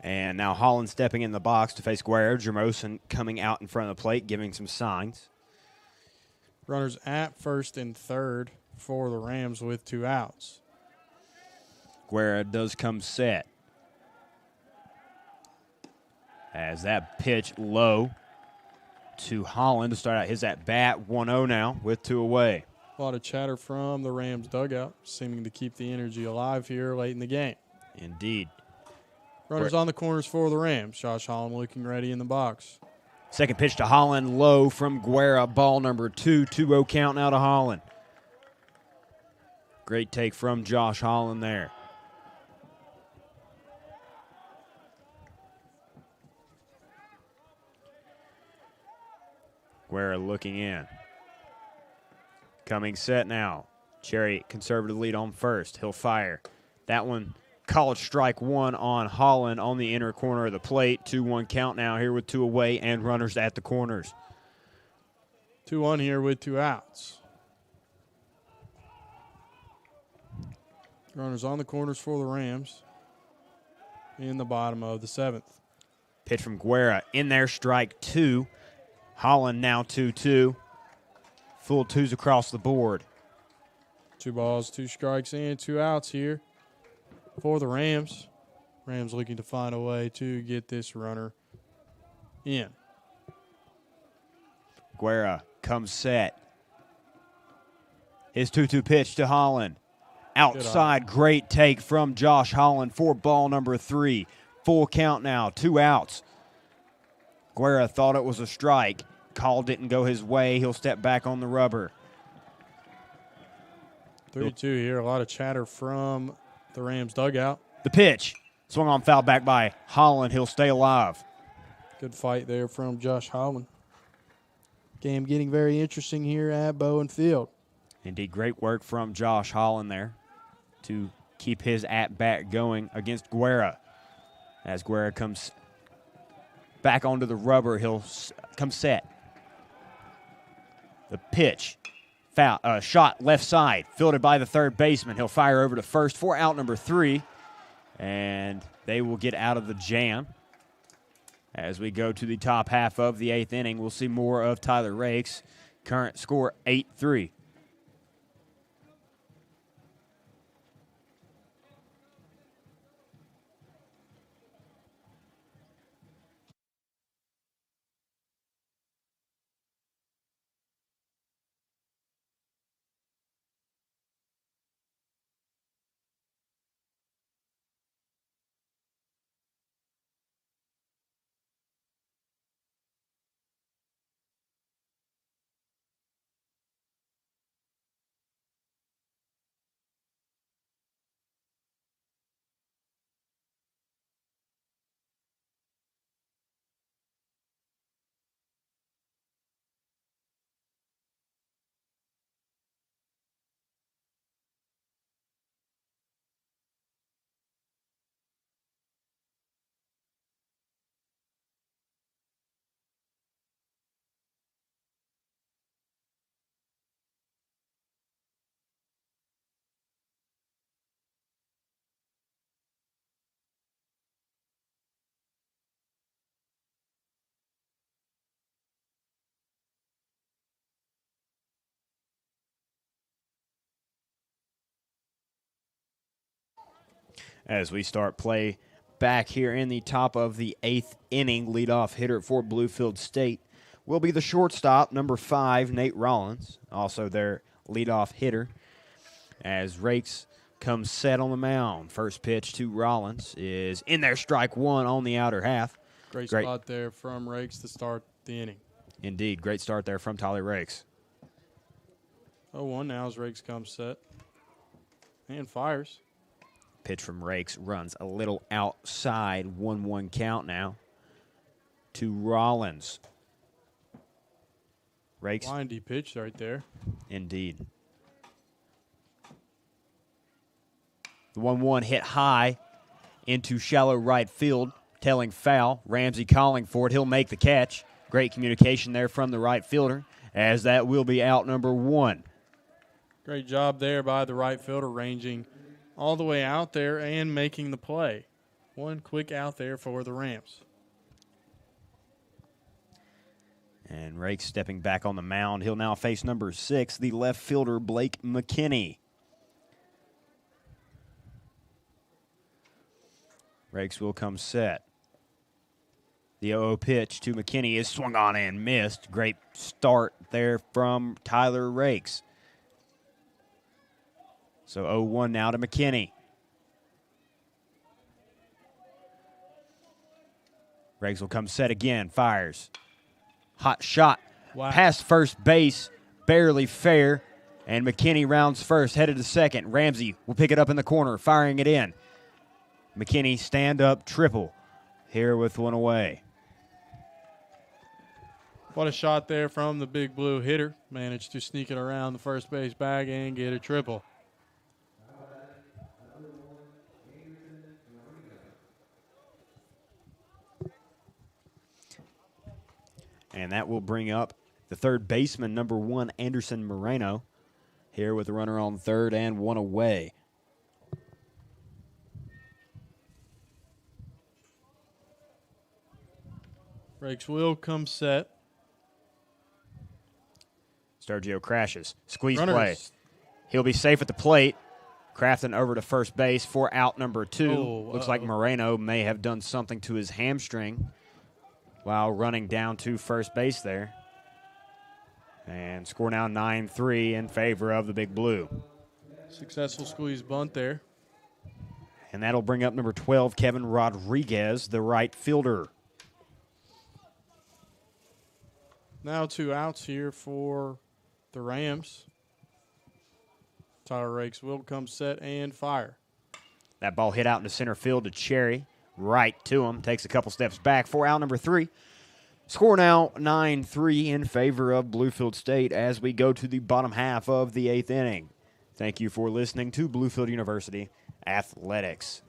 And now Holland stepping in the box to face Guerra. Jermosin coming out in front of the plate, giving some signs. Runners at first and third for the Rams with 2 outs. Guerra does come set. As that pitch low to Holland to start out his at-bat. 1-0 now with 2 away. A lot of chatter from the Rams dugout, seeming to keep the energy alive here late in the game. Indeed. Runners on the corners for the Rams. Josh Holland looking ready in the box. Second pitch to Holland, low from Guerra. Ball number 2, 2-0 count now to Holland. Great take from Josh Holland there. Guerra looking in. Coming set now. Cherry conservative lead on first. He'll fire. That one, college strike 1 on Holland on the inner corner of the plate. 2-1 count now here with 2 away and runners at the corners. 2-1 here with 2 outs. Runners on the corners for the Rams in the bottom of the 7th. Pitch from Guerra in there, strike 2. Holland now 2-2. Full 2s across the board. 2 balls, 2 strikes, and 2 outs here for the Rams. Rams looking to find a way to get this runner in. Guerra comes set. His 2-2 pitch to Holland. Outside, great take from Josh Holland for ball number 3. Full count now, 2 outs. Guerra thought it was a strike. Call didn't go his way. He'll step back on the rubber. 3-2 here. A lot of chatter from the Rams dugout. The pitch. Swung on foul back by Holland. He'll stay alive. Good fight there from Josh Holland. Game getting very interesting here at Bowen Field. Indeed, great work from Josh Holland there to keep his at-bat going against Guerra. As Guerra comes back onto the rubber, he'll come set. The pitch, foul, shot left side, fielded by the third baseman. He'll fire over to first for out number 3, and they will get out of the jam. As we go to the top half of the 8th inning, we'll see more of Tyler Rakes. Current score 8-3. As we start play back here in the top of the 8th inning, leadoff hitter for Bluefield State will be the shortstop, number 5, Nate Rollins, also their leadoff hitter. As Rakes comes set on the mound, first pitch to Rollins is in there, strike 1 on the outer half. Great spot there from Rakes to start the inning. Indeed, great start there from Tyler Rakes. 0-1 now as Rakes comes set and fires. Pitch from Rakes runs a little outside. 1-1 count now to Rollins. Rakes. Windy pitch right there. Indeed. The 1-1 hit high into shallow right field, telling foul. Ramsey calling for it. He'll make the catch. Great communication there from the right fielder, as that will be out number 1. Great job there by the right fielder, ranging all the way out there and making the play. One quick out there for the Rams. And Rakes stepping back on the mound. He'll now face number 6, the left fielder, Blake McKinney. Rakes will come set. The 0-0 pitch to McKinney is swung on and missed. Great start there from Tyler Rakes. So 0-1 now to McKinney. Rakes will come set again. Fires. Hot shot. Wow. Past first base. Barely fair. And McKinney rounds first, headed to second. Ramsey will pick it up in the corner, firing it in. McKinney stand up triple. Here with one away. What a shot there from the Big Blue hitter. Managed to sneak it around the first base bag and get a triple. And that will bring up the third baseman, number 1, Anderson Moreno, here with a runner on third and one away. Rakes will come set. Sergio crashes. Squeeze Runners. play. He'll be safe at the plate. Crafton over to first base for out number 2. Looks like Moreno may have done something to his hamstring while running down to first base there. And score now 9-3 in favor of the Big Blue. Successful squeeze bunt there. And that'll bring up number 12, Kevin Rodriguez, the right fielder. Now 2 outs here for the Rams. Tyler Rakes will come set and fire. That ball hit out into center field to Cherry. Right to him. Takes a couple steps back for out number 3. Score now 9-3 in favor of Bluefield State as we go to the bottom half of the 8th inning. Thank you for listening to Bluefield University Athletics.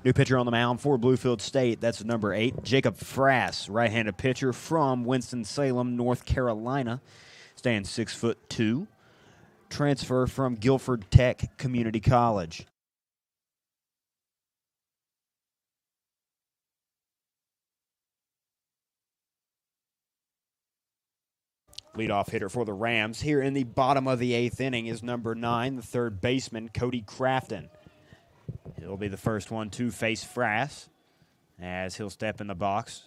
New pitcher on the mound for Bluefield State. That's number 8, Jacob Frass, right-handed pitcher from Winston-Salem, North Carolina. Stands 6'2". Transfer from Guilford Tech Community College. Leadoff hitter for the Rams here in the bottom of the 8th inning is number 9, the third baseman, Cody Crafton. He'll be the first one to face Frass as he'll step in the box.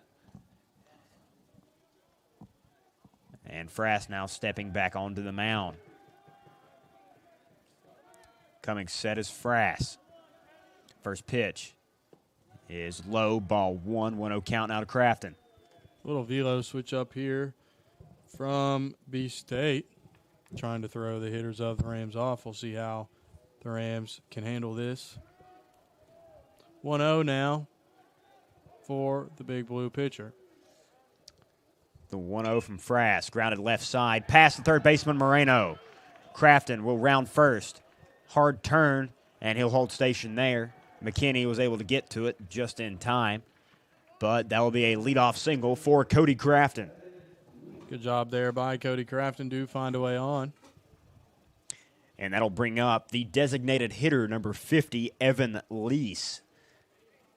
And Frass now stepping back onto the mound. Coming set is Frass. First pitch is low, ball 1, 1-0 count now to Crafton. Little velo switch up here from B-State. Trying to throw the hitters of the Rams off. We'll see how the Rams can handle this. 1-0 now for the Big Blue pitcher. The 1-0 from Frass, grounded left side, past the third baseman Moreno. Crafton will round first. Hard turn, and he'll hold station there. McKinney was able to get to it just in time, but that will be a leadoff single for Cody Crafton. Good job there by Cody Crafton. Do find a way on. And that'll bring up the designated hitter, number 50, Evan Lease.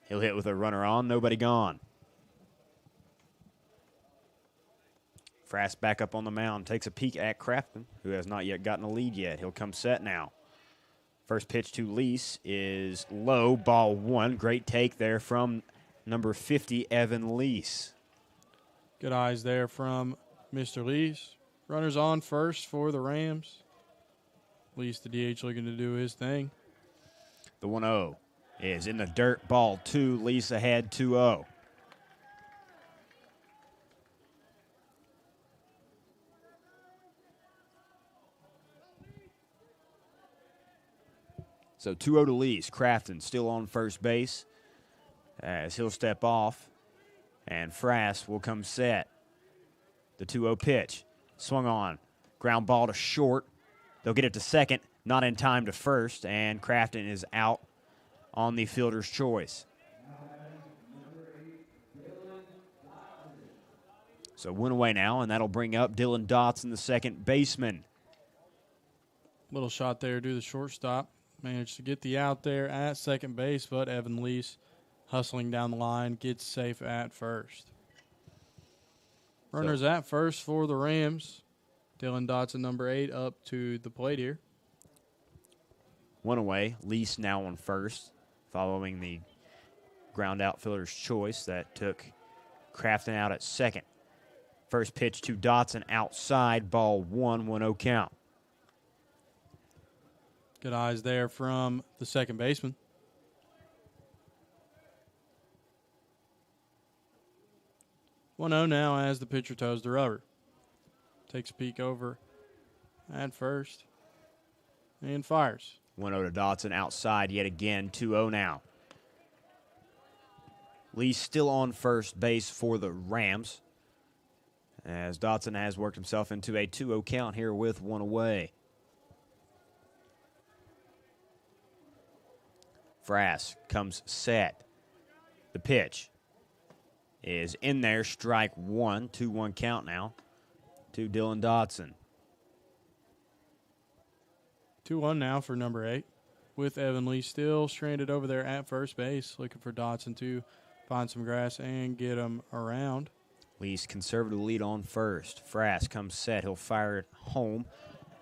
He'll hit with a runner on, nobody gone. Frass back up on the mound, takes a peek at Crafton, who has not yet gotten a lead yet. He'll come set now. First pitch to Lease is low, ball one. Great take there from number 50, Evan Lease. Good eyes there from Mr. Lease. Runners on first for the Rams. Lease, the DH, looking to do his thing. The 1-0 is in the dirt, ball two. Lease ahead 2-0. So 2-0 to Lease. Crafton still on first base as he'll step off, and Frass will come set. The 2-0 pitch. Swung on. Ground ball to short. They'll get it to second. Not in time to first, and Crafton is out on the fielder's choice. So one away now, and that'll bring up Dylan Dotson, the second baseman. Little shot there to the shortstop. Managed to get the out there at second base, but Evan Lease hustling down the line, gets safe at first. Runners at first for the Rams. Dylan Dotson, number 8, up to the plate here. One away. Lease now on first, following the ground out fielder's choice that took Crafton out at second. First pitch to Dotson outside, ball 1, 1-0 count. Good eyes there from the second baseman. One 0 now as the pitcher toes the rubber. Takes a peek over at first and fires. 1-0 to Dotson outside yet again, 2-0 now. Lee still on first base for the Rams, as Dotson has worked himself into a 2-0 count here with one away. Frass comes set. The pitch is in there, strike one, 2-1 count now to Dylan Dotson. 2-1 now for number 8, with Evan Lee still stranded over there at first base, looking for Dotson to find some grass and get him around. Lee's conservative lead on first. Frass comes set. He'll fire it home.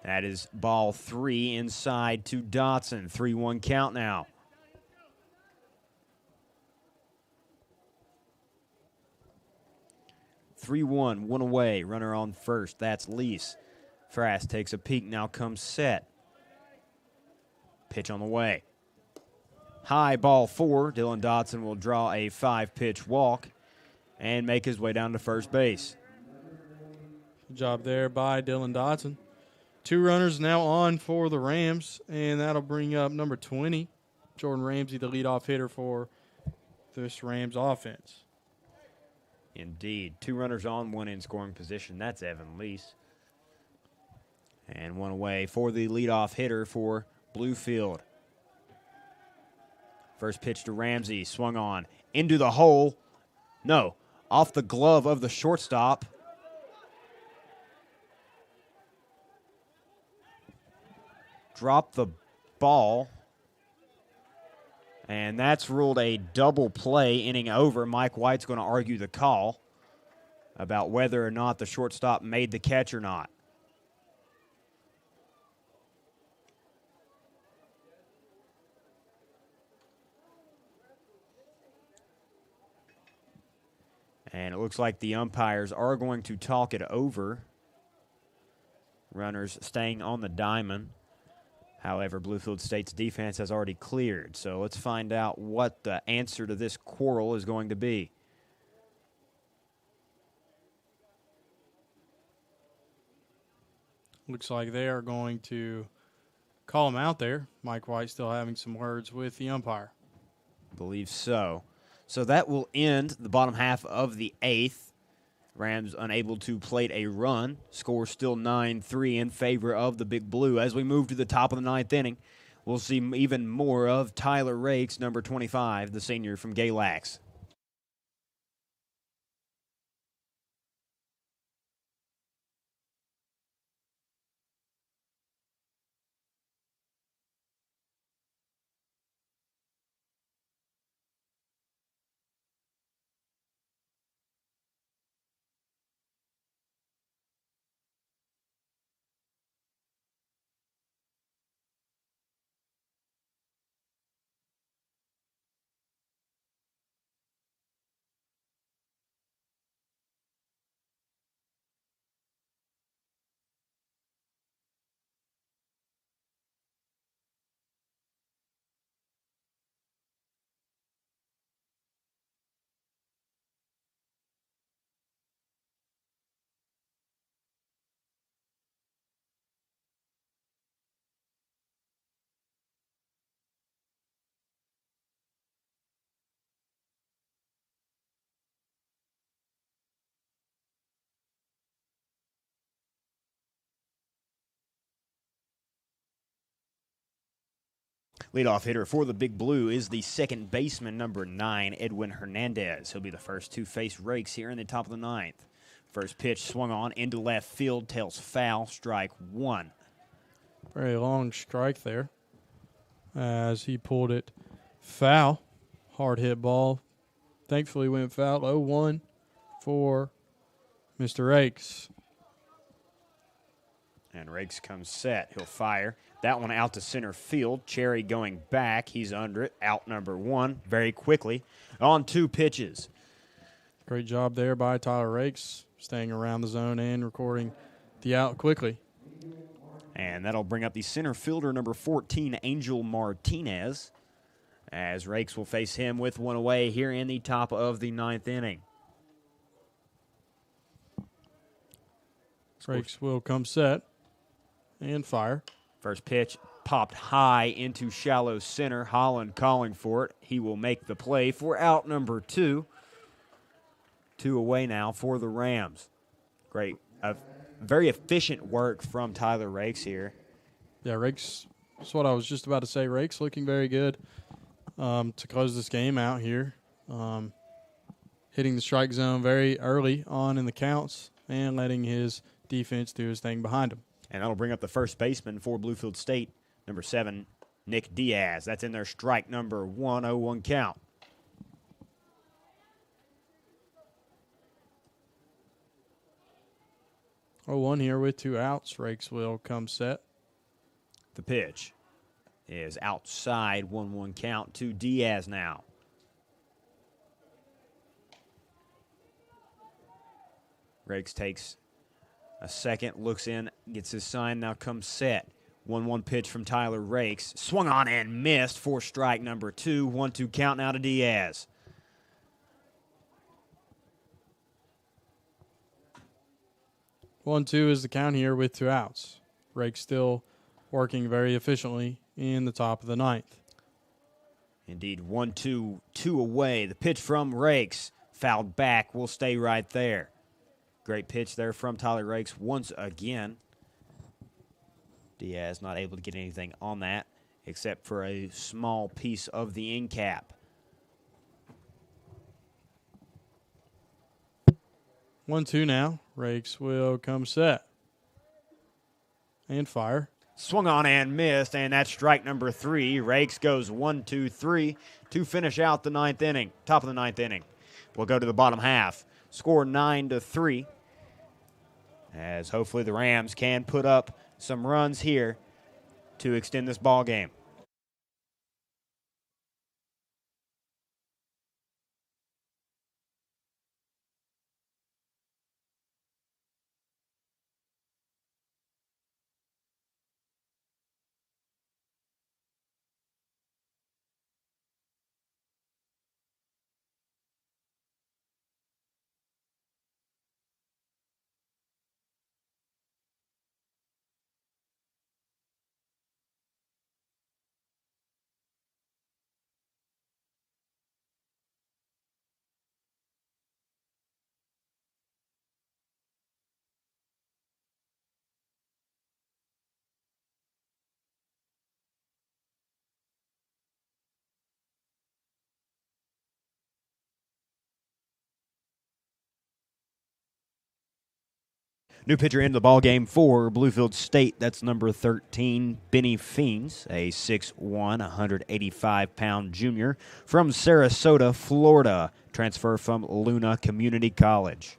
That is ball 3 inside to Dotson. 3-1 count now. One away. Runner on first. That's Lease. Frass takes a peek. Now comes set. Pitch on the way. High, ball 4. Dylan Dotson will draw a 5-pitch walk and make his way down to first base. Good job there by Dylan Dotson. 2 runners now on for the Rams, and that'll bring up number 20, Jordan Ramsey, the leadoff hitter for this Rams offense. Indeed. 2 runners on, 1 in scoring position. That's Evan Lease. And 1 away for the leadoff hitter for Bluefield. First pitch to Ramsey, swung on, into the hole. No, off the glove of the shortstop. Dropped the ball. And that's ruled a double play, inning over. Mike White's going to argue the call about whether or not the shortstop made the catch or not. And it looks like the umpires are going to talk it over. Runners staying on the diamond. However, Bluefield State's defense has already cleared. So let's find out what the answer to this quarrel is going to be. Looks like they are going to call him out there. Mike White still having some words with the umpire. Believe so. So that will end the bottom half of the 8th. Rams unable to plate a run. Score still 9-3 in favor of the Big Blue. As we move to the top of the ninth inning, we'll see even more of Tyler Rakes, number 25, the senior from Galax. Leadoff hitter for the Big Blue is the second baseman, number 9, Edwin Hernandez. He'll be the first to face Rakes here in the top of the ninth. First pitch swung on into left field, tails foul, strike one. Very long strike there as he pulled it foul. Hard hit ball. Thankfully went foul. 0-1 for Mr. Rakes. And Rakes comes set. He'll fire. That one out to center field. Cherry going back. He's under it. Out number one very quickly on 2 pitches. Great job there by Tyler Rakes, staying around the zone and recording the out quickly. And that'll bring up the center fielder, number 14, Angel Martinez, as Rakes will face him with one away here in the top of the ninth inning. Rakes will come set and fire. First pitch popped high into shallow center. Holland calling for it. He will make the play for out number 2. 2 away now for the Rams. Great. Very efficient work from Tyler Rakes here. Yeah, Rakes, that's what I was just about to say. Rakes looking very good to close this game out here. Hitting the strike zone very early on in the counts and letting his defense do his thing behind him. And that'll bring up the first baseman for Bluefield State, number 7, Nick Diaz. That's in their strike number 1, 0-1 count. Oh, 1 here with 2 outs. Rakes will come set. The pitch is outside, 1-1 count to Diaz now. Rakes takes a second, looks in, gets his sign, now comes set. 1-1 pitch from Tyler Rakes. Swung on and missed for strike number 2. 1-2 count now to Diaz. 1-2 is the count here with 2 outs. Rakes still working very efficiently in the top of the ninth. Indeed, 1-2, 2 away. The pitch from Rakes, fouled back, will stay right there. Great pitch there from Tyler Rakes once again. Diaz not able to get anything on that except for a small piece of the end cap. 1-2 now. Rakes will come set and fire. Swung on and missed, and that's strike number 3. Rakes goes 1-2-3 to finish out the ninth inning, top of the ninth inning. We'll go to the bottom half. Score 9-3, as hopefully the Rams can put up some runs here to extend this ball game. New pitcher into the ball game for Bluefield State. That's number 13, Benny Fiends, a 6'1", 185-pound junior from Sarasota, Florida. Transfer from Luna Community College.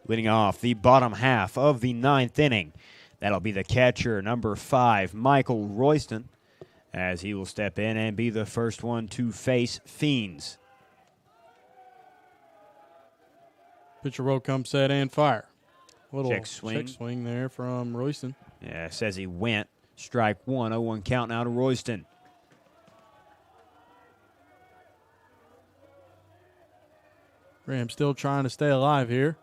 Leading off the bottom half of the ninth inning, that'll be the catcher, number 5, Michael Royston, as he will step in and be the first one to face Fiends. Pitcher will come set and fire. Little check swing there from Royston. Yeah, says he went. Strike 1, 0-1 count now to Royston. Rams still trying to stay alive here.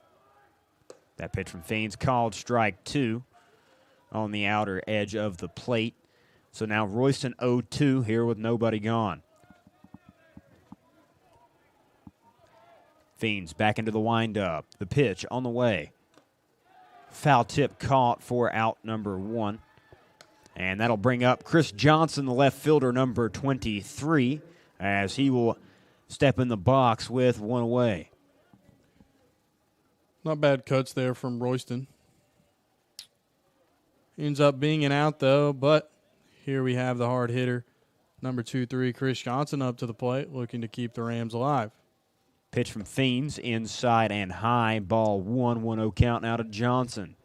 That pitch from Fiends called strike 2 on the outer edge of the plate. So now Royston 0-2 here with nobody gone. Fiends back into the windup. The pitch on the way. Foul tip caught for out number 1. And that'll bring up Chris Johnson, the left fielder, number 23, as he will step in the box with one away. Not bad cuts there from Royston. Ends up being an out, though, but here we have the hard hitter, number 2-3, Chris Johnson, up to the plate, looking to keep the Rams alive. Pitch from Fiends, inside and high, ball 1, 1-0 count now to Johnson.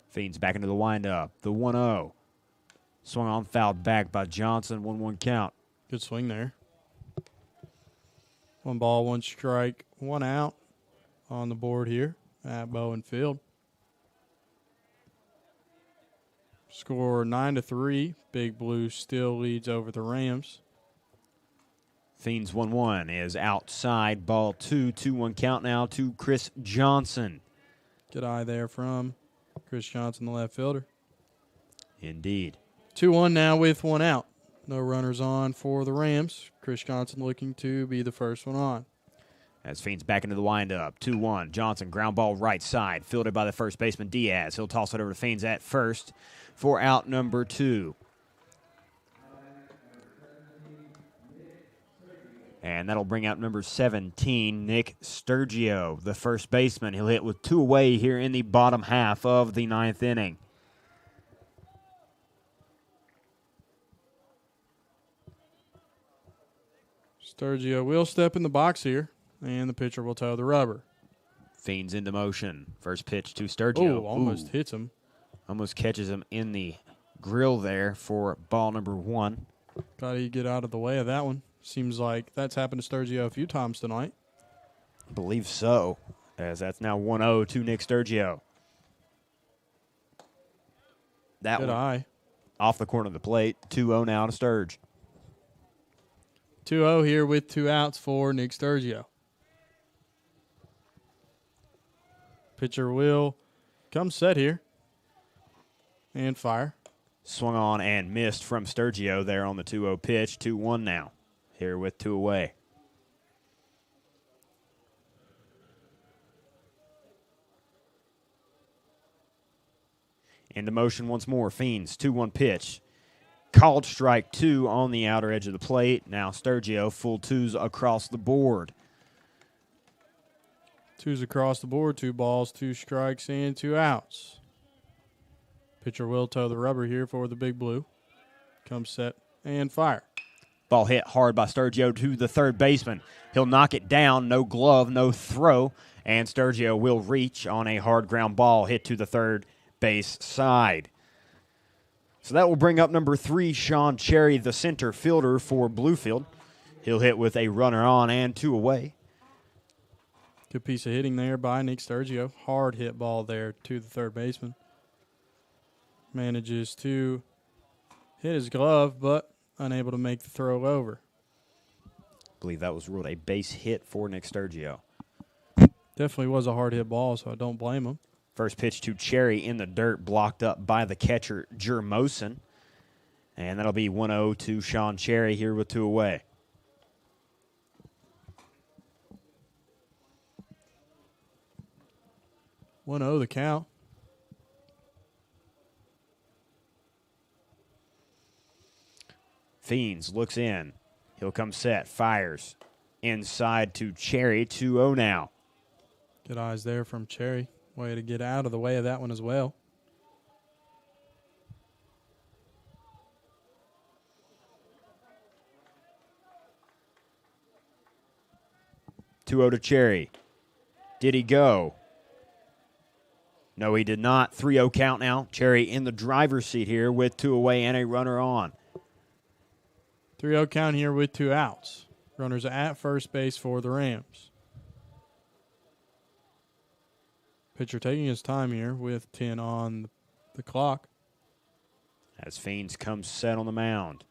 Fiends back into the windup, the 1-0. Swung on, fouled back by Johnson, 1-1 count. Good swing there. 1 ball, 1 strike, 1 out on the board here at Bowen Field. Score 9-3. Big Blue still leads over the Rams. Fiends 1-1 is outside, ball 2, 2-1 count now to Chris Johnson. Good eye there from Chris Johnson, the left fielder. Indeed. 2-1 now with 1 out. No runners on for the Rams. Chris Johnson looking to be the first one on. As Fiends back into the windup, 2-1. Johnson, ground ball right side, fielded by the first baseman Diaz. He'll toss it over to Fiends at first for out number 2. And that'll bring out number 17, Nick Sturgio, the first baseman. He'll hit with 2 away here in the bottom half of the 9th inning. Sturgio will step in the box here, and the pitcher will toe the rubber. Fiends into motion. First pitch to Sturgio. Oh, almost hits him. Almost catches him in the grill there for ball number 1. Got to get out of the way of that one. Seems like that's happened to Sturgio a few times tonight. I believe so, as that's now 1-0 to Nick Sturgio. That Good one eye. off the corner of the plate. 2-0 now to Sturge. 2-0 here with 2 outs for Nick Sturgio. Pitcher will come set here and fire. Swung on and missed from Sturgio there on the 2-0 pitch. 2-1 now, here with 2 away. Into motion once more. Fiends, 2-1 pitch. Called strike 2 on the outer edge of the plate. Now Sturgio, full 2s across the board. 2s across the board, 2 balls, 2 strikes, and 2 outs. Pitcher will toe the rubber here for the Big Blue. Come set and fire. Ball hit hard by Sturgio to the third baseman. He'll knock it down, no glove, no throw, and Sturgio will reach on a hard ground ball hit to the third base side. So that will bring up number 3, Sean Cherry, the center fielder for Bluefield. He'll hit with a runner on and 2 away. Good piece of hitting there by Nick Sturgio. Hard hit ball there to the third baseman. Manages to hit his glove, but unable to make the throw over. I believe that was ruled a base hit for Nick Sturgio. Definitely was a hard hit ball, so I don't blame him. First pitch to Cherry in the dirt, blocked up by the catcher, Jermosen. And that'll be 1-0 to Sean Cherry here with 2 away. The count. Fiends looks in. He'll come set, fires. Inside to Cherry, 2-0 now. Good eyes there from Cherry. Way to get out of the way of that one as well. To Cherry. Did he go? No, he did not. 3-0 count now. Cherry in the driver's seat here with 2 away and a runner on. 3-0 count here with 2 outs. Runners at first base for the Rams. Pitcher taking his time here with 10 on the clock. As Fiends comes set on the mound.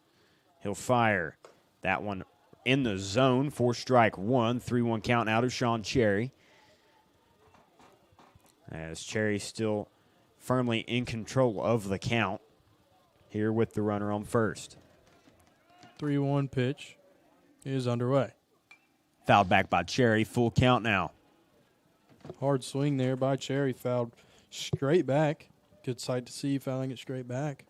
He'll fire. That one in the zone for strike 1. 3-1 count now to Sean Cherry. As Cherry still firmly in control of the count here with the runner on first. 3-1 pitch is underway. Fouled back by Cherry. Full count now. Hard swing there by Cherry. Fouled straight back. Good sight to see, fouling it straight back.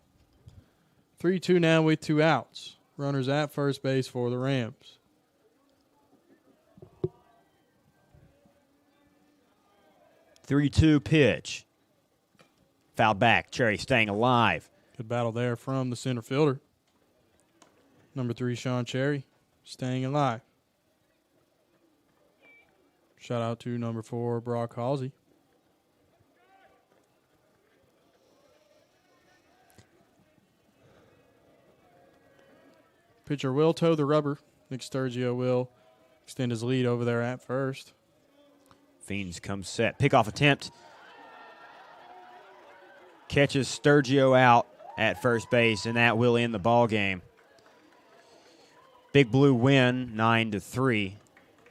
3-2 now with 2 outs. Runners at first base for the Rams. (3-2) pitch. Fouled back. Cherry staying alive. Good battle there from the center fielder. Number 3, Sean Cherry, staying alive. Shout out to number 4, Brock Halsey. Pitcher will toe the rubber. Nick Sturgio will extend his lead over there at first. Fiends comes set. Pickoff attempt. Catches Sturgio out at first base, and that will end the ball game. Big Blue win 9-3.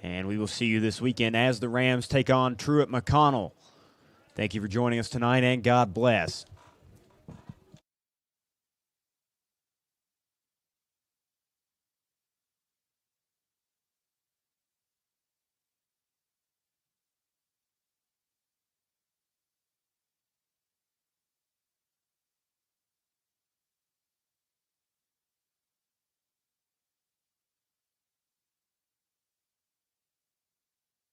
And we will see you this weekend as the Rams take on Truett McConnell. Thank you for joining us tonight, and God bless.